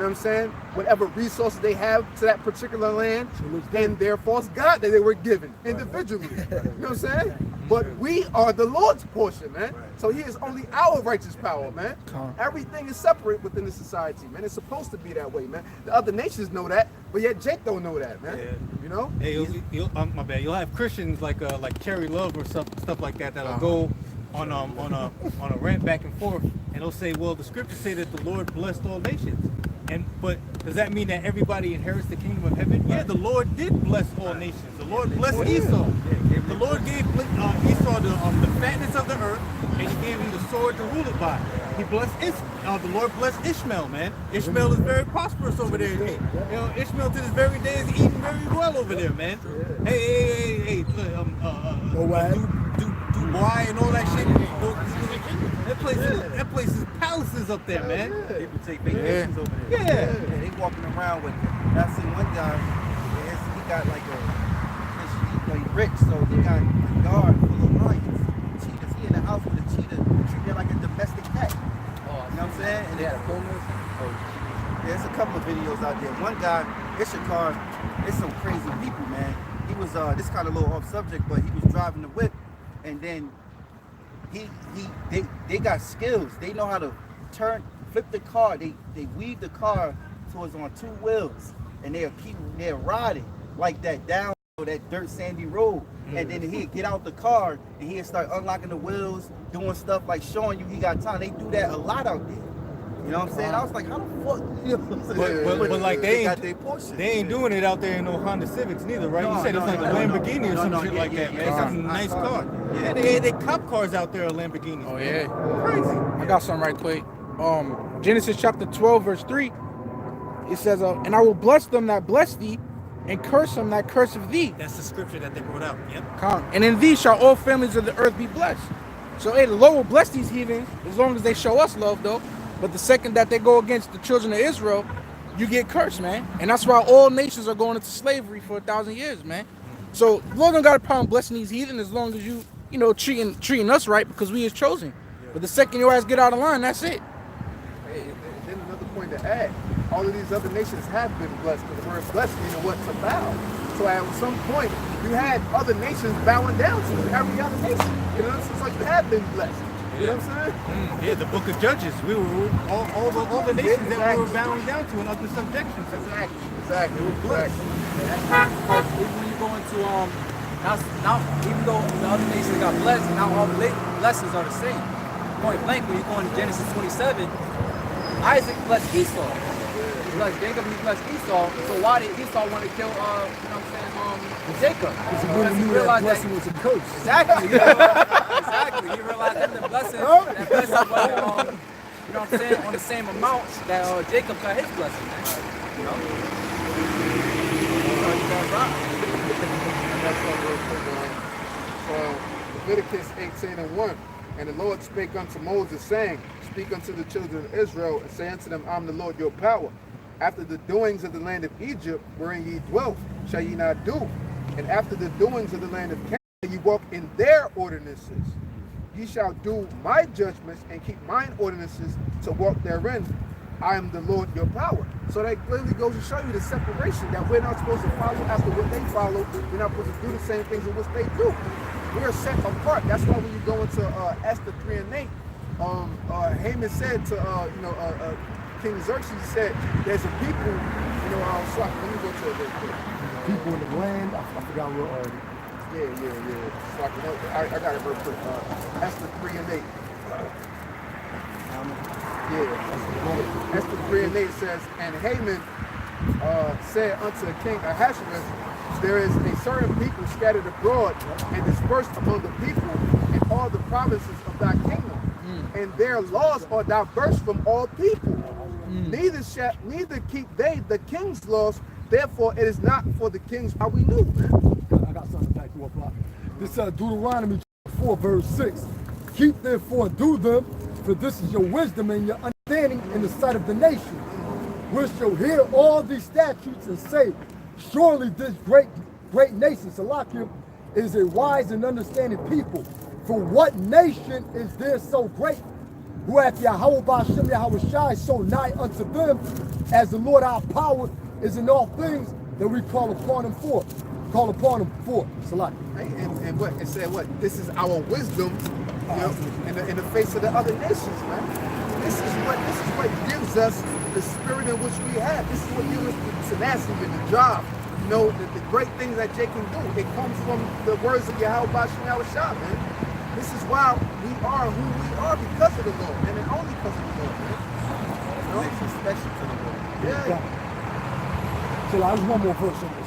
know what I'm saying? Whatever resources they have to that particular land, and their false god that they were given individually. You know what I'm saying? But we are the Lord's portion, man. So he is only our righteous power, man. Everything is separate within the society, man. It's supposed to be that way, man. The other nations know that, but yet Jake don't know that, man. You know? Hey, my bad. You'll have Christians like Cherry Love or stuff like that that'll go on a rant back and forth, and they'll say, well, the scriptures say that the Lord blessed all nations. But does that mean that everybody inherits the kingdom of heaven? Yeah, the Lord did bless all nations. The Lord blessed Esau. The Lord gave Esau the fatness of the earth, and he gave him the sword to rule it by. He blessed the Lord blessed Ishmael, man. Ishmael is very prosperous over there. Hey, you know, Ishmael to this very day is eating very well over there, man. Hey, Dubai and all that shit. That place is palaces up there, man. People take vacations over there. Yeah. They walking around with, I seen one guy, he got like he's rich, so he got a yard full of lions, cheetahs. He in the house with a cheetah, treating it like a domestic pet. You know what I'm saying? And they had a bonus. There's a couple of videos out there. One guy, Issachar, it's some crazy people, man. He was this kind of a little off subject, but he was driving the whip, and then they got skills. They know how to flip the car. They weave the car towards on two wheels, and they're riding like that down that dirt sandy road, and then he'd get out the car and he'd start unlocking the wheels, doing stuff like showing you he got time. They do that a lot out there. You know what I'm saying? I was like, how the fuck? You know what I'm saying? But like they got their Porsche. They ain't doing it out there in no Honda Civics neither, right? You said it's like a Lamborghini or some shit like that, man. It's a nice car. Yeah, they cop cars out there are Lamborghinis. Oh yeah, Crazy. I got something right quick. Genesis chapter 12 verse 3. It says, "And I will bless them that bless thee, and curse them that curseth thee. That's the scripture that they wrote out. Yep. And in thee shall all families of the earth be blessed." So hey, the Lord will bless these heathens as long as they show us love, though. But the second that they go against the children of Israel, you get cursed, man. And that's why all nations are going into slavery for 1,000 years, man. So the Lord don't got a problem blessing these heathen as long as you know, treating us right because we is chosen. But the second your ass get out of line, that's it. Hey, and then another point to add, all of these other nations have been blessed because the word blessed means what to bow. So at some point, you had other nations bowing down to every other nation. You know, so you have been blessed. You know what I'm saying? Yeah, the book of Judges. We were all the nations that we were bowing down to in other subjections. Exactly. Even when you go into now even though the other nations got blessed, now all the blessings are the same. Point blank, when you go into Genesis 27, Isaac blessed Esau. He blessed Jacob, he blessed Esau. So why did Esau want to kill Jacob? Because he really knew that blessing was a curse. Exactly. Exactly. He realized that the blessing was, you know what I'm saying, on the same amount that Jacob got his blessing. You know? Leviticus 18:1, and the Lord spake unto Moses, saying, Speak unto the children of Israel, and say unto them, I'm the Lord your power. After the doings of the land of Egypt, wherein ye dwelt, shall ye not do. And after the doings of the land of Canaan, ye walk in their ordinances. Ye shall do my judgments and keep mine ordinances to walk therein. I am the Lord your power. So that clearly goes to show you the separation, that we're not supposed to follow after what they follow. We're not supposed to do the same things in which they do. We are set apart. That's why when you go into Esther 3 and 8, Haman said to King Xerxes, he said, there's a people, let me go to it. People in the land, I forgot what. Yeah. So I got it real quick. Esther 3 and 8. Esther 3 and 8 says, and Haman said unto King Ahasuerus, there is a certain people scattered abroad and dispersed among the people in all the provinces of thy kingdom, and their laws are diverse from all people. Neither keep they the king's laws. Therefore, it is not for the kings how we knew. I got something to back you up. This is Deuteronomy 4 verse 6. Keep therefore and do them, for this is your wisdom and your understanding in the sight of the nations, which shall hear all these statutes and say, surely this great nation, Salakia, is a wise and understanding people. For what nation is there so great, who hath Yahawah BaHaSham Yahawashi so nigh unto them, as the Lord our power is in all things that we call upon him for. Salakia. And what it said, what this is our wisdom, in the face of the other nations, man. This is what gives us the spirit in which we have. This is what gives us the tenacity and the drive. The great things that Jay can do. It comes from the words of Yahawah BaHaSham Yahawashi, man. This is why we are who we are, because of the Lord, and then only because of the Lord, man. Makes us special to the Lord. Yeah. So there's one more verse on this.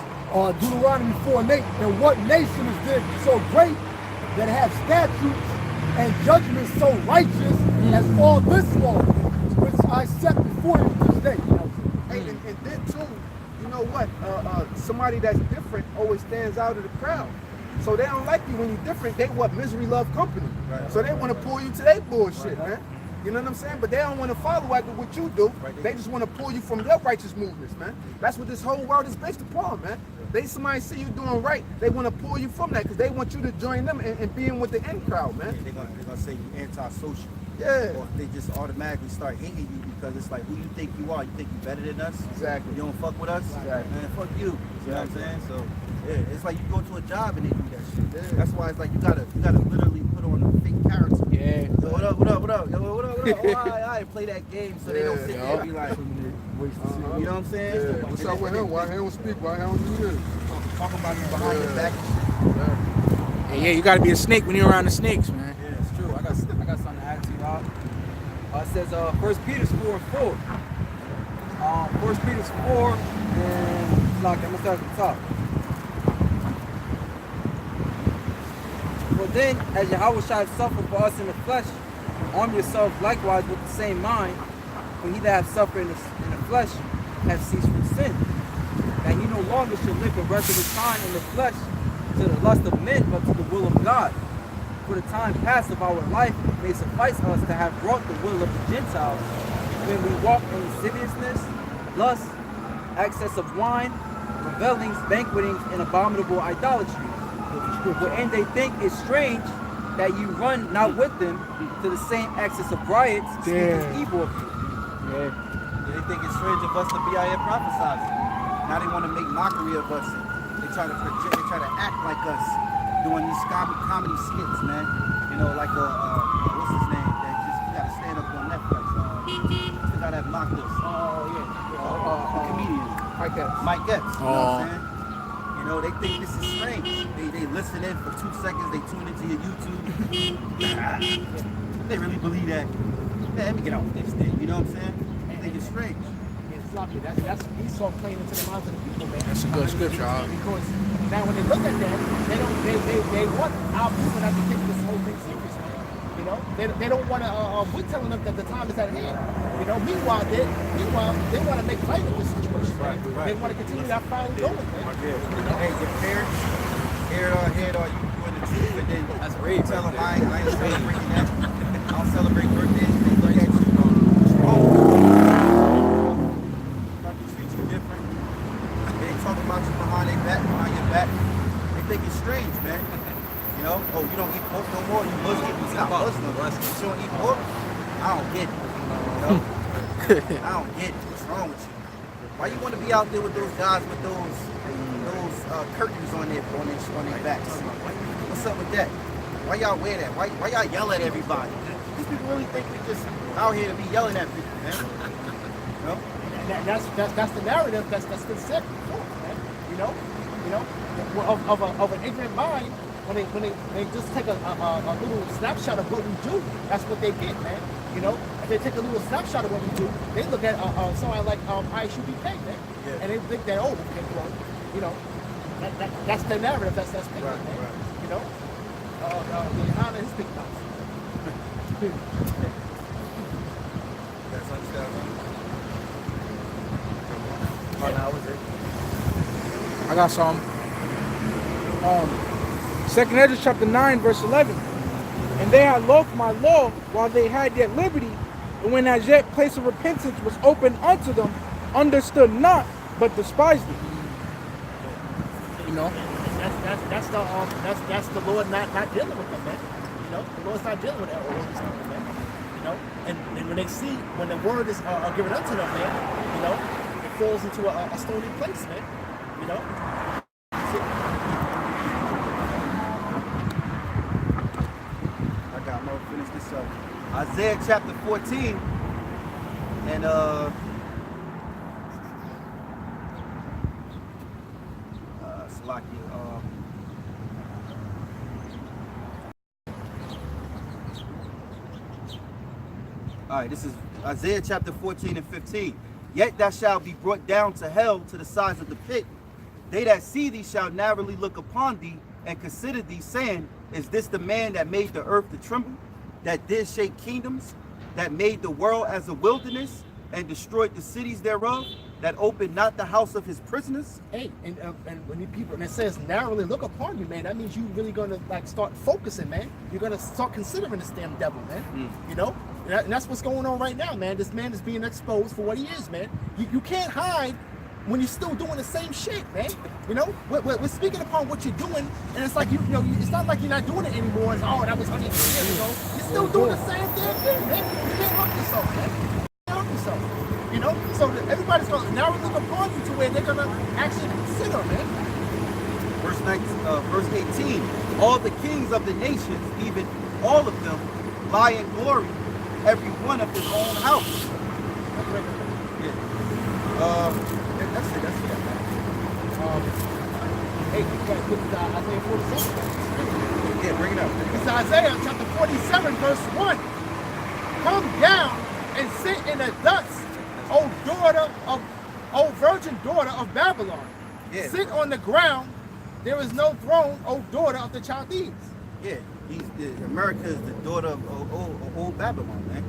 Deuteronomy 4 and 8. And what nation is there so great that have statutes and judgments so righteous as all this law, which I set before you this day? Hey, and then too, you know what? Somebody that's different always stands out of the crowd. So they don't like you when you're different. They what? Misery love company. Right. So they want to pull you to their bullshit, man. You know what I'm saying? But they don't want to follow after what you do. They just want to pull you from your righteous movements, man. That's what this whole world is based upon, man. Somebody see you doing right, they want to pull you from that because they want you to join them and be in with the in crowd, man. They're gonna say you antisocial. Yeah. Or if they just automatically start hating you because it's like, who you think you are? You think you better than us? Exactly. You don't fuck with us? Exactly. Man, fuck you. You know what I'm saying? So yeah, it's like you go to a job and they do that shit. Yeah. That's why it's like you gotta literally put on a fake character. Yeah. Yo, what up? Yo, what up? Oh, I play that game so they don't sit there and be like, you know what I'm saying? Yeah. What's up with him? Why he don't speak? Why he don't do this? Talking about you behind your back. Yeah, you gotta be a snake when you're around the snakes, man. Yeah, it's true. I got something to add to y'all. It says 1 Peter 4:4. 1 Peter 4, and like I'm gonna start at the top. For then, as Yahawashi suffered for us in the flesh, arm yourselves likewise with the same mind. For he that hath suffered in the flesh hath ceased from sin. That he no longer should live the rest of the time in the flesh to the lust of men, but to the will of God. For the time past of our life may suffice us to have brought the will of the Gentiles, when we walk in lasciviousness, lust, excess of wine, revelings, banquetings, and abominable idolatry. Wherein they think it strange that you run not with them to the same excess of riots, speaking evil of you. Yeah. They think it's strange of us to be out here prophesizing. Now they want to make mockery of us. They try to project, they try to act like us, doing these comedy skits, man. You know, like what's his name? That just got to stand up on Netflix. The guy that mocked us. The comedian. Mike Epps. You know what I'm saying? You know, they think this is strange. They listen in for 2 seconds. They tune into your YouTube. They really believe that. Man, let me get out with this thing. You know what I'm saying? They think it's strange. Sloppy. That's Esau playing into the minds of the people, man. That's a good scripture, Because now when they look at that, they want our people not to take this whole thing serious, man. You know, they don't want to. We're telling them that the time is at hand. You know, meanwhile they want to make light of this situation. Right. They want to continue that fire going, man. Yeah. You know? Hey, your parents, head or you doing the truth, and then That's great. Tell them I ain't celebrating that. I don't celebrate birthdays. They look at you wrong. Talking about you behind your back. They think it's strange, man. You know, oh, you don't eat pork no more. You Muslim. You're not Muslim. You don't eat pork. I don't get it. You know, I don't get it. What's wrong with you? Why you want to be out there with those guys with those curtains on their backs? What's up with that? Why y'all wear that? Why y'all yell at everybody? These people really think we just out here to be yelling at people, man. You know? That's the narrative that's been set before, man. You know, of an ignorant mind. When they just take a little snapshot of what we do, that's what they get, man. You know, if they take a little snapshot of what we do, they look at somebody like I should be paid, man, and they think that, oh, okay, well, you know, that's the narrative that's picking, man. Right. You know, the honor his big mouth. That's understandable. I got some. 2nd Ezra chapter 9, verse 11. And they had loathed my law while they had yet liberty, and when as yet place of repentance was opened unto them, understood not, but despised it. You know? That's the Lord not dealing with them, man. You know, the Lord's not dealing with that all this time, man. You know, and when they see when the word is given unto them, man, you know, it falls into a stony place, man. You know. I'm gonna finish this up. Isaiah chapter 14 and all right, this is Isaiah chapter 14 and 15. Yet thou shalt be brought down to hell, to the sides of the pit. They that see thee shall narrowly look upon thee and consider thee, saying, is this the man that made the earth to tremble, that did shake kingdoms, that made the world as a wilderness, and destroyed the cities thereof, that opened not the house of his prisoners? Hey, and when you people, and it says narrowly look upon you, man, that means you really gonna like start focusing, man. You're gonna start considering this damn devil, man. You know, and that's what's going on right now, man. This man is being exposed for what he is, man. You can't hide when you're still doing the same shit, man. You know, we're speaking upon what you're doing, and it's like you know, it's not like you're not doing it anymore. It's oh, that was 100 years ago. You're still doing the same damn thing, man. You can't help yourself, man. You can't help yourself. You know, so everybody's gonna now look upon you to where they're gonna actually consider, man. Verse 18. All the kings of the nations, even all of them, lie in glory, every one of his own house. Yeah. That's it. Hey, you guys look at Isaiah 47. Yeah, bring it up. It's Isaiah chapter 47, verse 1. Come down and sit in the dust, O virgin daughter of Babylon. Yeah. Sit on the ground. There is no throne, O daughter of the Chaldees. Yeah, America is the daughter of old Babylon, man.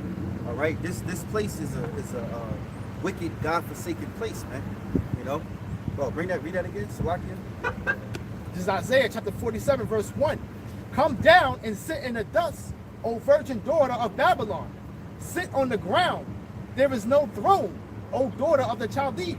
All right, this place is a wicked, God-forsaken place, man. You know. Well, read that again, Salakia. This is Isaiah chapter 47, verse 1. Come down and sit in the dust, O virgin daughter of Babylon. Sit on the ground. There is no throne, O daughter of the Chaldees.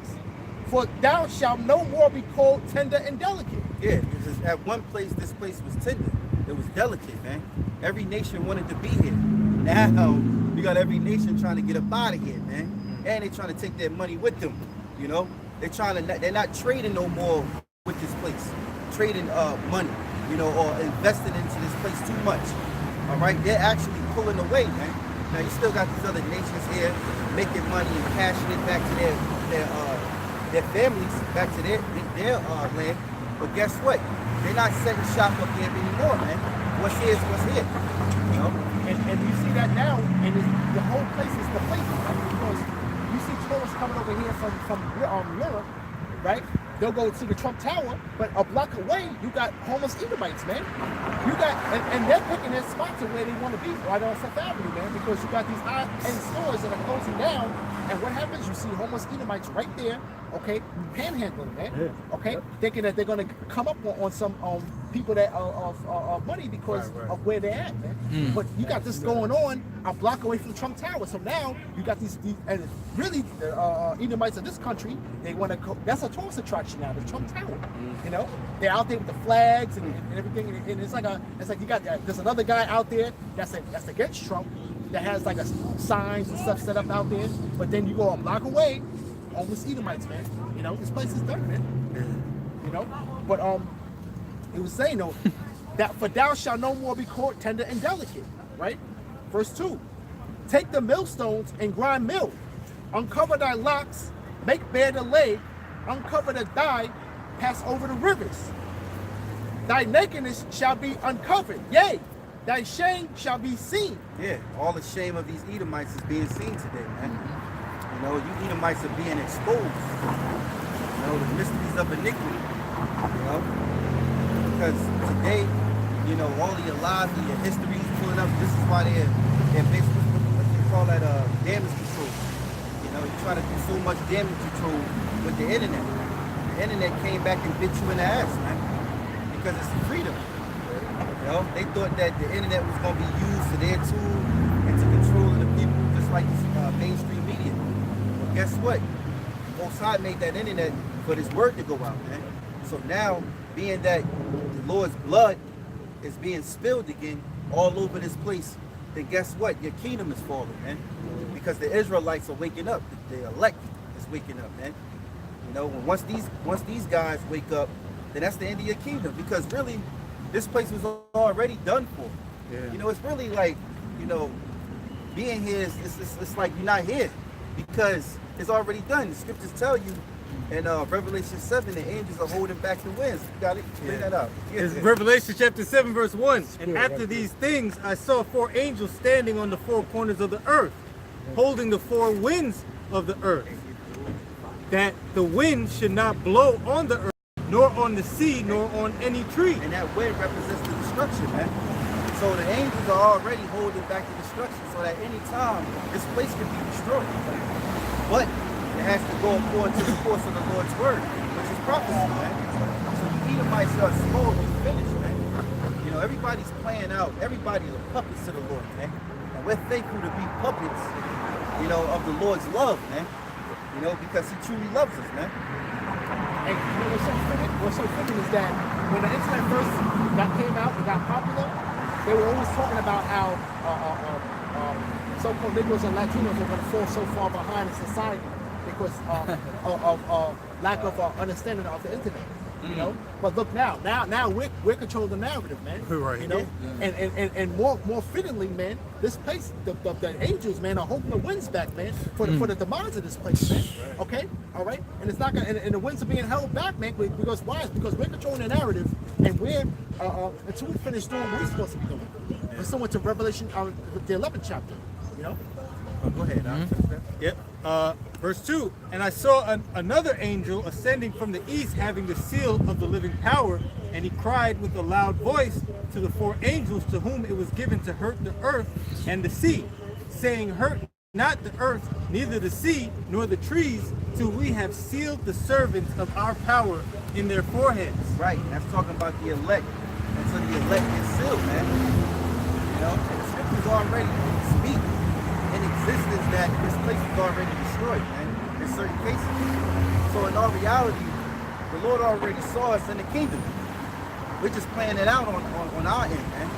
For thou shalt no more be called tender and delicate. Yeah, because at one place, this place was tender. It was delicate, man. Every nation wanted to be here. Now, we got every nation trying to get up out of here, man. And they're trying to take their money with them, you know? They're not trading no more with this place. Trading money, you know, or investing into this place too much. All right, they're actually pulling away, man. Now, you still got these other nations here making money and cashing it back to their families, back to their land. But guess what? They're not setting shop up here anymore, man. What's here is what's here. You know? And you see that now, and the whole place is deflating, right? Because you see tourists coming over here from Europe, right? They'll go to the Trump Tower, but a block away, you got homeless Edomites, man. You got, and they're picking their spot to where they want to be, right on Fifth Avenue, man, because you got these high-end stores that are closing down, and what happens? You see homeless Edomites right there, okay, panhandling, man, okay, thinking that they're going to come up on some people that are money because of where they're at, man. But you got this going on a block away from Trump Tower, so now you got these and really Edomites of this country, they want to go. That's a tourist attraction now, the Trump Tower. You know, they're out there with the flags and everything, and it's like you got there's another guy out there that's against Trump that has like signs and stuff set up out there, but then you go a block away, homeless Edomites, man. You know, this place is done, man. You know, but it was saying though that for thou shalt no more be called tender and delicate, right? Verse 2. Take the millstones and grind mill, uncover thy locks, make bare the leg, uncover the thigh, pass over the rivers. Thy nakedness shall be uncovered, yea, thy shame shall be seen. Yeah, all the shame of these Edomites is being seen today, man. You know, you Edomites are being exposed. You know, the mysteries of iniquity. You know, because today, you know, all of your lies and your history is pulling up. This is why they're basically what they call that damage control. You know, you try to do so much damage control with the internet. The internet came back and bit you in the ass, man, because it's freedom. You know, they thought that the internet was going to be used for their tool and to control the people, just like mainstream media. Well, guess what? Most High made that internet for this word to go out, man. So now, being that the Lord's blood is being spilled again all over this place, then guess what? Your kingdom is falling, man. Because the Israelites are waking up. The elect is waking up, man. You know, once these guys wake up, then that's the end of your kingdom. Because really, this place was already done for. Yeah. You know, it's really like, you know, being here is it's like you're not here because it's already done. The scriptures tell you in Revelation 7, the angels are holding back the winds. You got it? Bring that up. Yeah. It's Revelation chapter 7, verse 1. And after these things, I saw 4 angels standing on the 4 corners of the earth, holding the 4 winds of the earth, that the wind should not blow on the earth, nor on the sea, nor on any tree. And that wind represents the destruction, man. So the angels are already holding back the destruction, so that any time this place can be destroyed. But it has to go according to the course of the Lord's word, which is prophecy, man. So the Edomites are slowly finished, man. You know, everybody's playing out. Everybody's a puppets to the Lord, man. And we're thankful to be puppets, you know, of the Lord's love, man. You know, because he truly loves us, man. And what's so fitting is that when the internet first came out and got popular, they were always talking about how so-called Negroes and Latinos are going to fall so far behind in society because of lack of understanding of the internet. You know, but look now we're controlling the narrative, man. Right. You know, and more fittingly, man, this place, the angels, man, are holding the winds back, man, for the demise of this place, man. Right. Okay, all right, and it's not gonna, and the winds are being held back, man, because why? Because we're controlling the narrative, and we're until we finish doing what we're supposed to be doing. We're similar to Revelation, the 11th chapter. You know. Oh, go ahead. Yep. Verse 2, and I saw another angel ascending from the east, having the seal of the living power, and he cried with a loud voice to the 4 angels to whom it was given to hurt the earth and the sea, saying, hurt not the earth, neither the sea, nor the trees, till we have sealed the servants of our power in their foreheads. Right, that's talking about the elect. And so the elect is sealed, man. You know, and the scriptures already speak in existence that this place is already destroyed, man, in certain cases. So in all reality, the Lord already saw us in the kingdom. We're just playing it out on our end, man.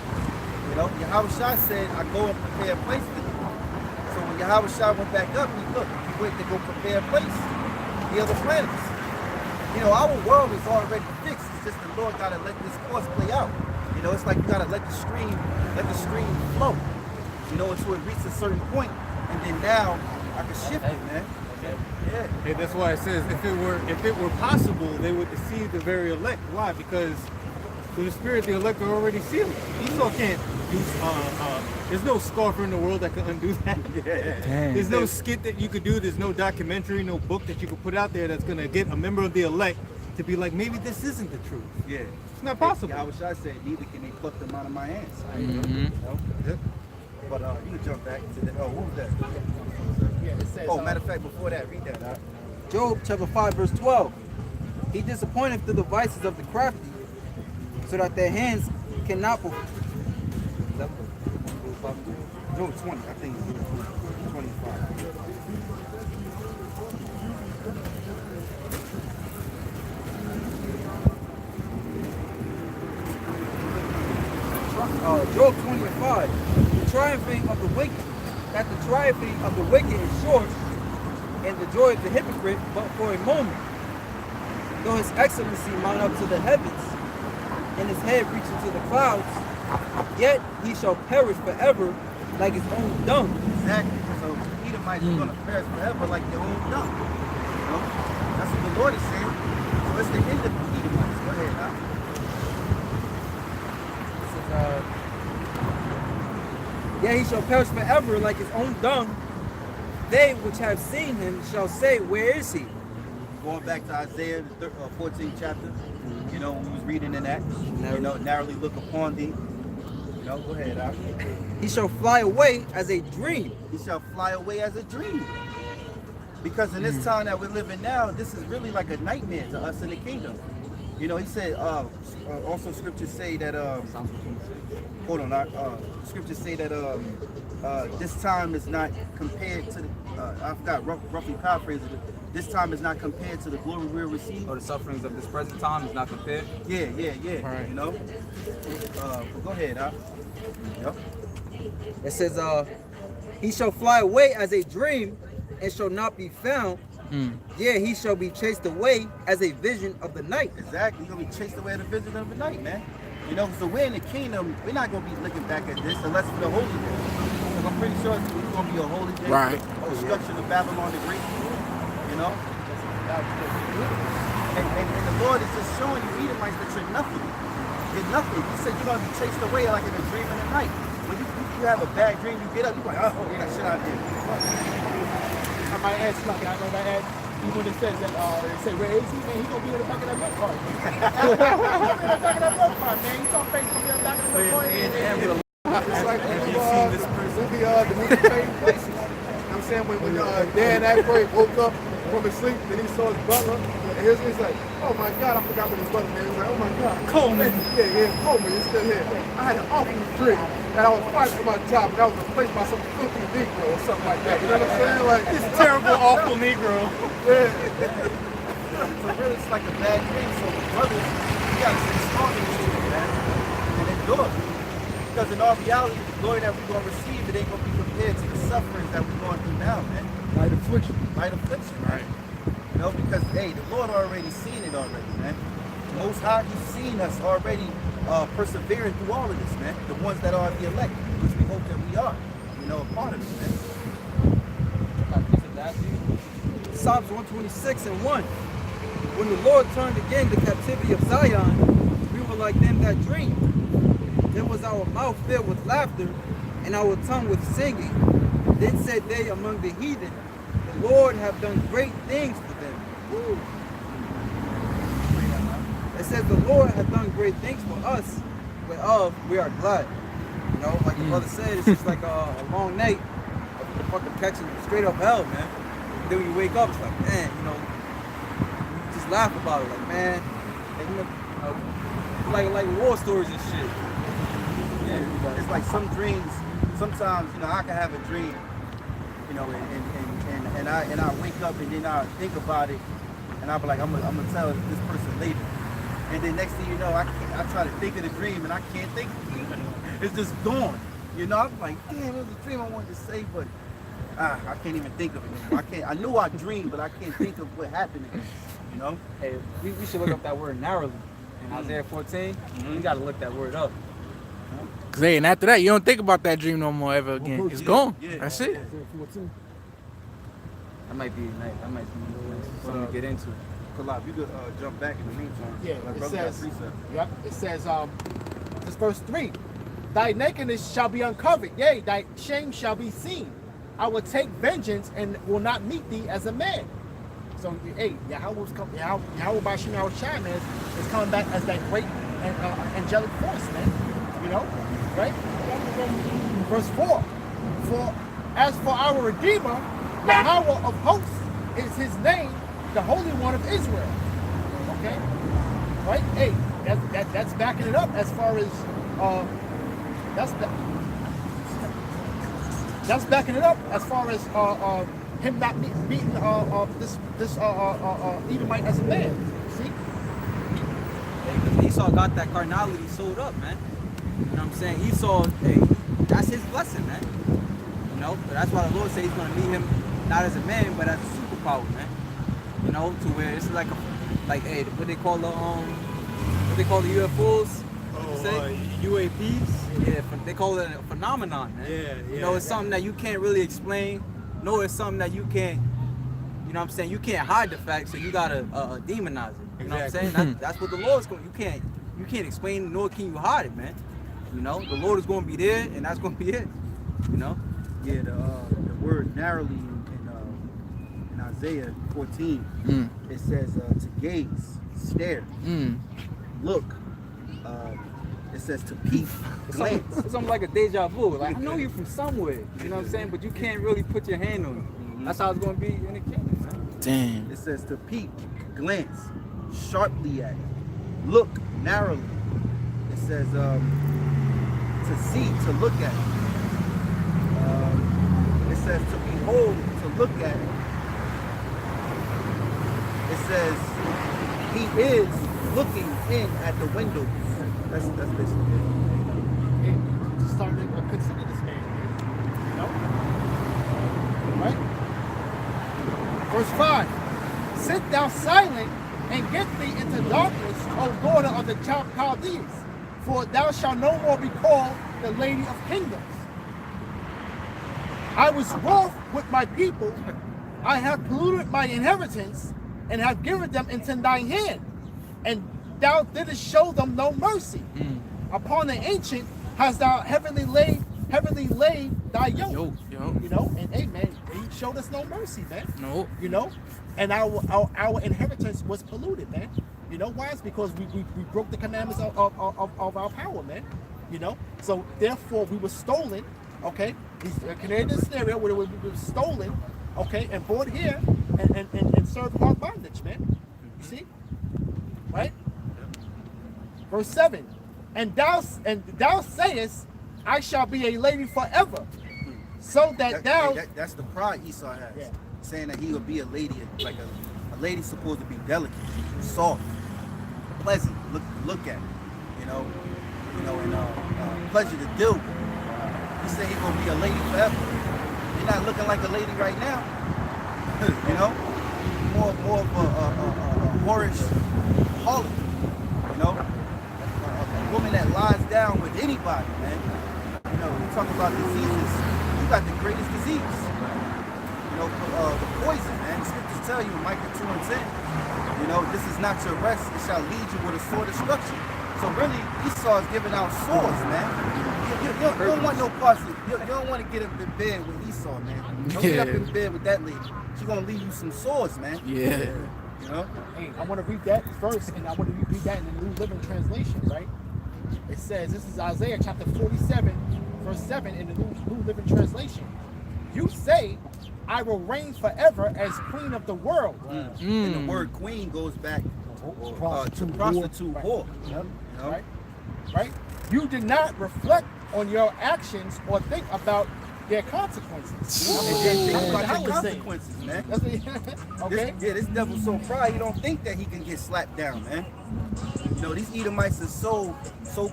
You know, Yahawashi said, I go and prepare a place for you. So when Yahawashi went back up, he went to go prepare a place, heal the planets. You know, our world is already fixed. It's just the Lord gotta let this course play out. You know, it's like you gotta let the stream flow. You know, until it reaches a certain point, and then now I can shift it, man. Yeah. Hey, that's why it says if it were possible, they would deceive the very elect. Why? Because through the Spirit, the elect are already sealed. Esau can't do. There's no scoffer in the world that can undo that. Yeah. There's no skit that you could do. There's no documentary, no book that you could put out there that's gonna get a member of the elect to be like, maybe this isn't the truth. Yeah. It's not possible. Yahawashi said, neither can they pluck them out of my hands. You know? Yep. But you can jump back to the, what was that? Yeah, it says. Matter of fact, before that, read that. Job chapter 5 verse 12. He disappointeth the devices of the crafty, so that their hands cannot perform. Job 20, I think it's 25. Job 20 and 5. The triumphing of the wicked, that the triumphing of the wicked is short, and the joy of the hypocrite but for a moment. Though his excellency mount up to the heavens, and his head reach into the clouds, yet he shall perish forever like his own dung. Exactly. So Edomites are going to perish forever like their own dung. You know? That's what the Lord is saying. So it's the end of the Edomites. Go ahead, huh? Yet he shall perish forever like his own dung. They which have seen him shall say, where is he? Going back to Isaiah, the 14th chapter, you know, when we was reading in that, you know, narrowly look upon thee. You know, go ahead, Al. He shall fly away as a dream. He shall fly away as a dream. Because in this time that we're living now, this is really like a nightmare to us in the kingdom. You know, he said, also scriptures say that, hold on, scriptures say that this time is not compared to, I forgot, roughly paraphrasing it, this time is not compared to the glory we'll receive. Or the sufferings of this present time is not compared. Yeah, Right. you know. Go ahead, huh? Yep. It says, he shall fly away as a dream and shall not be found. Yeah, he shall be chased away as a vision of the night. Exactly, you're gonna be chased away at the vision of the night, man. You know, so we're in the kingdom, we're not gonna be looking back at this unless it's the holy day. Because I'm pretty sure it's gonna be a holy day. Right. Destruction of Babylon the Great. You know? And the Lord is just showing you Edomites that you're nothing. You're nothing. He said you're gonna be chased away like in a dream in the night. When you have a bad dream, you get up, you're like, oh, get that shit out there. I might add something. I know that ad, even when it says that, they say, where is he? Man, he gonna be in the back of that milk cart. He's gonna be in the back of that milk cart, man. He's gonna face gonna be in the back of the milk cart. It's like the movie Trading Places. You know what I'm saying? When Dan Aykroyd woke up from his sleep, then he saw his butler, and he's like, oh my God, I forgot what his butler name was. Like, oh my God. Coleman. Yeah, Coleman, he's still here. I had an awful dream that I was fighting for my job, and I was replaced by some filthy Negro or something like that. You know what I'm saying? Like, This terrible, awful Negro. yeah. So really, it's like a bad dream. So brothers, we gotta stay strong in this shit, man, and endure. Because in all reality, the glory that we're gonna receive, it ain't gonna be compared to the sufferings that we're going through now, man. Light affliction. Light affliction, right? You know, because hey, the Lord already seen it already, man. Most High, He's seen us already persevering through all of this, man. The ones that are the elect, which we hope that we are, you know, a part of it, man. Psalms 126:1. When the Lord turned again the captivity of Zion, we were like them that dream. Then was our mouth filled with laughter, and our tongue with singing. Then said they among the heathen, the Lord have done great things for them. Woo. It says the Lord have done great things for us, whereof we are glad. You know, like the brother said, it's just like a long night of fucking catching straight up hell, man. And then when you wake up, it's like, man, you know, you just laugh about it, like, man, and, you know, like war stories and shit. Yeah, it's like some dreams. Sometimes, you know, I can have a dream, you know, and I wake up and then I think about it, and I'll be like, I'm gonna tell this person later. And then next thing you know, I try to think of the dream and I can't think of it. It's just gone. You know, I'm like, damn, it was a dream I wanted to say, but I can't even think of it anymore. I knew I dreamed, but I can't think of what happened again. You know? Hey, we should look up that word narrowly. In Isaiah 14, we gotta look that word up. Cause hey, and after that, you don't think about that dream no more ever again. It's gone. Yeah. That's it. That might be something to get into. Kalab, you could jump back in the meantime. Yeah, Like it brother got says, precept. yep, it says, this verse 3, thy nakedness shall be uncovered, yea, thy shame shall be seen. I will take vengeance and will not meet thee as a man. So, hey, Yahawah's coming, Yahawah BaHaSham, Rawchaa, man, is coming back as that great angelic force, man. You know, right? Verse 4, as for our Redeemer, Yahawah of hosts is his name, the Holy One of Israel. Okay? Right? Hey, that's backing it up as far as that's backing it up as far as him not beating this Edomite as a man. See? Because Esau got that carnality sold up, man. You know what I'm saying? Esau, hey, that's his blessing, man. You know, but that's why the Lord said he's gonna meet him not as a man, but as a superpower, man. You know, to where it's like hey, what they call the UFOs? UAPs? Yeah, they call it a phenomenon, man. Yeah. You know, it's something that you can't really explain. No, it's something that you can't, you know what I'm saying? You can't hide the fact, so you gotta demonize it. You know what I'm saying? That's what the Lord's going. You can't explain, nor can you hide it, man. You know, the Lord is going to be there, and that's going to be it. You know? Yeah, the word narrowly in Isaiah 14, it says to gaze, stare, look. It says to peep, glance. It's something like a deja vu. Like, I know you from somewhere. You know what I'm saying? But you can't really put your hand on it. That's how it's going to be in the kingdom, man. Damn. It says to peep, glance, sharply at it, look narrowly. It says to see, to look at it. It says to behold, to look at it. It says he is looking in at the windows. That's basically it. Hey, just start to consider this man, you know? Right? Verse 5, sit thou silent and get thee into darkness, O daughter of the Chaldeans, for thou shalt no more be called the lady of kingdoms. I was wroth with my people, I have polluted my inheritance, and have given them into thine hand, and thou didst show them no mercy. Upon the ancient hast thou heavily laid thy yoke. You know, and hey man, he showed us no mercy, man. No. You know, and our inheritance was polluted, man. You know why? It's because we broke the commandments of our power, man. You know, so therefore we were stolen. Okay, he's created a scenario where we were stolen. Okay, and brought here and served hard bondage, man. You see, right? Verse 7, and thou sayest, I shall be a lady forever, so that's the pride Esau has, saying that he will be a lady lady's supposed to be delicate, soft, pleasant, look at, and pleasure to deal with. He said he's gonna be a lady forever. You're not looking like a lady right now, more of a whorish harlot, a woman that lies down with anybody, man. We talk about diseases. You got the greatest disease. The poison, man. The scriptures tell you in Micah 2:10, this is not your rest, it shall lead you with a sword destruction. So really, Esau is giving out swords, man. You don't want no parts. You don't want to get up in bed with Esau, man. Don't get up in bed with that lady. She's gonna leave you some swords, man. Yeah. Hey, I want to read that verse, and I want to read that in the New Living Translation, right? It says, this is Isaiah chapter 47, verse 7 in the New Living Translation. You say, I will reign forever as queen of the world. And the word queen goes back to prostitute whore. Right? You did not reflect on your actions or think about their consequences. Think about the consequences, man. Okay? This devil's so proud, he don't think that he can get slapped down, man. These Edomites are so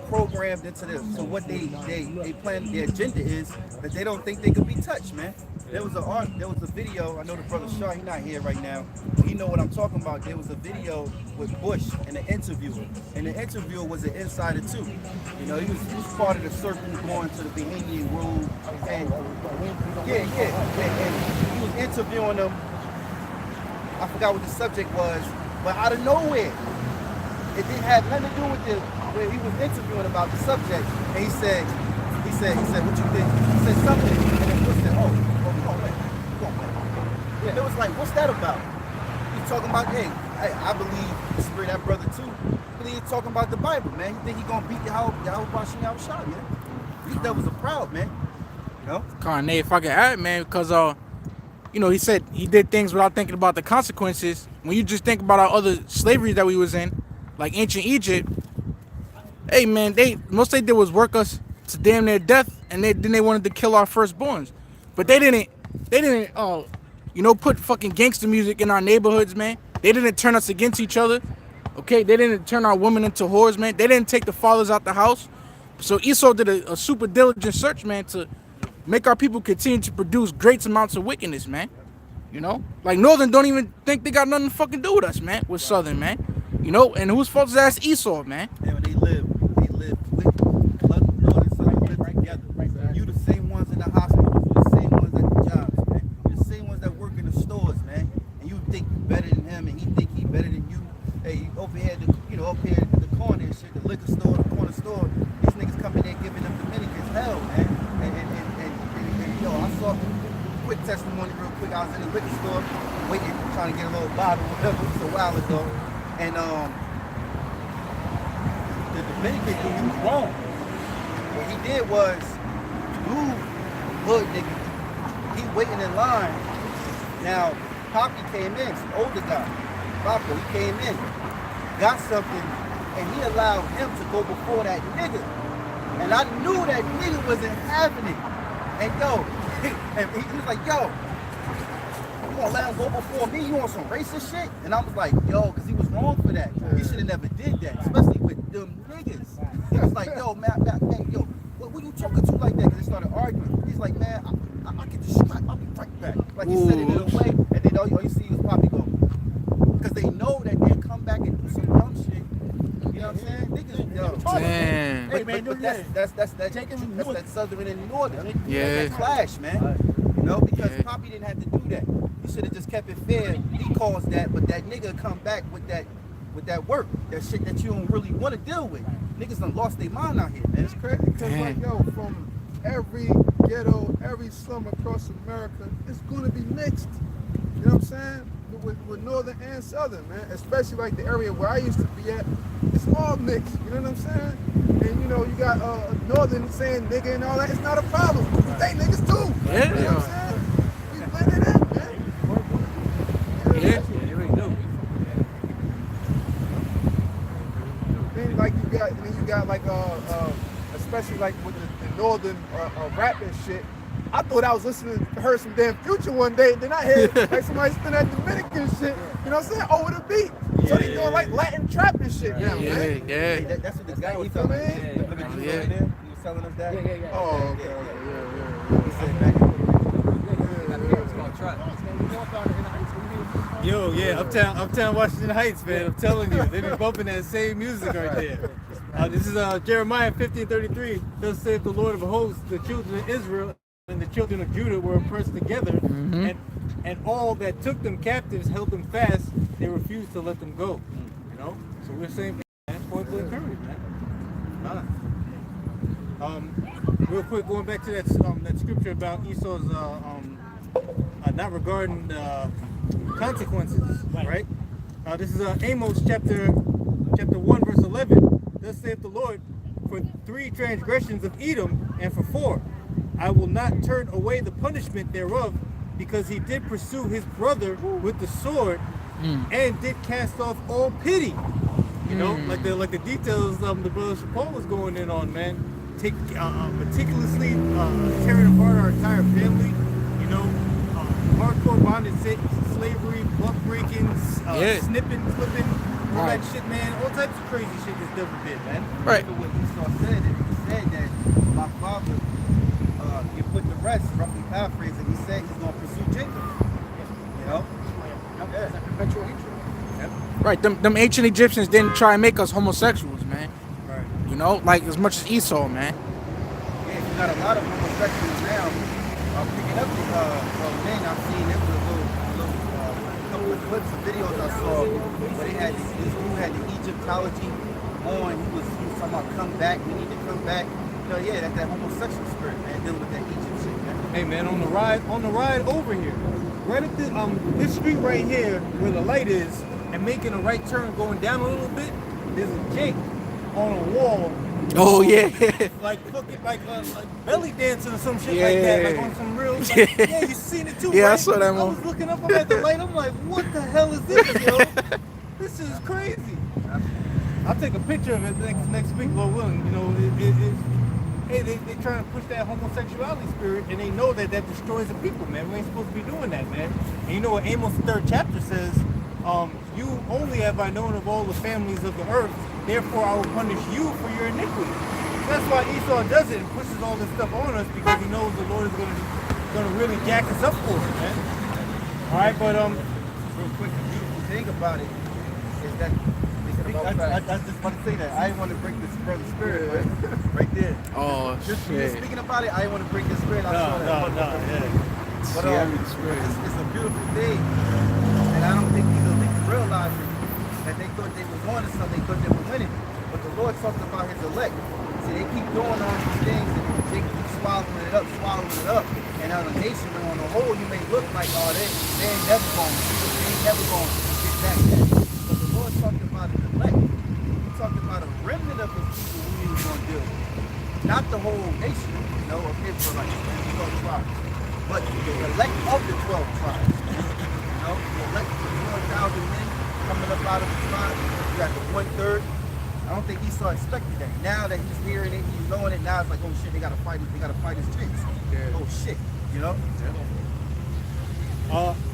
programmed into this. So what they plan, their agenda is that they don't think they could be touched, man. There was a video, I know the brother Shaw, he's not here right now. He know what I'm talking about. There was a video with Bush and the interviewer. And the interviewer was an insider too. He was part of the circle going to the Bahamian room. And and he was interviewing them. I forgot what the subject was, but out of nowhere, it didn't have nothing to do with where he was interviewing about the subject. And he said, what you think? He said something, and then Bush said, oh, we're gonna win. Yeah. It was like, what's that about? He's talking about, hey, I believe the spirit of that brother too. I believe he's talking about the Bible, man. You think he's gonna beat Yahawashi, man? These devils are proud, man. Kanye, if I can add, man, because he said he did things without thinking about the consequences. When you just think about our other slavery that we was in, like ancient Egypt, hey man, most they did was work us to damn near death, and then they wanted to kill our firstborns. But they didn't put fucking gangster music in our neighborhoods, man. They didn't turn us against each other. Okay, they didn't turn our women into whores, man. They didn't take the fathers out the house. So Esau did a super diligent search, man, to make our people continue to produce great amounts of wickedness, man. Like Northern don't even think they got nothing to fucking do with us, man. With Southern, man. And whose fault is that? It's Esau, man. And when they live with Northern and Southern live together. You the same ones in the hospitals, you the same ones at the jobs, man. You the same ones that work in the stores, man. And you think you better than him, and he think he better than you. Hey, over here, up here in the corner and shit, the liquor store, the corner store, these niggas coming there giving them Dominicans hell, man. And I saw quick testimony real quick. I was in the liquor store waiting, trying to get a little bottle, whatever. It was a while ago. And the Dominican dude, he was wrong. What he did was, dude, hood nigga, he waiting in line. Now, Poppy came in, some older guy. Papo, he came in, got something, and he allowed him to go before that nigga. And I knew that nigga wasn't having it. And he was like, yo, you gonna let him go before me? You want some racist shit? And I was like, yo, because he was wrong for that. He should have never did that, especially with them niggas. He was like, yo, man, yo, what you talking to like that? Because they started arguing. He's like, man, I can just strike, I'll be right back. Like he said it in a way, and then all you see is Poppy go. Because they know that they'll come back and do some dumb shit. You know what I'm saying? Niggas, yo. Damn. Hey, man, but that's that Southern and Northern. Yeah. That clash, man. Because Poppy didn't have to do that. He should have just kept it fair. He caused that, but that nigga come back with that work, that shit that you don't really want to deal with. Niggas done lost their mind out here, man. It's crazy because from every ghetto, every slum across America, it's gonna be mixed. You know what I'm saying? With Northern and Southern, man. Especially like the area where I used to be at, it's all mixed. You know what I'm saying? And you got Northern saying nigga and all that. It's not a problem. They niggas too. Yeah. You know what I'm saying? We blend it in, man. Yeah. Then like you got like especially like with the Northern rap and shit. I thought I was heard some damn Future one day, and then I heard like somebody spin that Dominican shit. You know what I'm saying? Over the beat. So they doing like Latin trap and shit now, man. Hey, that's what the guy was telling me. Look at you right there. He was telling us that. Oh, okay. He said back It's called trap. Yo, yeah, Uptown Washington Heights, man. I'm telling you, they be bumping that same music right there. This is Jeremiah 15:33. Thus saith the Lord of hosts, the children of Israel and the children of Judah were oppressed together, and all that took them captives held them fast. They refused to let them go. You know, so we're saying, man, point blank period, man. Real quick, going back to that scripture about Esau's not regarding consequences, right? This is Amos chapter 1 verse 11. Thus saith the Lord, for 3 transgressions of Edom, and for 4, I will not turn away the punishment thereof, because he did pursue his brother with the sword, and did cast off all pity. You know, like the details the brother Paul was going in on, man. Meticulously tearing apart our entire family. You know, hardcore bondage, slavery, buck breakings, snipping, flipping, all that shit, man. All types of crazy shit this devil did, man. Right. Look at what Esau said. He said that my father you put the rest, roughly paraphrasing, he said he's going to pursue Jacob. You know? That's a perpetual hatred. Right, them ancient Egyptians didn't try and make us homosexuals, man. Right. You know, like as much as Esau, man. Yeah, you got a lot of homosexuals now picking up the thing. I've seen it was a couple of clips of videos I saw where they had this dude had the Egyptology on. He was talking about come back, we need to come back. You know, yeah, that's that homosexual spirit, man, dealing with that Egypt shit, man. Hey man, on the ride over here, right at this street right here where the light is, and making a right turn going down a little bit, there's a Jake on a wall. Oh yeah. Like fucking like belly dancing or some shit like that, like on some real. Like, yeah, you seen it too. Yeah, right? I saw that I one. was looking up, I'm at the light. I'm like, what the hell is this, yo? This is crazy. I'll take a picture of it next week, Lord willing. You know, hey, they trying to push that homosexuality spirit, and they know that destroys the people, man. We ain't supposed to be doing that, man. And you know what Amos 3rd chapter says? You only have I known of all the families of the earth, therefore I will punish you for your iniquity. That's why Esau does it and pushes all this stuff on us, because he knows the Lord is gonna really jack us up for it, man. Alright, but real quick, the beautiful thing about it is that I was just about to say that. I didn't want to break this brother's spirit, but right there. Oh Just shit. speaking about it, I didn't want to break his spirit. I saw that. But it's a beautiful thing. And I don't think these elites realize it, that they thought they were on to something, they thought they were winning. But the Lord talked about his elect. See, they keep doing all these things and they keep swallowing it up. And on a nation, on the whole, you may look like, oh, they ain't never going to get that. But the Lord talked about his elect. He talked about a remnant of his people who he was going to deal with. Not the whole nation, you know, of Israelites, 12 tribes. But the elect of the 12 tribes. You know, the elect of the 4,000 men coming up out of the tribe. You got the 1/3. I don't think Esau expected that. Now that he's hearing it, he's knowing it, now it's like, oh shit, they gotta fight his chicks. Yeah. Oh shit, you know?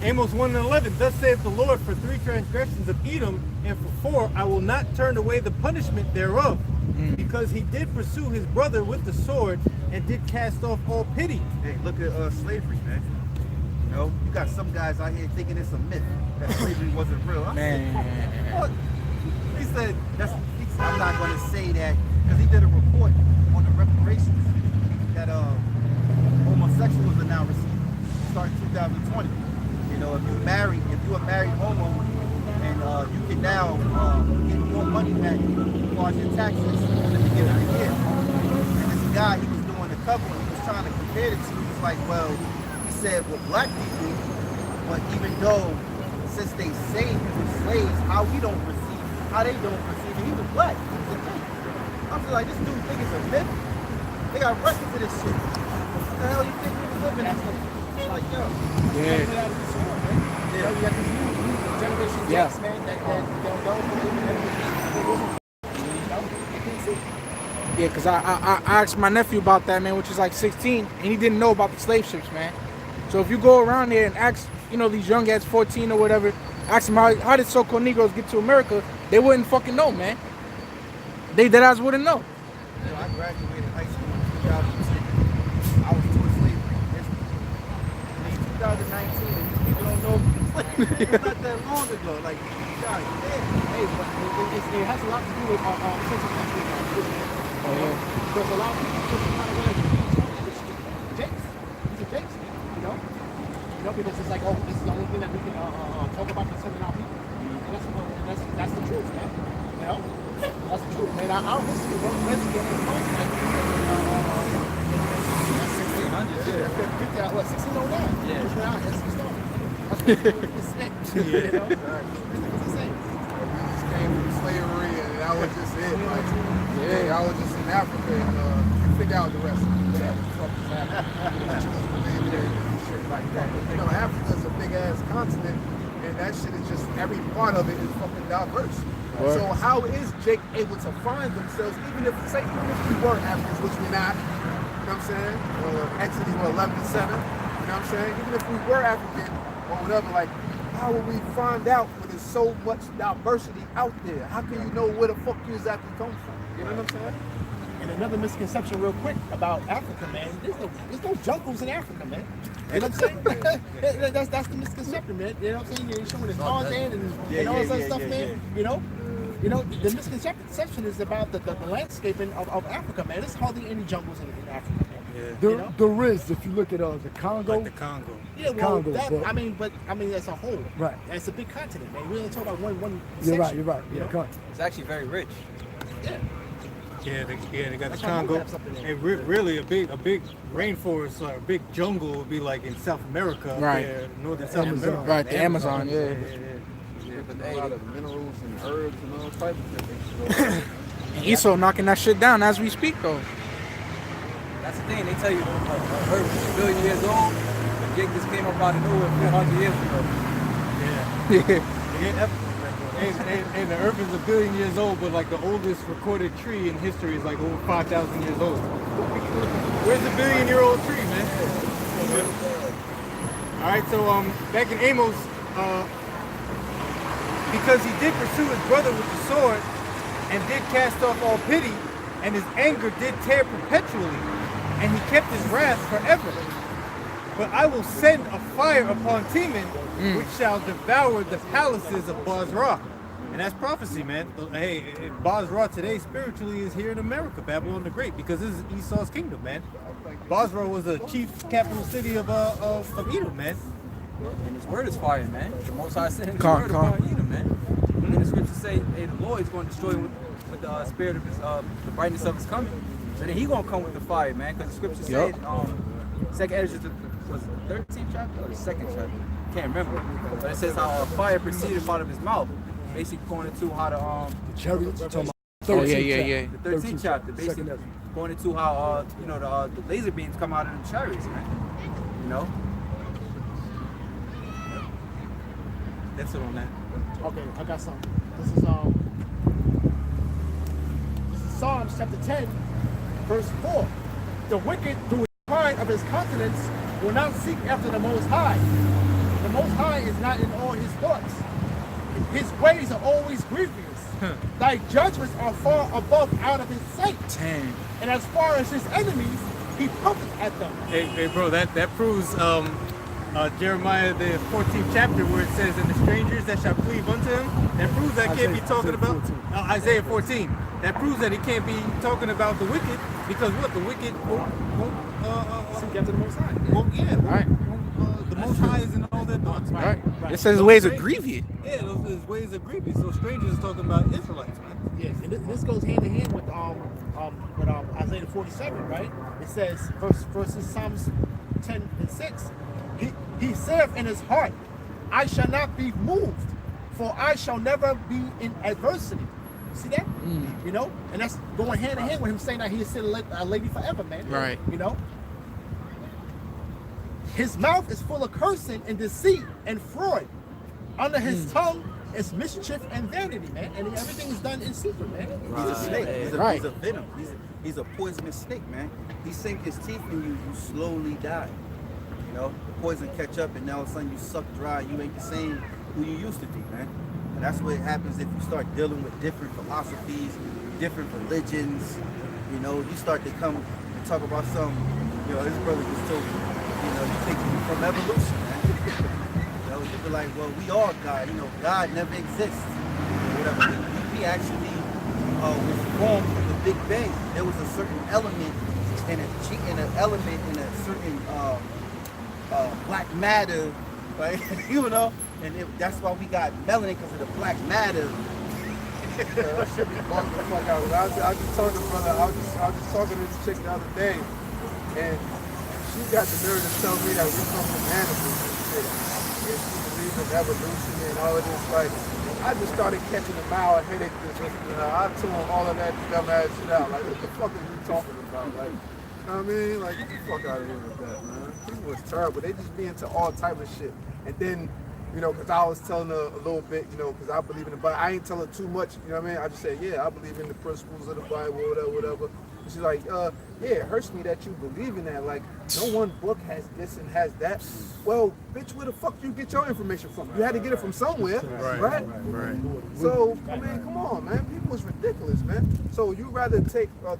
Amos 1:11, thus saith the Lord, for 3 transgressions of Edom, and for 4, I will not turn away the punishment thereof, because he did pursue his brother with the sword, and did cast off all pity. Hey, look at slavery, man. You know, you got some guys out here thinking it's a myth that slavery wasn't real. Man. What? He said, I'm not going to say that, because he did a report on the reparations that homosexuals are now receiving, starting 2020. You know, if you're a married homo, and you can now get more money back as far as your taxes in the beginning of the year. And this guy, he was doing the cover, and he was trying to compare it to, he was like, well, he said, well, black people, but even though, since they say he was slaves, how they don't receive it, he was black. I'm just like, this dude think it's a myth. They got records of this shit. What the hell you think we was living in? Like, yo. Yeah. You got this new generation Jacks, man, that don't believe in everything. You know, they can't see. Yeah, because I asked my nephew about that, man, which is like 16, and he didn't know about the slave ships, man. So if you go around there and ask, you know, these young guys, 14 or whatever, ask them how did so-called Negroes get to America, they wouldn't fucking know, man. They dead ass wouldn't know. You know, I graduated high school in 2006. I was taught slavery history. And in 2019, and these people don't know it's not that long ago. Like, God, Hey, but it has a lot to do with Oh, yeah. because a lot of people just kind of like Jakes. These are Jakes, you know? You know, because it's like, oh, this is the only thing that we can talk about concerning our people. And that's the truth, man. You know? That's the truth, man. Our history was investigated in like, 1600s, yeah. what, 1609? Yeah. Which went out, that's the story. That's what it's saying. You know? That's the same. We just came from slavery, and that was just it. Like, yeah, I was just in Africa, and you figure out the rest of it. What the fuck is Africa? Shit like that. You know, Africa's a big ass continent, and that shit is just every part of it is fucking diverse. Right. So how is Jake able to find themselves, even if we were Africans, which we're not? You know what I'm saying? Exodus 11:7. You know what I'm saying? Even if we were African or whatever, like, how will we find out when there's so much diversity out there? How can you know where the fuck you exactly come from? You know what I'm saying? And another misconception real quick about Africa, man. There's no jungles in Africa, man. You know what I'm saying? that's the misconception, man. You know what I'm saying? You're showing the Tarzan and all this other stuff, man. You know, the misconception is about the landscaping of Africa, man. There's hardly any jungles in Africa, man. Yeah. There is, if you look at the Congo. Like the Congo. Yeah, well, Congo, but I mean, as a whole, Right. It's a big continent, man. We only talk about one You're section. right. You know? Congo. It's actually very rich. Yeah. Yeah, they got That's the how Congo. maps up in there. And really a big rainforest or a big jungle would be like in South America, up Right. there, northern South Amazon. America. Right, the Amazon, yeah. but a lot of minerals and herbs and all types of things. And Esau knocking that shit down as we speak, though. That's the thing. They tell you a herb is a billion years old. But Jake just came up out of nowhere 400 years ago. Yeah. And the earth is a billion years old, but like the oldest recorded tree in history is like over 5,000 years old. Where's the billion-year-old tree, man? All right, so back in Amos, because he did pursue his brother with the sword and did cast off all pity, and his anger did tear perpetually, and he kept his wrath forever. But I will send a fire upon Teman, which shall devour the palaces of Basra. And that's prophecy, man. Hey, Basra today spiritually is here in America, Babylon the Great, because this is Esau's kingdom, man. Basra was the chief capital city of Edom, man. And his word is fire, man. The Most High sent his Calm, word calm. upon Edom, man. And the scriptures say, hey, the Lord is going to destroy him with the spirit of his, the brightness of his coming. So then he going to come with the fire, man. Because the scripture said, second Ezra was the 13th chapter or the second chapter? Can't remember. But it says how fire proceeded out of his mouth. Basically going into how The chariots, you're talking about Oh, 13th yeah. the 13th chapter, basically Second Ezra. going into how the laser beams come out of the chariots, man. You know? That's it on that. Okay, I got something. This is Psalms chapter 10, verse 4. The wicked, through his pride of his countenance, will not seek after the Most High. The Most High is not in all his thoughts. His ways are always grievous. Thy judgments are far above out of his sight. Damn. And as far as his enemies, he puffeth at them. Hey, bro, that proves Jeremiah the 14th chapter where it says, "And the strangers that shall cleave unto him." That proves that can't be talking about Isaiah 14. That proves that it can't be talking about the wicked, because what, the wicked won't Seek after the Most High. well, yeah, Right. the Most High is in all their thoughts, Right. Right. It says his ways are grievous. Yeah, his ways are grievous. So strangers is talking about Israelites, man. Yes, and this goes hand in hand with Isaiah 47, right? It says verses Psalms 10 and 6. He saith in his heart, I shall not be moved, for I shall never be in adversity. See that? You know, and that's going hand in hand with him saying that he is still a lady forever, man. Right. You know, his mouth is full of cursing and deceit and fraud. Under his tongue it's mischief and vanity, man. And everything is done in secret, man. He's a snake. Right. He's a venom. He's a poisonous snake, man. He sink his teeth in you, you slowly die. You know, the poison catch up, and now all of a sudden you suck dry. You ain't the same who you used to be, man. And that's what happens if you start dealing with different philosophies, different religions. You know, you start to come and talk about some. You know, this brother just told me. You know, you think from evolution, man. You know, you be like, well, we are God. You know, God never exists. Whatever. We actually was formed from the Big Bang. There was a certain element and an element in a certain black matter, right? You know, and that's why we got melanin, because of the black matter. That should be bugged the fuck out. I was just talking to brother. I was just talking to this chick the other day, and she got the nerve to tell me that we come from animals and shit. And she believes in evolution and all of this. Like, I just started catching a mild headache. I told all of that dumbass shit out. Like, what the fuck are you talking about? Like, you know what I mean? Like, get the fuck out of here with that, man. People was terrible. They just be into all type of shit. And then, you know, because I was telling her a little bit, you know, because I believe in the Bible. I ain't tell her too much, you know what I mean? I just said, yeah, I believe in the principles of the Bible, whatever. And she's like, yeah, it hurts me that you believe in that. Like, no one book has this and has that. Well, bitch, where the fuck you get your information from? You had to get it from somewhere, right? So, I mean, come on, man. People is ridiculous, man. So you rather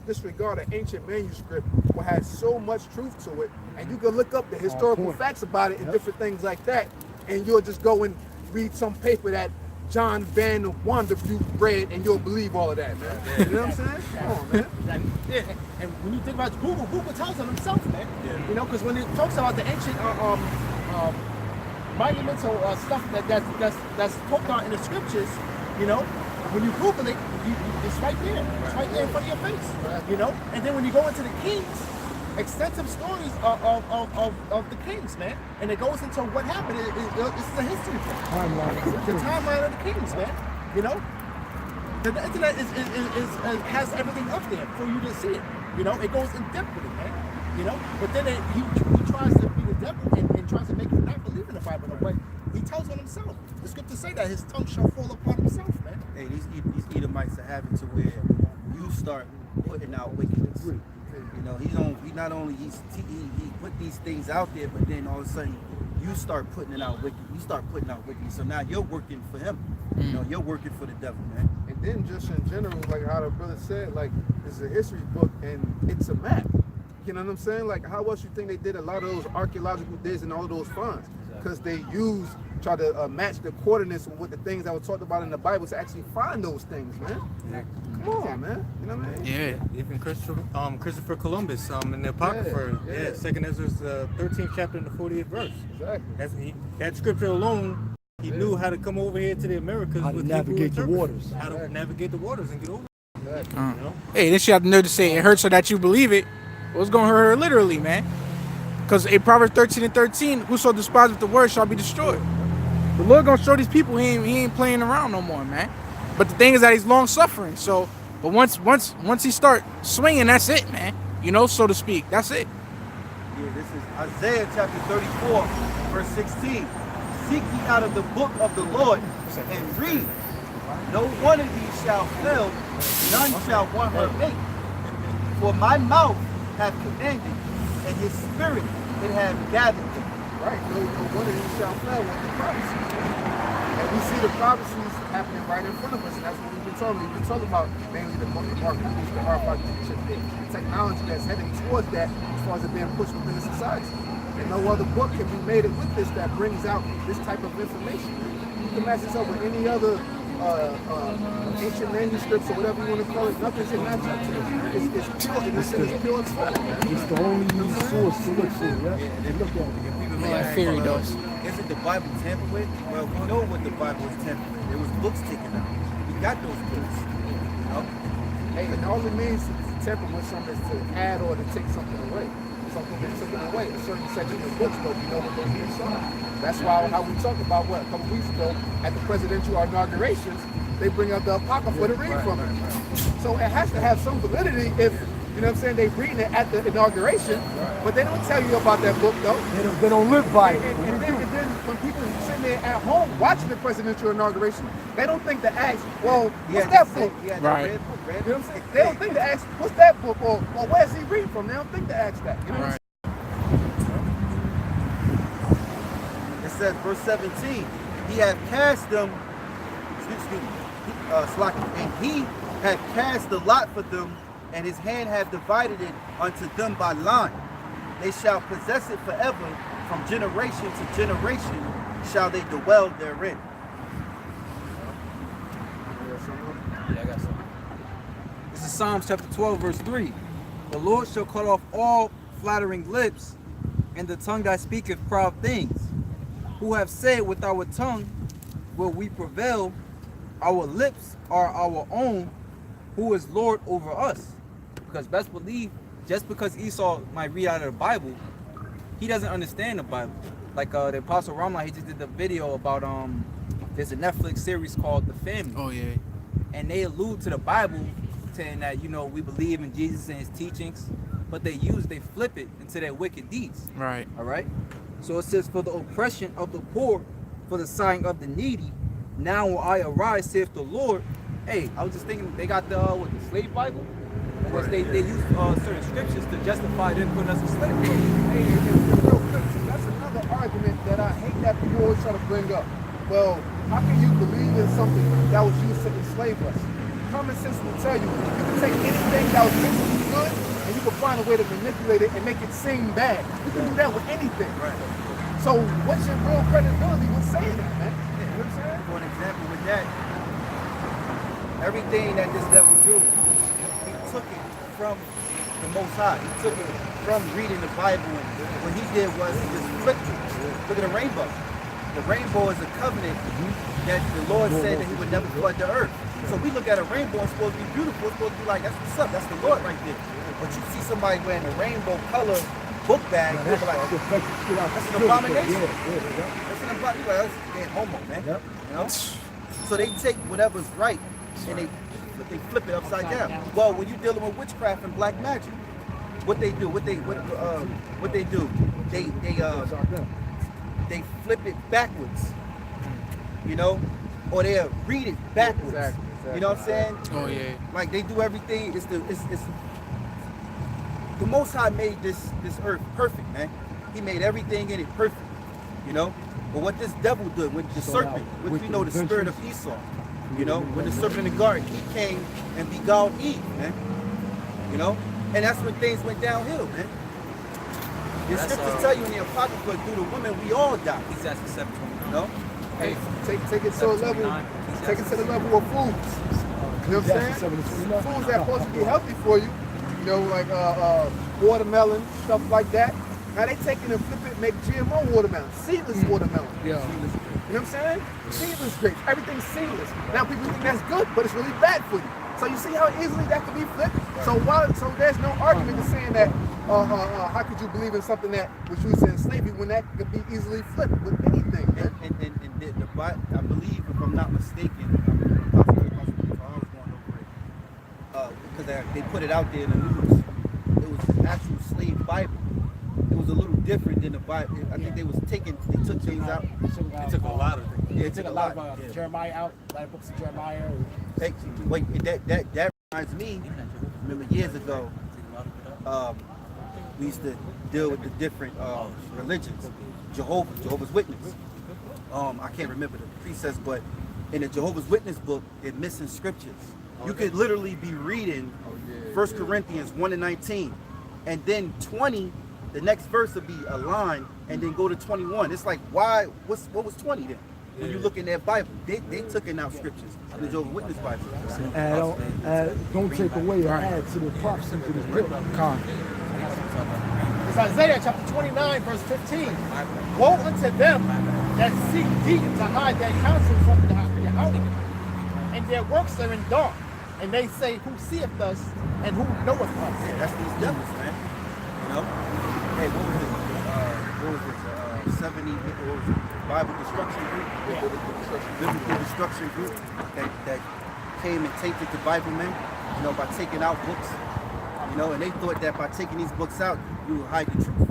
disregard an ancient manuscript that has so much truth to it, and you can look up the historical facts about it and different things like that, and you'll just go and read some paper that John Van Wandervliet read, and you'll believe all of that, man. You know what I'm saying? Come on, man. Yeah. And when you think about Google tells on himself, man. You know, because when it talks about the ancient monumental stuff that's talked about in the scriptures, you know, when you Google it, it's right there. It's right there in front of your face. You know, and then when you go into the Kings, extensive stories of the Kings, man, and it goes into what happened. This is a history book. The timeline of the Kings, man. You know, the internet has everything up there for you to see it. You know, it goes in depth with it, man. You know, but then he tries to be the devil and tries to make you not believe in the Bible. But he tells on himself. The scriptures say that his tongue shall fall upon himself, man. Hey, these Edomites are having to where you start putting out wickedness. You know, he not only he put these things out there, but then all of a sudden you start putting it out wicked. You start putting out wickedness. So now you're working for him. You know, you're working for the devil, man. And then just in general, like how the brother said, like it's a history book and it's a map. You know what I'm saying? Like how else you think they did a lot of those archaeological digs and all of those finds? Because they try to match the coordinates with the things that were talked about in the Bible to actually find those things, man. Come on, man. You know what I mean? Yeah, even Christopher Columbus in the Apocrypha, Second Ezra's 13th chapter and the 40th verse. Exactly. That scripture alone, he knew how to come over here to the Americas. How to with navigate the Hebrew waters. How to navigate the waters and get over. Exactly. You know? Hey, then she had the nerve to say it hurts her that you believe it. What's going to hurt her literally, man? Because in Proverbs 13:13, whoso despiseth the word shall be destroyed. The Lord gonna show these people he ain't playing around no more, man. But the thing is that he's long suffering. So, but once he start swinging, that's it, man. You know, so to speak, that's it. Yeah, this is Isaiah chapter 34, verse 16. Seek ye out of the book of the Lord and read. No one of these shall fail, none shall want her mate. For my mouth hath commanded, and his spirit it hath gathered them. Right. No one of these shall fail with the prophecies. And we see the prophecies happening right in front of us, and that's what we've been talking about. We've been talking about mainly the market, the technology that's heading towards that as far as it being pushed within the society. And no other book can be made with this that brings out this type of information. You can match this up with any other ancient manuscripts or whatever you want to call it. Nothing can match up to it. It's pure, it's pure Torah, man. It's the only source to look for, yeah? Look at it. Yeah, theory does. Isn't the Bible tampered with? Well, we know what the Bible was tampered with. There was books taken out. We got those books. You know? Hey, and all it means to tamper with something is to add or to take something away. Something that's taken away, a certain section of books, but we know what goes inside. That's why how we talked about a couple weeks ago at the presidential inaugurations, they bring out the Apocrypha to read from it. So it has to have some validity if, you know what I'm saying, they reading it at the inauguration, but they don't tell you about that book though. They don't live by it. And then when people sitting there at home watching the presidential inauguration, they don't think to ask, well, Yeah, what's that book? Yeah, Right. red book, red You know book. what I'm saying? They don't think to ask, what's that book? Or where's he reading from? They don't think to ask that. You know what I'm Right. It says, verse 17, he hath cast them, excuse me, and he hath cast the lot for them, and his hand hath divided it unto them by line. They shall possess it forever, from generation to generation shall they dwell therein. Yeah, I got some. This is Psalms chapter 12, verse 3. The Lord shall cut off all flattering lips, and the tongue that speaketh proud things. Who have said with our tongue will we prevail? Our lips are our own. Who is Lord over us? Because best believe, just because Esau might read out of the Bible, he doesn't understand the Bible. Like the Apostle Rawchaa, he just did the video about there's a Netflix series called The Family. Oh yeah. And they allude to the Bible, saying that, you know, we believe in Jesus and his teachings, but they flip it into their wicked deeds. Right. All right. So it says, for the oppression of the poor, for the sighing of the needy, now will I arise, saith the Lord. Hey, I was just thinking, they got the slave Bible, in which they use certain scriptures to justify them putting us in slavery. Hey, real quick, that's another argument that I hate that people always try to bring up. Well, how can you believe in something that was used to enslave us? Common sense will tell you can take anything that was meant to be good and you can find a way to manipulate it and make it seem bad. You can do that with anything. Right. So what's your real credibility with saying that, man? You know what I'm saying? For an example with that, everything that this devil do, he took it from the Most High. He took it from reading the Bible, and what he did was he just flipped it. Look at the rainbow. The rainbow is a covenant that the Lord said that he would never flood the earth. So we look at a rainbow, it's supposed to be beautiful, it's supposed to be like, that's what's up, that's the Lord right there. But you see somebody wearing a rainbow color book bag, you're like, that's an abomination. That's an abomination. Well, that's being homo, man. You know? So they take whatever's right and they flip it upside down. Well, when you're dealing with witchcraft and black magic, what they do, they flip it backwards, you know, or they'll read it backwards. Exactly. You know what I'm saying? Oh yeah. Like they do everything. It's the Most High made this earth perfect, man. He made everything in it perfect, you know. But what this devil did with the serpent, which we know the spirit of Esau, you know, when the serpent in the garden, he came and beguiled Eve, man. You know, and that's when things went downhill, man. The scriptures tell you in the Apocrypha, through the woman we all die. Ecclesiastes 7:29. You know. Hey, take it to a level, take it to the level of foods. You know what I'm saying? Foods that are supposed to be healthy for you. You know, like watermelon, stuff like that. Now they take it and flip it and make GMO watermelon, seedless watermelon. Yeah. You know what I'm saying? Seedless grapes, everything's seedless. Now people think that's good, but it's really bad for you. So you see how easily that could be flipped? So there's no argument to saying that, how could you believe in something that was used in slavery when that could be easily flipped with anything, man? And the Bible, I believe, if I'm not mistaken, I was going over it, because they put it out there in the news. It was an actual slave Bible. It was a little different than the Bible. I think they took things out. It took a lot of things. Yeah, They took a lot of Jeremiah out, a lot of books of Jeremiah. Wait, that reminds me. Remember years ago, we used to deal with the different religions. Jehovah's Witness. I can't remember the precepts, but in the Jehovah's Witness book, they're missing scriptures. You could literally be reading 1 Corinthians 1:19, and then 20. The next verse would be a line, and then go to 21. It's like, why? What was 20 then? When you look in that Bible, they took in out scriptures. The Jehovah's Witness Bible. Don't take away or add to the prophecies of this book. It's Isaiah chapter 29, verse 15. Woe unto them that seek deep to hide their counsel from the Yahawah, and their works are in dark. And they say, who seeth us and who knoweth us? Yeah, that's these devils, man. You know? Hey, what was this? 70, what was it? Bible Destruction Group? Biblical Destruction Group that came and tainted the Bible, man, you know, by taking out books. You know, and they thought that by taking these books out, you would hide the truth.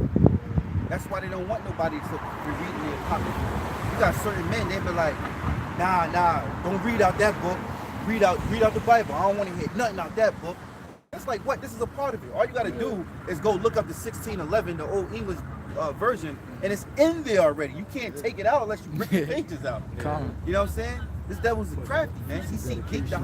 That's why they don't want nobody to be reading the Apocrypha. You got certain men, they be like, nah, don't read out that book. Read out the Bible. I don't want to hear nothing out that book. It's like, what? This is a part of it. All you got to do is go look up the 1611, the Old English version, and it's in there already. You can't take it out unless you rip the pages out. You know what I'm saying? This devil's crafty, man. He see deep the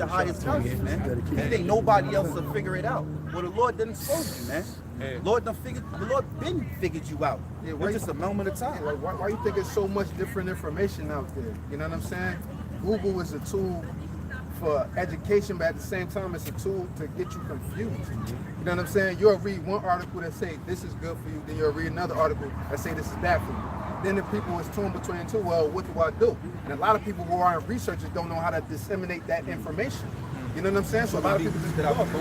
highest counsel, man. He think nobody else will figure it out. Well, the Lord didn't expose you, man. The Lord been figured you out. It was just a moment of time. Like, why you think it's so much different information out there? You know what I'm saying? Google is a tool for education, but at the same time, it's a tool to get you confused. You know what I'm saying? You'll read one article that say this is good for you, then you'll read another article that say this is bad for you. Then the people is torn between two. Well, what do I do? And a lot of people who aren't researchers don't know how to disseminate that information. You know what I'm saying? So a lot of people just get off. You know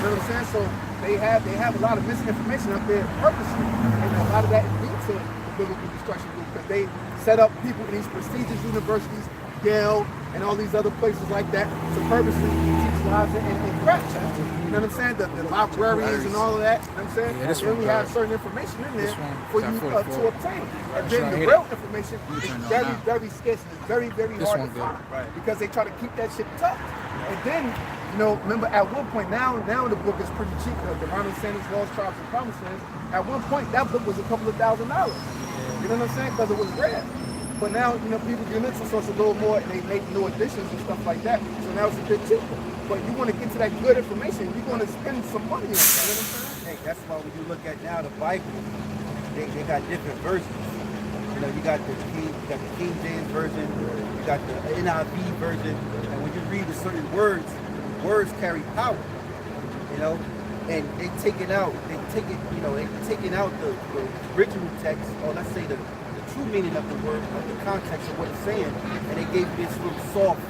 what I'm saying? So they have a lot of misinformation out there purposely, and a lot of that is due to the biblical destruction group because they set up people in these prestigious universities, Yale, and all these other places like that to purposely teach lies and crap. You know what I'm saying? The librarians and all of that. You know what I'm saying? Yeah, this and then one, we have certain information in there for you to obtain. And then the hit real it. information is very, very scarce and it's very, very This hard one to good. find because they try to keep that shit tough. And then, you know, remember at one point, now the book is pretty cheap. The Ronald Sanders, Lost Tribes and Promises. At one point, that book was a couple of $1,000. You know what I'm saying? Because it was rare. But now, you know, people get into so it's a little more, and they make new additions and stuff like that. So now it's a bit cheaper. But you want to get to that good information, you're going to spend some money on it. You know what I'm saying? Hey, that's why when you look at now the Bible, they got different versions. You know, you got the King James version, you got the NIV version, and when you read the certain words carry power. You know, and they taking out the original text, or let's say the true meaning of the word, of the context of what it's saying, and they gave this little soft.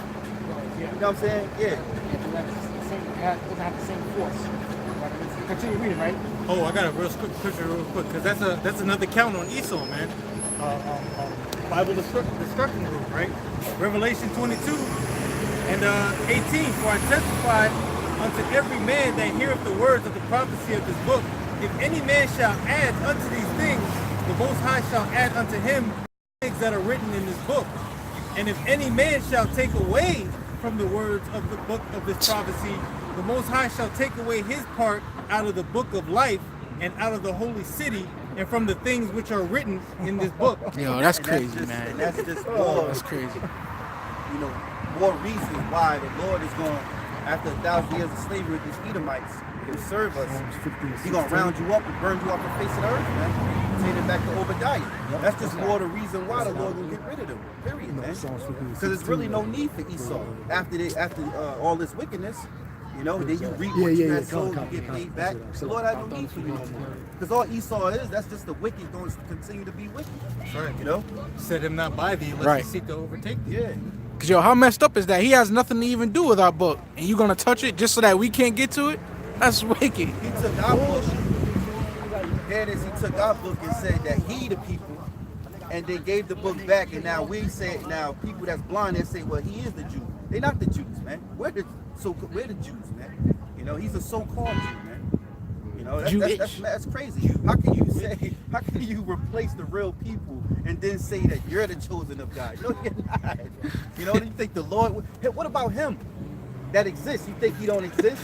You know what I'm saying? Yeah. It doesn't have the same force. Continue reading, right? Oh, I got a real quick picture real quick, because that's another count on Esau, man. Bible destruction group, right? Revelation 22 and 18. For I testify unto every man that heareth the words of the prophecy of this book, if any man shall add unto these things, the Most High shall add unto him things that are written in this book. And if any man shall take away from the words of the book of this prophecy, the Most High shall take away his part out of the book of life and out of the holy city and from the things which are written in this book. Yo, that's crazy, And man. that's just more, That's crazy. you know, more reasons why the Lord is going, after 1,000 years of slavery with these Edomites, to serve us. He's going to round you up and burn you off the face of the earth, man. Take it back to Obadiah. That's just more the reason why the Lord will get rid of them, period, man. Because there's really no need for Esau. After all this wickedness, you know, then you reap what you had sold, you get paid back. The Lord had no need for you no more. Because all Esau is, that's just the wicked going to continue to be wicked. That's right. You know? Said him not by thee, unless Right. he seek to overtake thee. Yeah. Cause yo, how messed up is that? He has nothing to even do with our book, and you gonna touch it just so that we can't get to it? That's wicked. He took our book. That is, he took our book and said that he the people, and they gave the book back, and now we say, now people that's blind, they say, well, he is the Jew. They're not the Jews, man. We're the Jews, man. You know, he's a so-called Jew, man. You know, that's crazy. How can you replace the real people and then say that you're the chosen of God? No, you're not. You know, you think the Lord, hey, what about him that exists? You think he don't exist?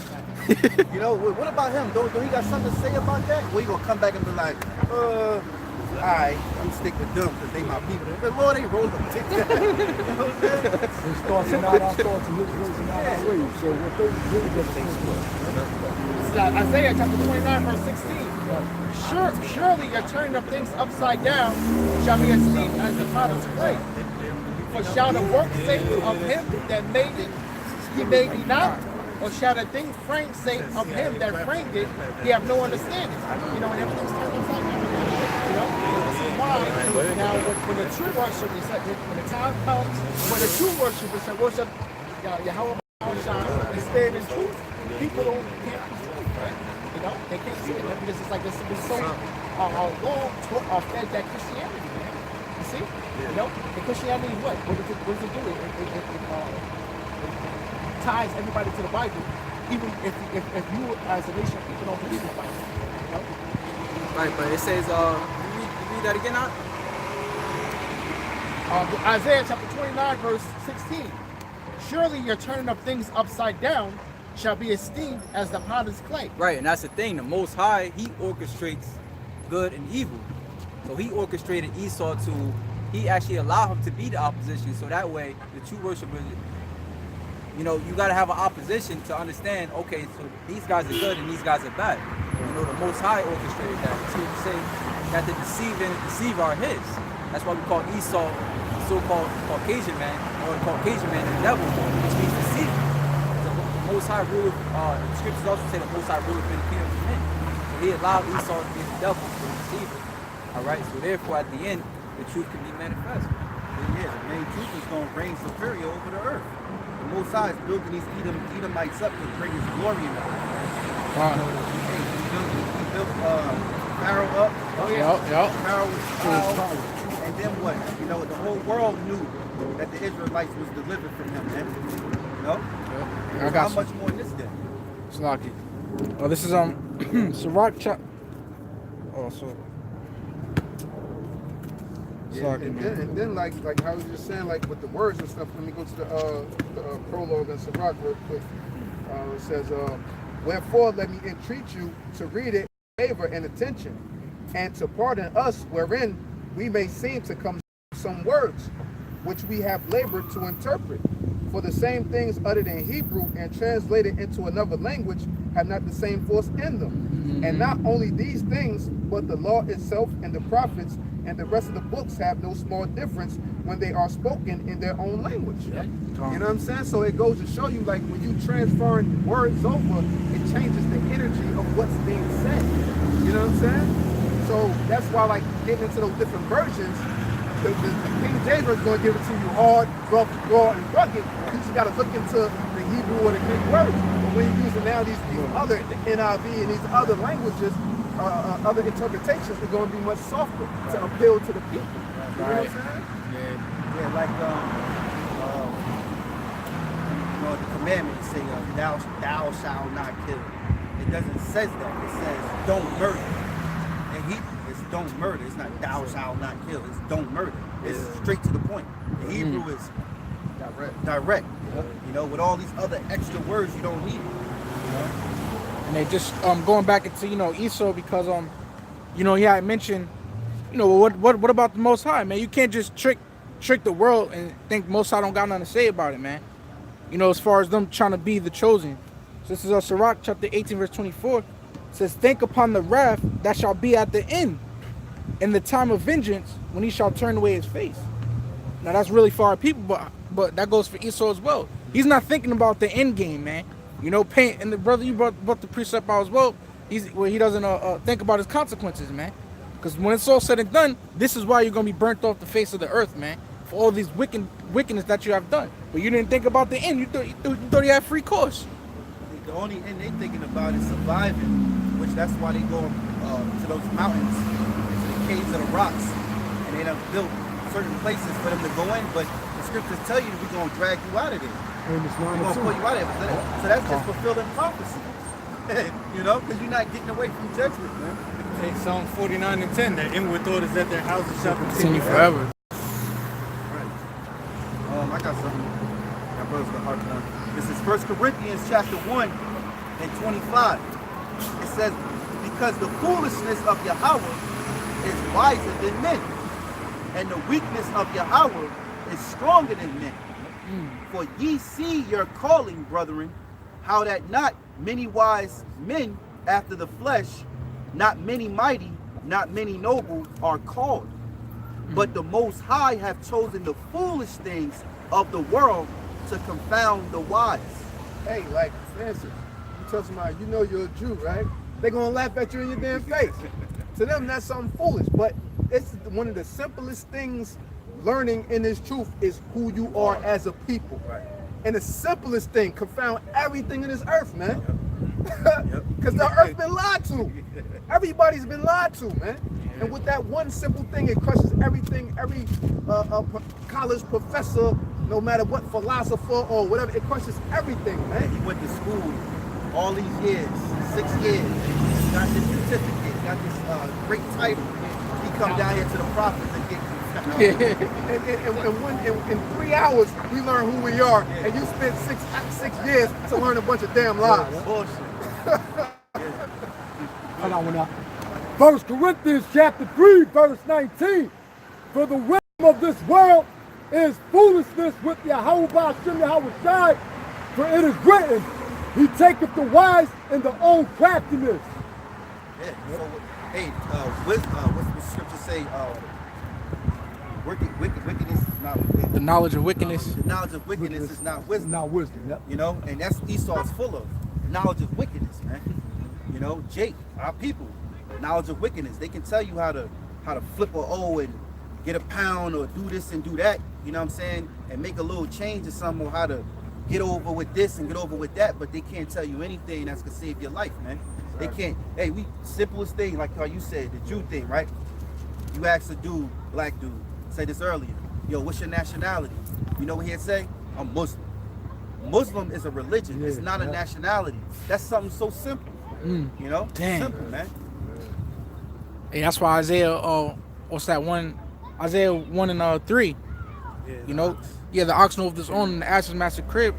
You know, what about him? Don't he got something to say about that? Well, he gonna come back and be like, alright, I'm stick with them because they my people. The Lord ain't rolling them. You know what I'm saying? His thoughts are not our thoughts and his ways are not our ways. So what they really get the This is Isaiah chapter 29, verse 16. Surely your turning of things upside down shall be esteemed as the potter's clay. For shall the work say of him that made it, he made it not? Or shall the thing framed say of him that framed it, he have no understanding? You know, and everything's turned upside down. You know, this is why now when the true worship is when the time comes, when the true worship is worship Yahawah BaHaSham and stand in truth, people can't be truth, right? You know, they can't see it because it's like this is so long fed that Christianity, man. You see? You know, and Christianity what? What does it do? It ties everybody to the Bible, even if you as a nation of people don't believe in the Bible. You know? Right, but it says, you read that again, Aunt? Isaiah chapter 29, verse 16. Surely your turning of things upside down shall be esteemed as the potter's clay. Right, and that's the thing. The Most High, he orchestrates good and evil. So he orchestrated Esau to, he actually allowed him to be the opposition. So that way, the true worshipers, you know, you got to have an opposition to understand, okay, so these guys are good and these guys are bad. You know, the Most High orchestrated that. So you say that the deceiver are his. That's why we call Esau the so-called Caucasian man, or the Caucasian man the devil, which means deceiver. The Most High ruled, the scriptures also say the Most High ruled in the kingdom of men. So he allowed Esau to be the devil, the deceiver. All right, so therefore at the end, the truth can be manifest. Yeah, the main truth is going to reign superior over the earth. The Most High is building these Edomites up to bring his glory in the earth. He built Pharaoh up. Oh, yeah. Pharaoh was proud. And then what? You know, the whole world knew that the Israelites was delivered from him, man. You know? I got How much more in this day? It's lucky. Oh, this is Rawchaa. Oh, so. Yeah, and then like how I was just saying, like with the words and stuff. Let me go to the prologue in Sirach real quick. It says, "Wherefore let me entreat you to read it with favor and attention, and to pardon us wherein we may seem to come some words which we have labored to interpret. For the same things uttered in Hebrew and translated into another language have not the same force in them. And not only these things, but the law itself and the prophets and the rest of the books have no small difference when they are spoken in their own language." Yeah. You know what I'm saying? So it goes to show you, like, when you transferring words over, it changes the energy of what's being said. You know what I'm saying? So that's why, like, getting into those different versions, the King James is going to give it to you hard, rough, raw, and rugged. You just got to look into the Hebrew or the Greek words. But when you're using now these other NIV and these other languages, other interpretations are going to be much softer to appeal to the people. You know what I'm saying? Yeah, like you know, the commandments say, "Thou shalt not kill." It doesn't say that. It says, "Don't murder." In Hebrew, it's "don't murder." It's not "thou shalt not kill." It's "don't murder." It's straight to the point. The Hebrew is direct. You know, with all these other extra words, you don't need it. You know? And they just going back into, you know, Esau, because you know, I mentioned, you know, what about the Most High, man? You can't just trick the world and think Most High don't got nothing to say about it, man. You know, as far as them trying to be the chosen. So this is Sirach chapter 18 verse 24. It says, "Think upon the wrath that shall be at the end, in the time of vengeance, when he shall turn away his face." Now that's really for our people, but that goes for Esau as well. He's not thinking about the end game, man. You know, pain. And the brother you brought the precept out as well. He doesn't think about his consequences, man. Because when it's all said and done, this is why you're gonna be burnt off the face of the earth, man. For all these wickedness that you have done, but you didn't think about the end. You thought you had free course. The only end they thinking about is surviving, which that's why they go to those mountains, into the caves of the rocks, and they done built certain places for them to go in. But the scriptures tell you we're gonna drag you out of there. We're gonna pull you out of there. So that's just fulfilling prophecy. You know, because you're not getting away from judgment, man. Hey, Psalm 49 and 10, their inward thought is that their houses shall Continue forever. I got something my brother's gonna harp on. This is 1 Corinthians chapter 1 and 25. It says, "Because the foolishness of Yahawah is wiser than men, and the weakness of Yahawah is stronger than men. For ye see your calling, brethren, how that not many wise men after the flesh, not many mighty, not many noble are called. But the Most High have chosen the foolish things of the world to confound the wise." Hey, like, Francis, you tell somebody, you know you're a Jew, right? They're going to laugh at you in your damn face. To them, that's something foolish. But it's one of the simplest things learning in this truth is who you are as a people. Right. And the simplest thing, confound everything in this earth, man. Because the earth been lied to. Everybody's been lied to, man. And with that one simple thing, it crushes everything. Every college professor, no matter what philosopher or whatever, it crushes everything, man. He went to school all these years, 6 years, got his certificate, got this great title. He come down here to the prophets and get in 3 hours, we learn who we are, and you spent six years to learn a bunch of damn lies. bullshit. Hold on, now. 1 Corinthians chapter 3, verse 19. For the wisdom of this world is foolishness with Yahawah, BaHaSham, Yahawashi. For it is written, he taketh the wise in their own craftiness. Yeah. So, hey, what's the scripture say? Wickedness is not The knowledge of wickedness. The knowledge of wickedness is not wisdom. Not wisdom, yep. You know, and that's Esau's full of knowledge of wickedness, man. You know, Jake, our people, knowledge of wickedness. They can tell you how to flip a O and get a pound or do this and do that. You know what I'm saying? And make a little change or something, or how to get over with this and get over with that. But they can't tell you anything that's gonna save your life, man. They can't. Hey, we simplest thing, like how you said, the Jew thing, right? You ask a dude, black dude, say this earlier. Yo, what's your nationality? You know what he'd say? I'm Muslim. Muslim is a religion. It's not a nationality. That's something so simple. You know? Damn. Simple, man. Hey, that's why Isaiah, what's that one? Isaiah 1 and 3. Yeah, You know? Yeah, the ox knoweth his own and the ass is master crib.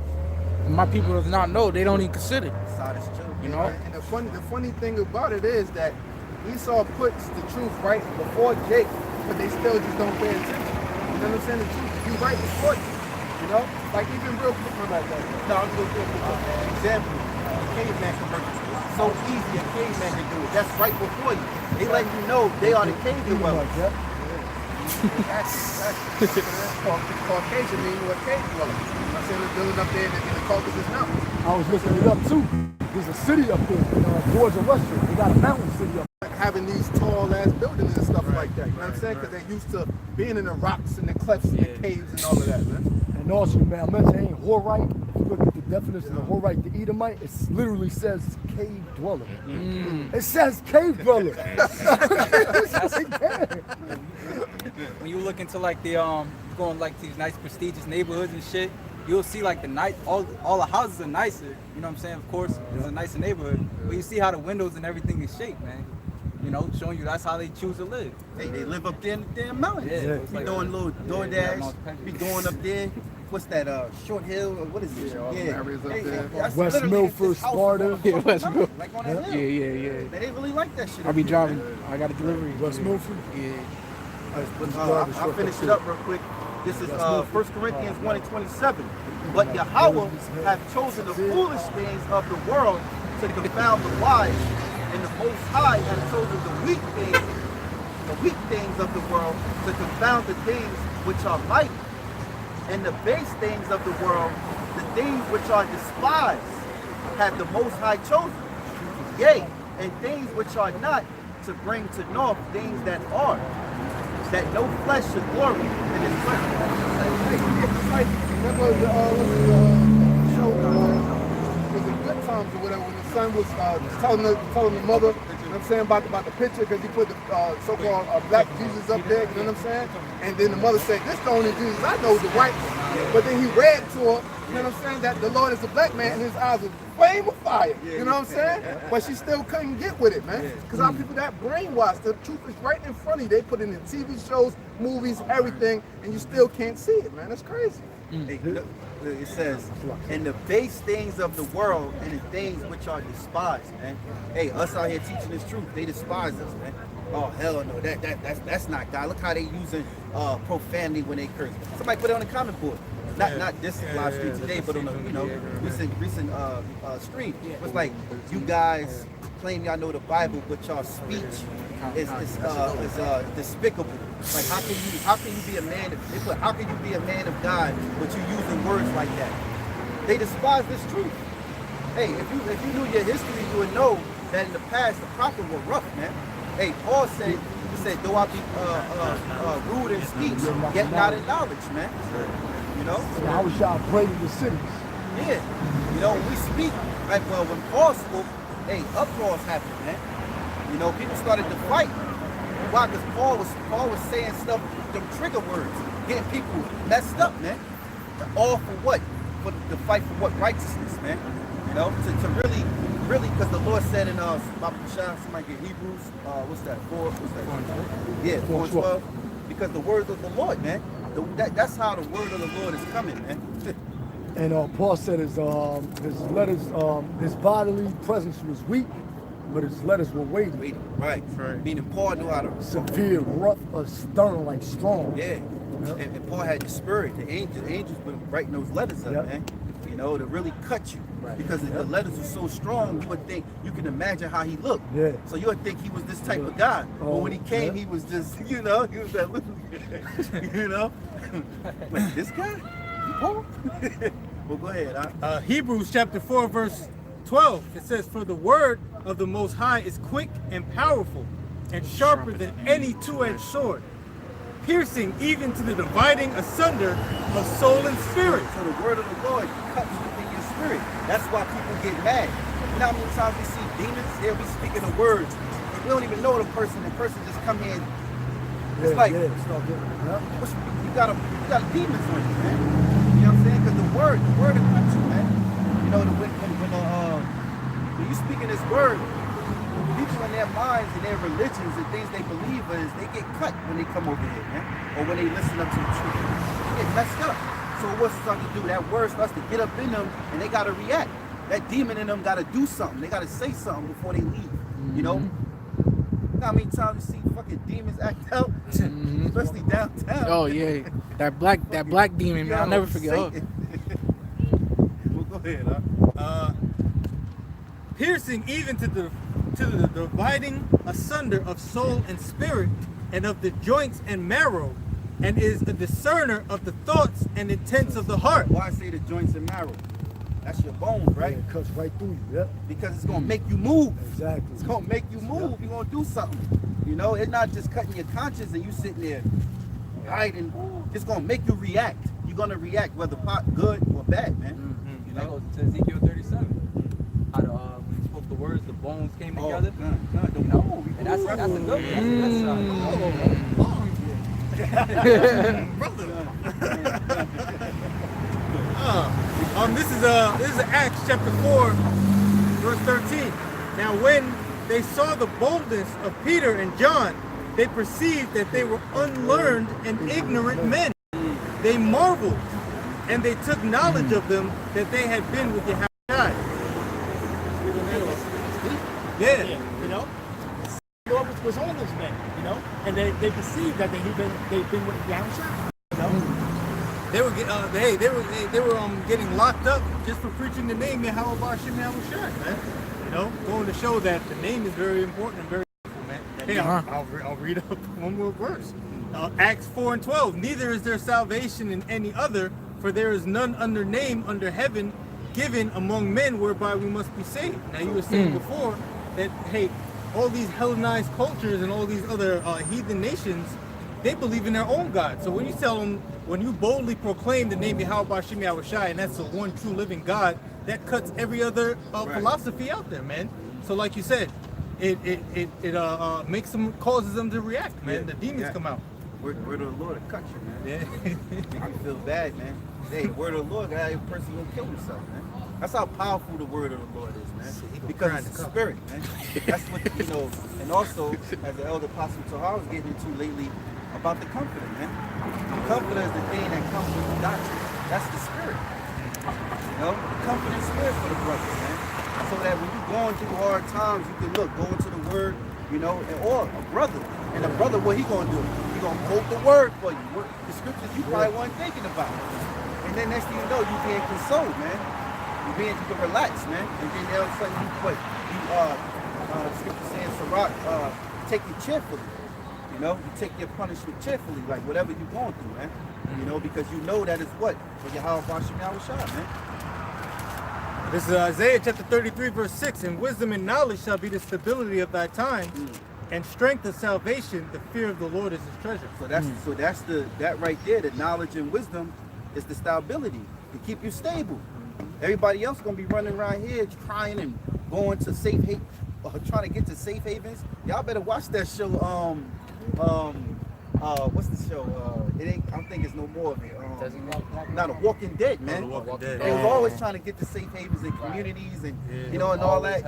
And my people does not know. They don't even consider. Side is true. You know? And the funny thing about it is that Esau puts the truth right before Jake, but they still just don't pay attention. You know what I'm saying? The truth be right before you. You know? Like even real quick, like that. No, I'm going to give you an example. Caveman conversion. So easy a caveman can do it. That's right before you. They let you know they are the cave dwellers. Caucasian meaning what cave dwellers. I'm saying they're building up there in the Caucasus Mountains. I was looking it up too. There's a city up there, Georgia, Russia. They got a mountain city up there. Having these tall ass buildings and stuff like that. You know what I'm saying? Because they're used to being in the rocks and the clefts and the caves and all of that, man. And also, man, I mentioned ain't Horite. If you look at the definition of Horite, the Edomite, it literally says cave dweller. It says cave dweller. When you look into like the going like these nice prestigious neighborhoods and shit, you'll see like the night all the houses are nicer. You know what I'm saying? Of course, it's a nicer neighborhood, but you see how the windows and everything is shaped, man. You know, showing you that's how they choose to live. Hey, they live up there in the damn mountains. Yeah, Be like, doing little DoorDash. Be going up there. What's that? Short Hill or what is it? areas up there. that's West literally Milford, this house Sparta. on Yeah, the West mountain, Milford. like on that Yeah, hill. yeah. They didn't really like that shit. I be driving. I got a delivery. West Milford. Yeah. I'll finish it up real quick. This is 1 Corinthians 1 and 27. But Yahawah hath chosen the foolish things of the world to confound the wise, and the Most High hath chosen the weak things of the world to confound the things which are mighty, and the base things of the world, the things which are despised, hath the Most High chosen. Yea, and things which are not, to bring to naught things that are, that no flesh should glory in his presence. Like, remember the show, was it Good Times or whatever, when the son was telling the mother, you know what I'm saying, about the picture, because he put the so-called black Jesus up there, you know what I'm saying? And then the mother said, this the only Jesus I know, the white one. But then he read to her, you know what I'm saying, that the Lord is a black man and his eyes are flame of fire, you know what I'm saying? But she still couldn't get with it, man. Because our people that brainwashed, the truth is right in front of you. They put it in TV shows, movies, everything, and you still can't see it, man. That's crazy. Hey, look, it says, and the base things of the world and the things which are despised, man. Hey, us out here teaching this truth, they despise us, man. Oh hell no, that's not God. Look how they using profanity when they curse. Somebody put it on the comment board. Not this live stream today, but on a recent stream. It's like you guys claim y'all know the Bible, but y'all speech is despicable. Like how can you be a man? They put how can you be a man of God, but you using words like that? They despise this truth. Hey, if you knew your history, you would know that in the past the prophets were rough, man. Hey, Paul said, though I be rude in speech, yet not in knowledge, man. You know? So I was y'all breaking the cities. Yeah. You know, when we speak, like, well, when Paul spoke, hey, uproars happened, man. You know, people started to fight. Why? Because Paul was saying stuff, them trigger words, getting people messed up, man. All for what? For the fight for what? Righteousness, man. You know, to really really, because the Lord said in BaHaSham, somebody get Hebrews, what's that, 4, what's that? 4:12. Yeah, 4:12. Because the word of the Lord, man. That's how the word of the Lord is coming, man. And Paul said his letters, his bodily presence was weak, but his letters were weighty. Right. Meaning Paul knew how to Severe, rough, stern, like strong. Yeah. Yep. And Paul had the spirit. The angels been writing those letters up, Yep. man. You know, to really cut you. Right. Because the letters were so strong, you would think, you can imagine how he looked. Yeah. So you would think he was this type of guy. But when he came, he was just, he was that little, like, this guy? You Paul? Well, go ahead. Hebrews chapter 4 verse 12, it says, for the word of the Most High is quick and powerful and sharper than any two-edged sword, piercing even to the dividing asunder of soul and spirit. So the word of the Lord cuts within your spirit. That's why people get mad. You know how many times we see demons? They'll be speaking the words. We don't even know the person. The person just come in. It's like, it's not good. Yeah. you got demons on you, man. You know what I'm saying? Because the word will cut you, man. You know, when you speak in this word, people in their minds and their religions and things they believe is, they get cut when they come over here, man. Or when they listen up to the truth. They get messed up. So what's it starting to do? That word starts to get up in them and they got to react. That demon in them got to do something. They got to say something before they leave, you know? You know how many times you see fucking demons act out? Especially downtown. Oh yeah, that black demon, man. I'll never forget. Well, go ahead, Piercing even to the dividing asunder of soul and spirit, and of the joints and marrow, and is a discerner of the thoughts and intents of the heart. Why I say the joints and marrow? That's your bones, right? Yeah, it cuts right through you. Yep. Because it's gonna make you move. Exactly. It's gonna make you move. Yep. You're gonna do something. You know, it's not just cutting your conscience and you sitting there hiding. It's gonna make you react. You're gonna react whether good or bad, man. You That know? goes to Ezekiel 37. How when he spoke the words, the bones came together. Don't know. And that's a good one. That's a good sign. This is Acts chapter 4, verse 13. Now when they saw the boldness of Peter and John, they perceived that they were unlearned and ignorant men. They marveled, and they took knowledge of them that they had been with Yahawashi. Yeah. You know? The Lord was on those men, you know? And they perceived that they've been with Yahawashi. You know? They were getting locked up just for preaching the name Yahawashi, man. You know, going to show that the name is very important and very beautiful, man. Hey, I'll read up one more verse. Acts 4 and 12. Neither is there salvation in any other, for there is none other name under heaven given among men whereby we must be saved. Now you were saying before that, hey, all these Hellenized cultures and all these other heathen nations, they believe in their own God. So when you tell them, when you boldly proclaim the name Yahawashi, and that's the one true living God, that cuts every other philosophy out there, man. So like you said, it makes them, causes them to react, man. The demons come out. Word of the Lord will cut you, man. Yeah. Make you feel bad, man. Hey, word of the Lord, every person gonna kill himself, man. That's how powerful the word of the Lord is, man. Because it's the spirit, man. That's what, you know, and also, as the elder Apostle Tahar was getting into lately, about the comforter, man. The comforter is the thing that comes with the doctrine. That's the spirit. You know, the comforting spirit for the brothers, man. So that when you're going through hard times, you can go into the word, you know, or a brother. And a brother, what he gonna do? He gonna quote the word for you. The scriptures you probably weren't thinking about. And then next thing you know, you being consoled, man. You can relax, man. And then all of a sudden the scripture saying, take it cheerfully. You know, you take your punishment cheerfully, like whatever you're going through, man. You know, because you know that is what? For Yahawashi, man. This is Isaiah chapter 33, verse 6. And wisdom and knowledge shall be the stability of thy time, and strength of salvation, the fear of the Lord is his treasure. So that's that right there, the knowledge and wisdom is the stability to keep you stable. Everybody else gonna be running around here trying and going to safe haven, trying to get to safe havens. Y'all better watch that show. what's the show? It ain't. I don't think it's no more of it. Not a Walking Dead, man. The Walking Dead. They was always trying to get to safe havens and communities and you know and all that.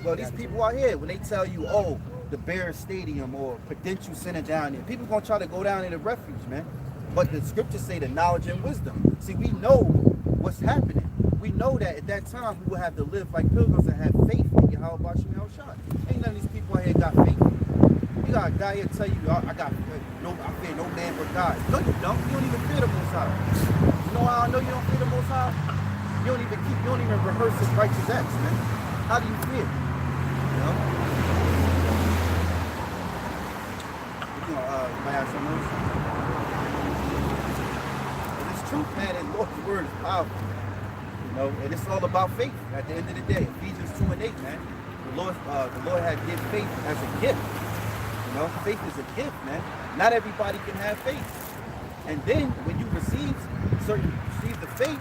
Well, these people out here, when they tell you, oh, the Bears Stadium or Prudential Center down there, people gonna try to go down in the refuge, man. But the scriptures say the knowledge and wisdom. See, we know what's happening. We know that at that time we will have to live like pilgrims and have faith in Yahawah, Yahawashi. Ain't none of these people out here got faith. You got a guy here tell you, I fear no man but God. No, you don't. You don't even fear the Most High. You know how I know you don't fear the Most High? You don't even rehearse his righteous acts, man. How do you fear? You know? You might have some else. But it's truth, man, and Lord's word is powerful. You know, and it's all about faith at the end of the day. Ephesians 2:8, man. The Lord had given faith as a gift. You know, faith is a gift, man. Not everybody can have faith. And then when you receive the faith,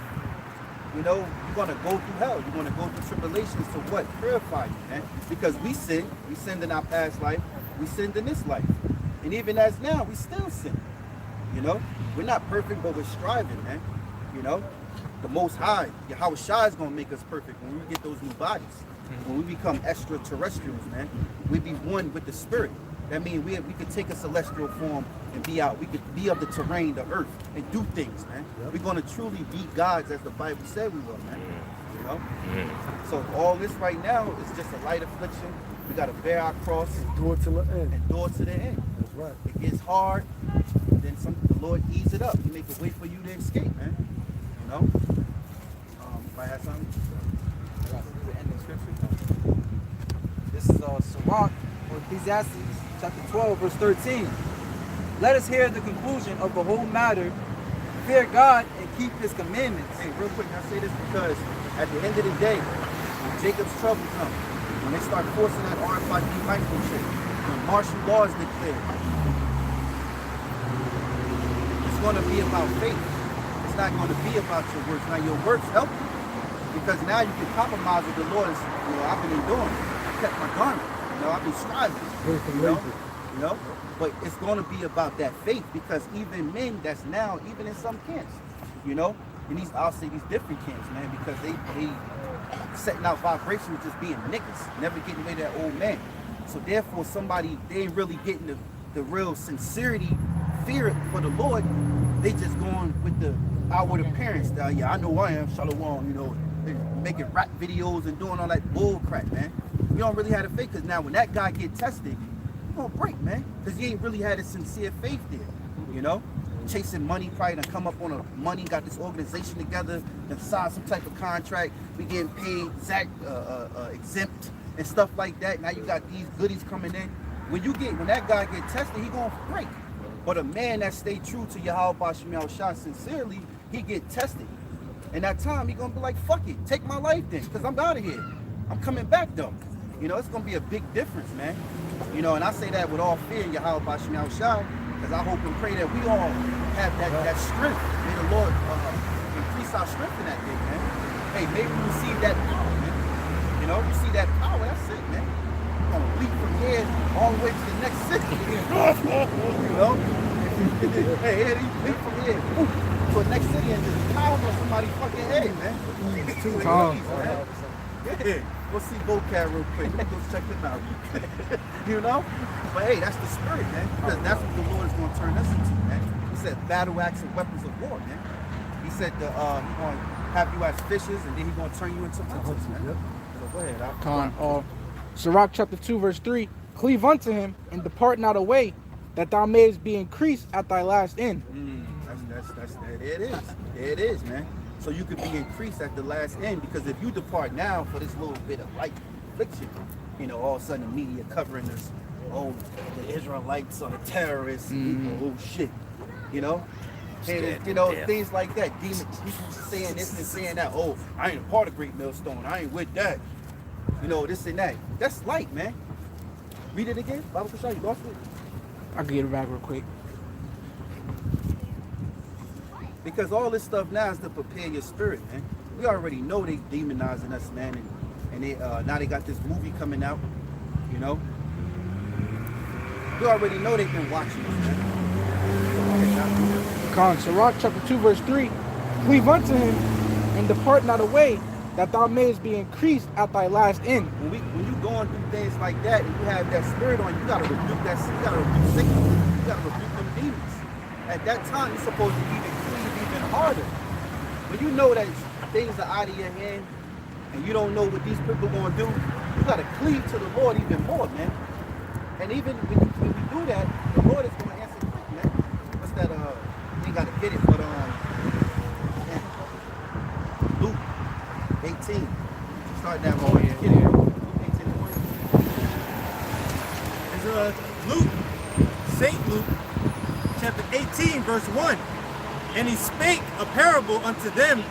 you know, you're gonna go through hell. You're gonna go through tribulations to what? Purify you, man. Because we sinned in our past life, we sinned in this life. And even as now, we still sin. You know? We're not perfect, but we're striving, man. You know? The Most High, Yahawashi is gonna make us perfect when we get those new bodies. When we become extraterrestrials, man, we be one with the spirit. That means we could take a celestial form and be out. We could be of the terrain, the earth, and do things, man. We're gonna truly be gods as the Bible said we will, man. You know? So all this right now is just a light affliction. We gotta bear our cross. Endure to the end. Endure to the end. That's right. It gets hard, then the Lord ease it up. He make a way for you to escape, man. You know? If I had something. The ending scripture. This is Sirach or Ecclesiastes chapter 12 verse 13. Let us hear the conclusion of the whole matter. Fear God and keep his commandments. Hey, real quick, I say this because at the end of the day, when Jacob's trouble comes, when they start forcing that RFID microchip, when martial law is declared, it's going to be about faith. It's not going to be about your works. Now your works help you. Because now you can compromise with the Lord. And, you know, I've been enduring. I kept my garment. You know, I've been striving. You know, but it's going to be about that faith because even men that's now, even in some camps, you know, in these, I'll say these different camps, man, because they setting out vibrations just being niggas, never getting rid of that old man. So therefore, they ain't really getting the real sincerity, fear for the Lord. They just going with the outward appearance. Yeah, I know I am, Shalom, you know, making rap videos and doing all that bull crap, man. We don't really have the faith because now when that guy get tested, he's gonna break, man, because he ain't really had a sincere faith there, you know? Chasing money, probably done come up on a money, got this organization together, done signed some type of contract, we getting paid exempt and stuff like that. Now you got these goodies coming in. When that guy get tested, he gonna break. But a man that stay true to Yahawashi sincerely, he get tested. And that time he gonna be like, fuck it, take my life then, because I'm out of here. I'm coming back though. You know, it's gonna be a big difference, man. You know, and I say that with all fear, Yahawashi, because I hope and pray that we all have that strength. May the Lord increase our strength in that day, man. Hey, maybe we receive that power, man. You know, you see that power, that's it, man. We're gonna leap from here all the way to the next city. You know? Hey, leap from here to the next city and just pound on somebody's fucking head, man. Yeah. Go see vocab real quick. Go check it out. You know? But hey, that's the spirit, man. Because that's what the Lord is going to turn us into, man. He said battle axe and weapons of war, man. He said he's going to have you as fishes and then he's going to turn you into hunters, man. So go ahead. Sirach chapter 2 verse 3. Cleave unto him and depart not away, that thou mayest be increased at thy last end. There it is, man. So you could be increased at the last end, because if you depart now for this little bit of light affliction, you know, all of a sudden the media covering this, oh, the Israelites or the terrorists, oh shit, you know, and you know things like that. Demon people saying this and saying that. Oh, I ain't a part of GreatMillStone. I ain't with that. You know, this and that. That's light, man. Read it again. BaHaSham, you lost it. I can get it back real quick. Because all this stuff now is to prepare your spirit, man. We already know they demonizing us, man, and they now they got this movie coming out, you know. We already know they've been watching us, man. Con, Sirach chapter 2 verse 3, cleave unto him and depart not away, that thou mayest be increased at thy last end. When you going through things like that and you have that spirit on you, gotta rebuke that. You gotta rebuke Satan. You gotta rebuke them demons. At that time, you're supposed to even cleave even harder. When you know that things are out of your hand and you don't know what these people gonna do, you gotta cleave to the Lord even more, man. And even when you do that, the Lord is gonna answer quick, man. What's that? You ain't gotta get it, but Luke 18. Start that one. yeah. Get it. Luke 18. It's Luke, St. Luke, chapter 18, verse 1. And he spake a parable unto them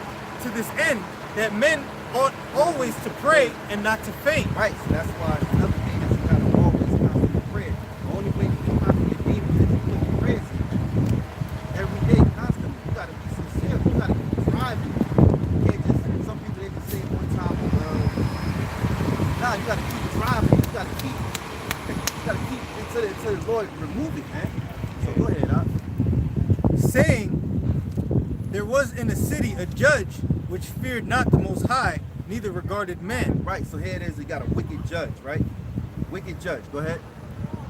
to this end, that men ought always to pray and not to faint. Right, so that's why another thing that you gotta always constantly pray. The only way you can conquer your demons is you put your prayers in. Every day, constantly. You gotta be sincere. You gotta keep driving. You can't just, some people they just say one time, nah, you gotta keep driving. You gotta keep until the Lord remove it, man. So go ahead, Saying, there was in the city a judge which feared not the Most High, neither regarded men. Right, so here it is, you got a wicked judge, right? Wicked judge, go ahead.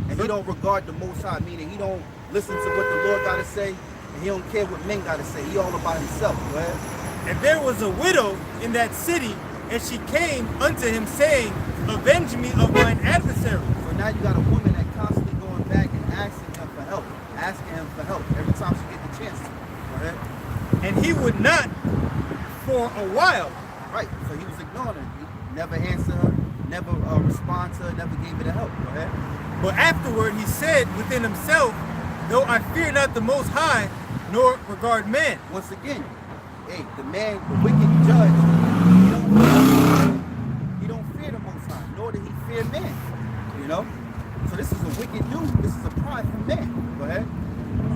And he don't regard the Most High, meaning he don't listen to what the Lord gotta say, and he don't care what men gotta say. He all about himself, go ahead. And there was a widow in that city, and she came unto him, saying, avenge me of mine adversary. So now you got a woman that constantly going back and asking him for help, every time she get the chance to. Go ahead. And he would not for a while. Right, so he was ignoring her. He never answered her, never respond to her, never gave her the help. Go ahead. But afterward he said within himself, though I fear not the Most High, nor regard man. Once again, hey, the wicked judge, he don't fear the Most High, nor did he fear man. You know? So this is a wicked dude. This is a prideful man. Go ahead.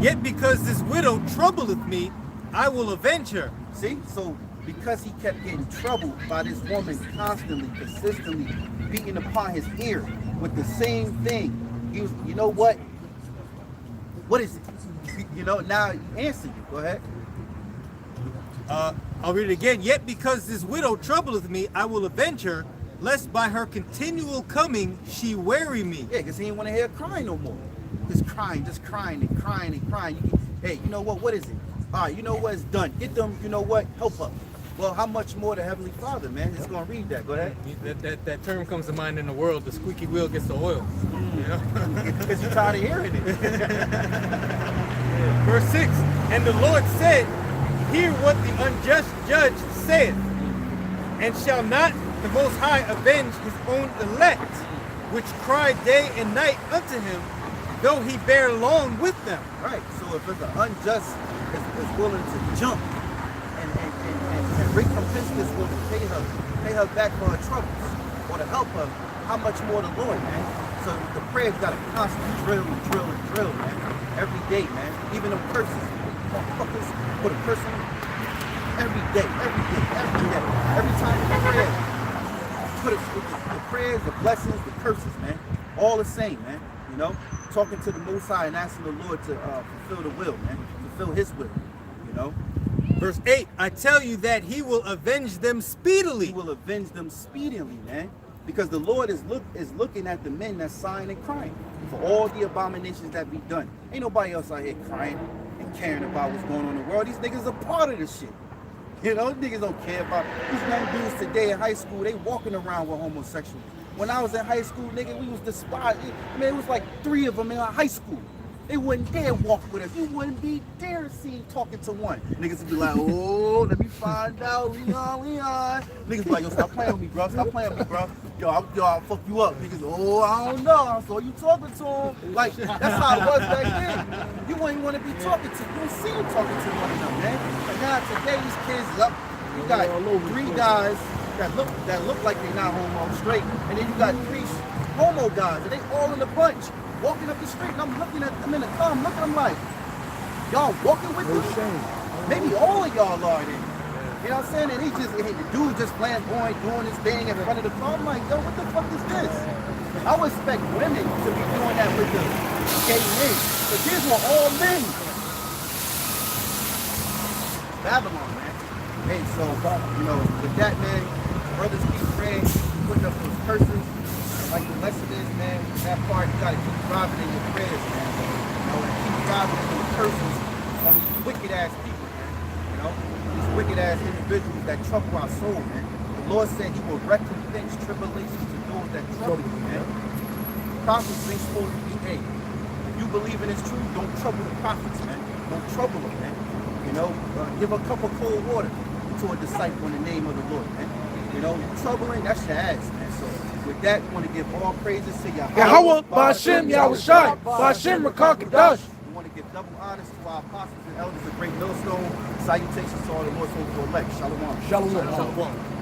Yet because this widow troubleth me, I will avenge her. See? So because he kept getting troubled by this woman constantly, consistently beating upon his ear with the same thing, he was, you know what? What is it? You know, now he answered you. Go ahead. I'll read it again. Yet because this widow troubleth me, I will avenge her, lest by her continual coming she weary me. Yeah, because he didn't want to hear her crying no more. Just crying and crying and crying. Hey, you know what? What is it? All right, you know what? It's done. Get them, you know what? Help her. Well, how much more the Heavenly Father, man? It's going to read that. Go ahead. That term comes to mind in the world, the squeaky wheel gets the oil. You know? Because you're tired of hearing it. Verse 6, and the Lord said, hear what the unjust judge saith, and shall not the Most High avenge his own elect, which cry day and night unto him, though he bear long with them. Right. So if it's an unjust is willing to jump and recompense this woman, pay her back for her troubles, or to help her, how much more the Lord, man? So the prayers got to constantly drill, man. Every day, man. Even them curses. Motherfuckers put a curse on every day. Every time you pray, put it with the prayers, the blessings, the curses, man. All the same, man. You know? Talking to the Most High and asking the Lord to fulfill the will, man. Fulfill his will, you know? Verse 8, I tell you that he will avenge them speedily. He will avenge them speedily, man. Because the Lord is looking at the men that's sighing and crying for all the abominations that be done. Ain't nobody else out here crying and caring about what's going on in the world. These niggas are part of this shit. You know, these niggas don't care about these young dudes today in high school. They walking around with homosexuals. When I was in high school, nigga, we was despised. Man, it was like 3 of them in our high school. They wouldn't dare walk with us. You wouldn't be dare seen talking to one. Niggas would be like, oh, let me find out, Leon. Niggas be like, yo, stop playing with me, bro. Stop playing with me, bro. Yo, I'll fuck you up. Niggas, oh, I don't know. I saw you talking to him. Like, that's how it was back then. You wouldn't want to be talking to. You don't see them talking to one of them, man. And now today, these kids up. You got 3 guys that look like they're not homo straight, and then you got 3 homo guys, and they all in a bunch. Walking up the street, and I'm looking at them in the car. I'm looking at them like, y'all walking with me? Maybe all of y'all are there. You know what I'm saying? And the dude just flamboyant doing his thing in front of the car. I'm like, yo, what the fuck is this? I would expect women to be doing that with the gay men, but these were all men. Babylon, man. Hey, so, you know, with that, man, brothers keep praying, putting up those curses. Like the lesson is, man, that part, you gotta keep driving in your prayers, man. You know, and keep driving in those curses on these wicked-ass people, man. You know, these wicked-ass individuals that trouble our soul, man. The Lord said he will recompense tribulations to those that trouble you, man. Prophets ain't supposed to be, hey, if you believe in this truth, don't trouble the prophets, man. Don't trouble them, man. You know, give a cup of cold water to a disciple in the name of the Lord, man. You know, troubling, that's your ass, man. So with that, we want to give all praises to Yahawah, BaHaSham, Yahawashi, BaHaSham, Qadash. We want to give double honors to our apostles and elders of GreatMillStone. Salutations to all the Lord's faithful elect. Shalom. Shalom. Shalom.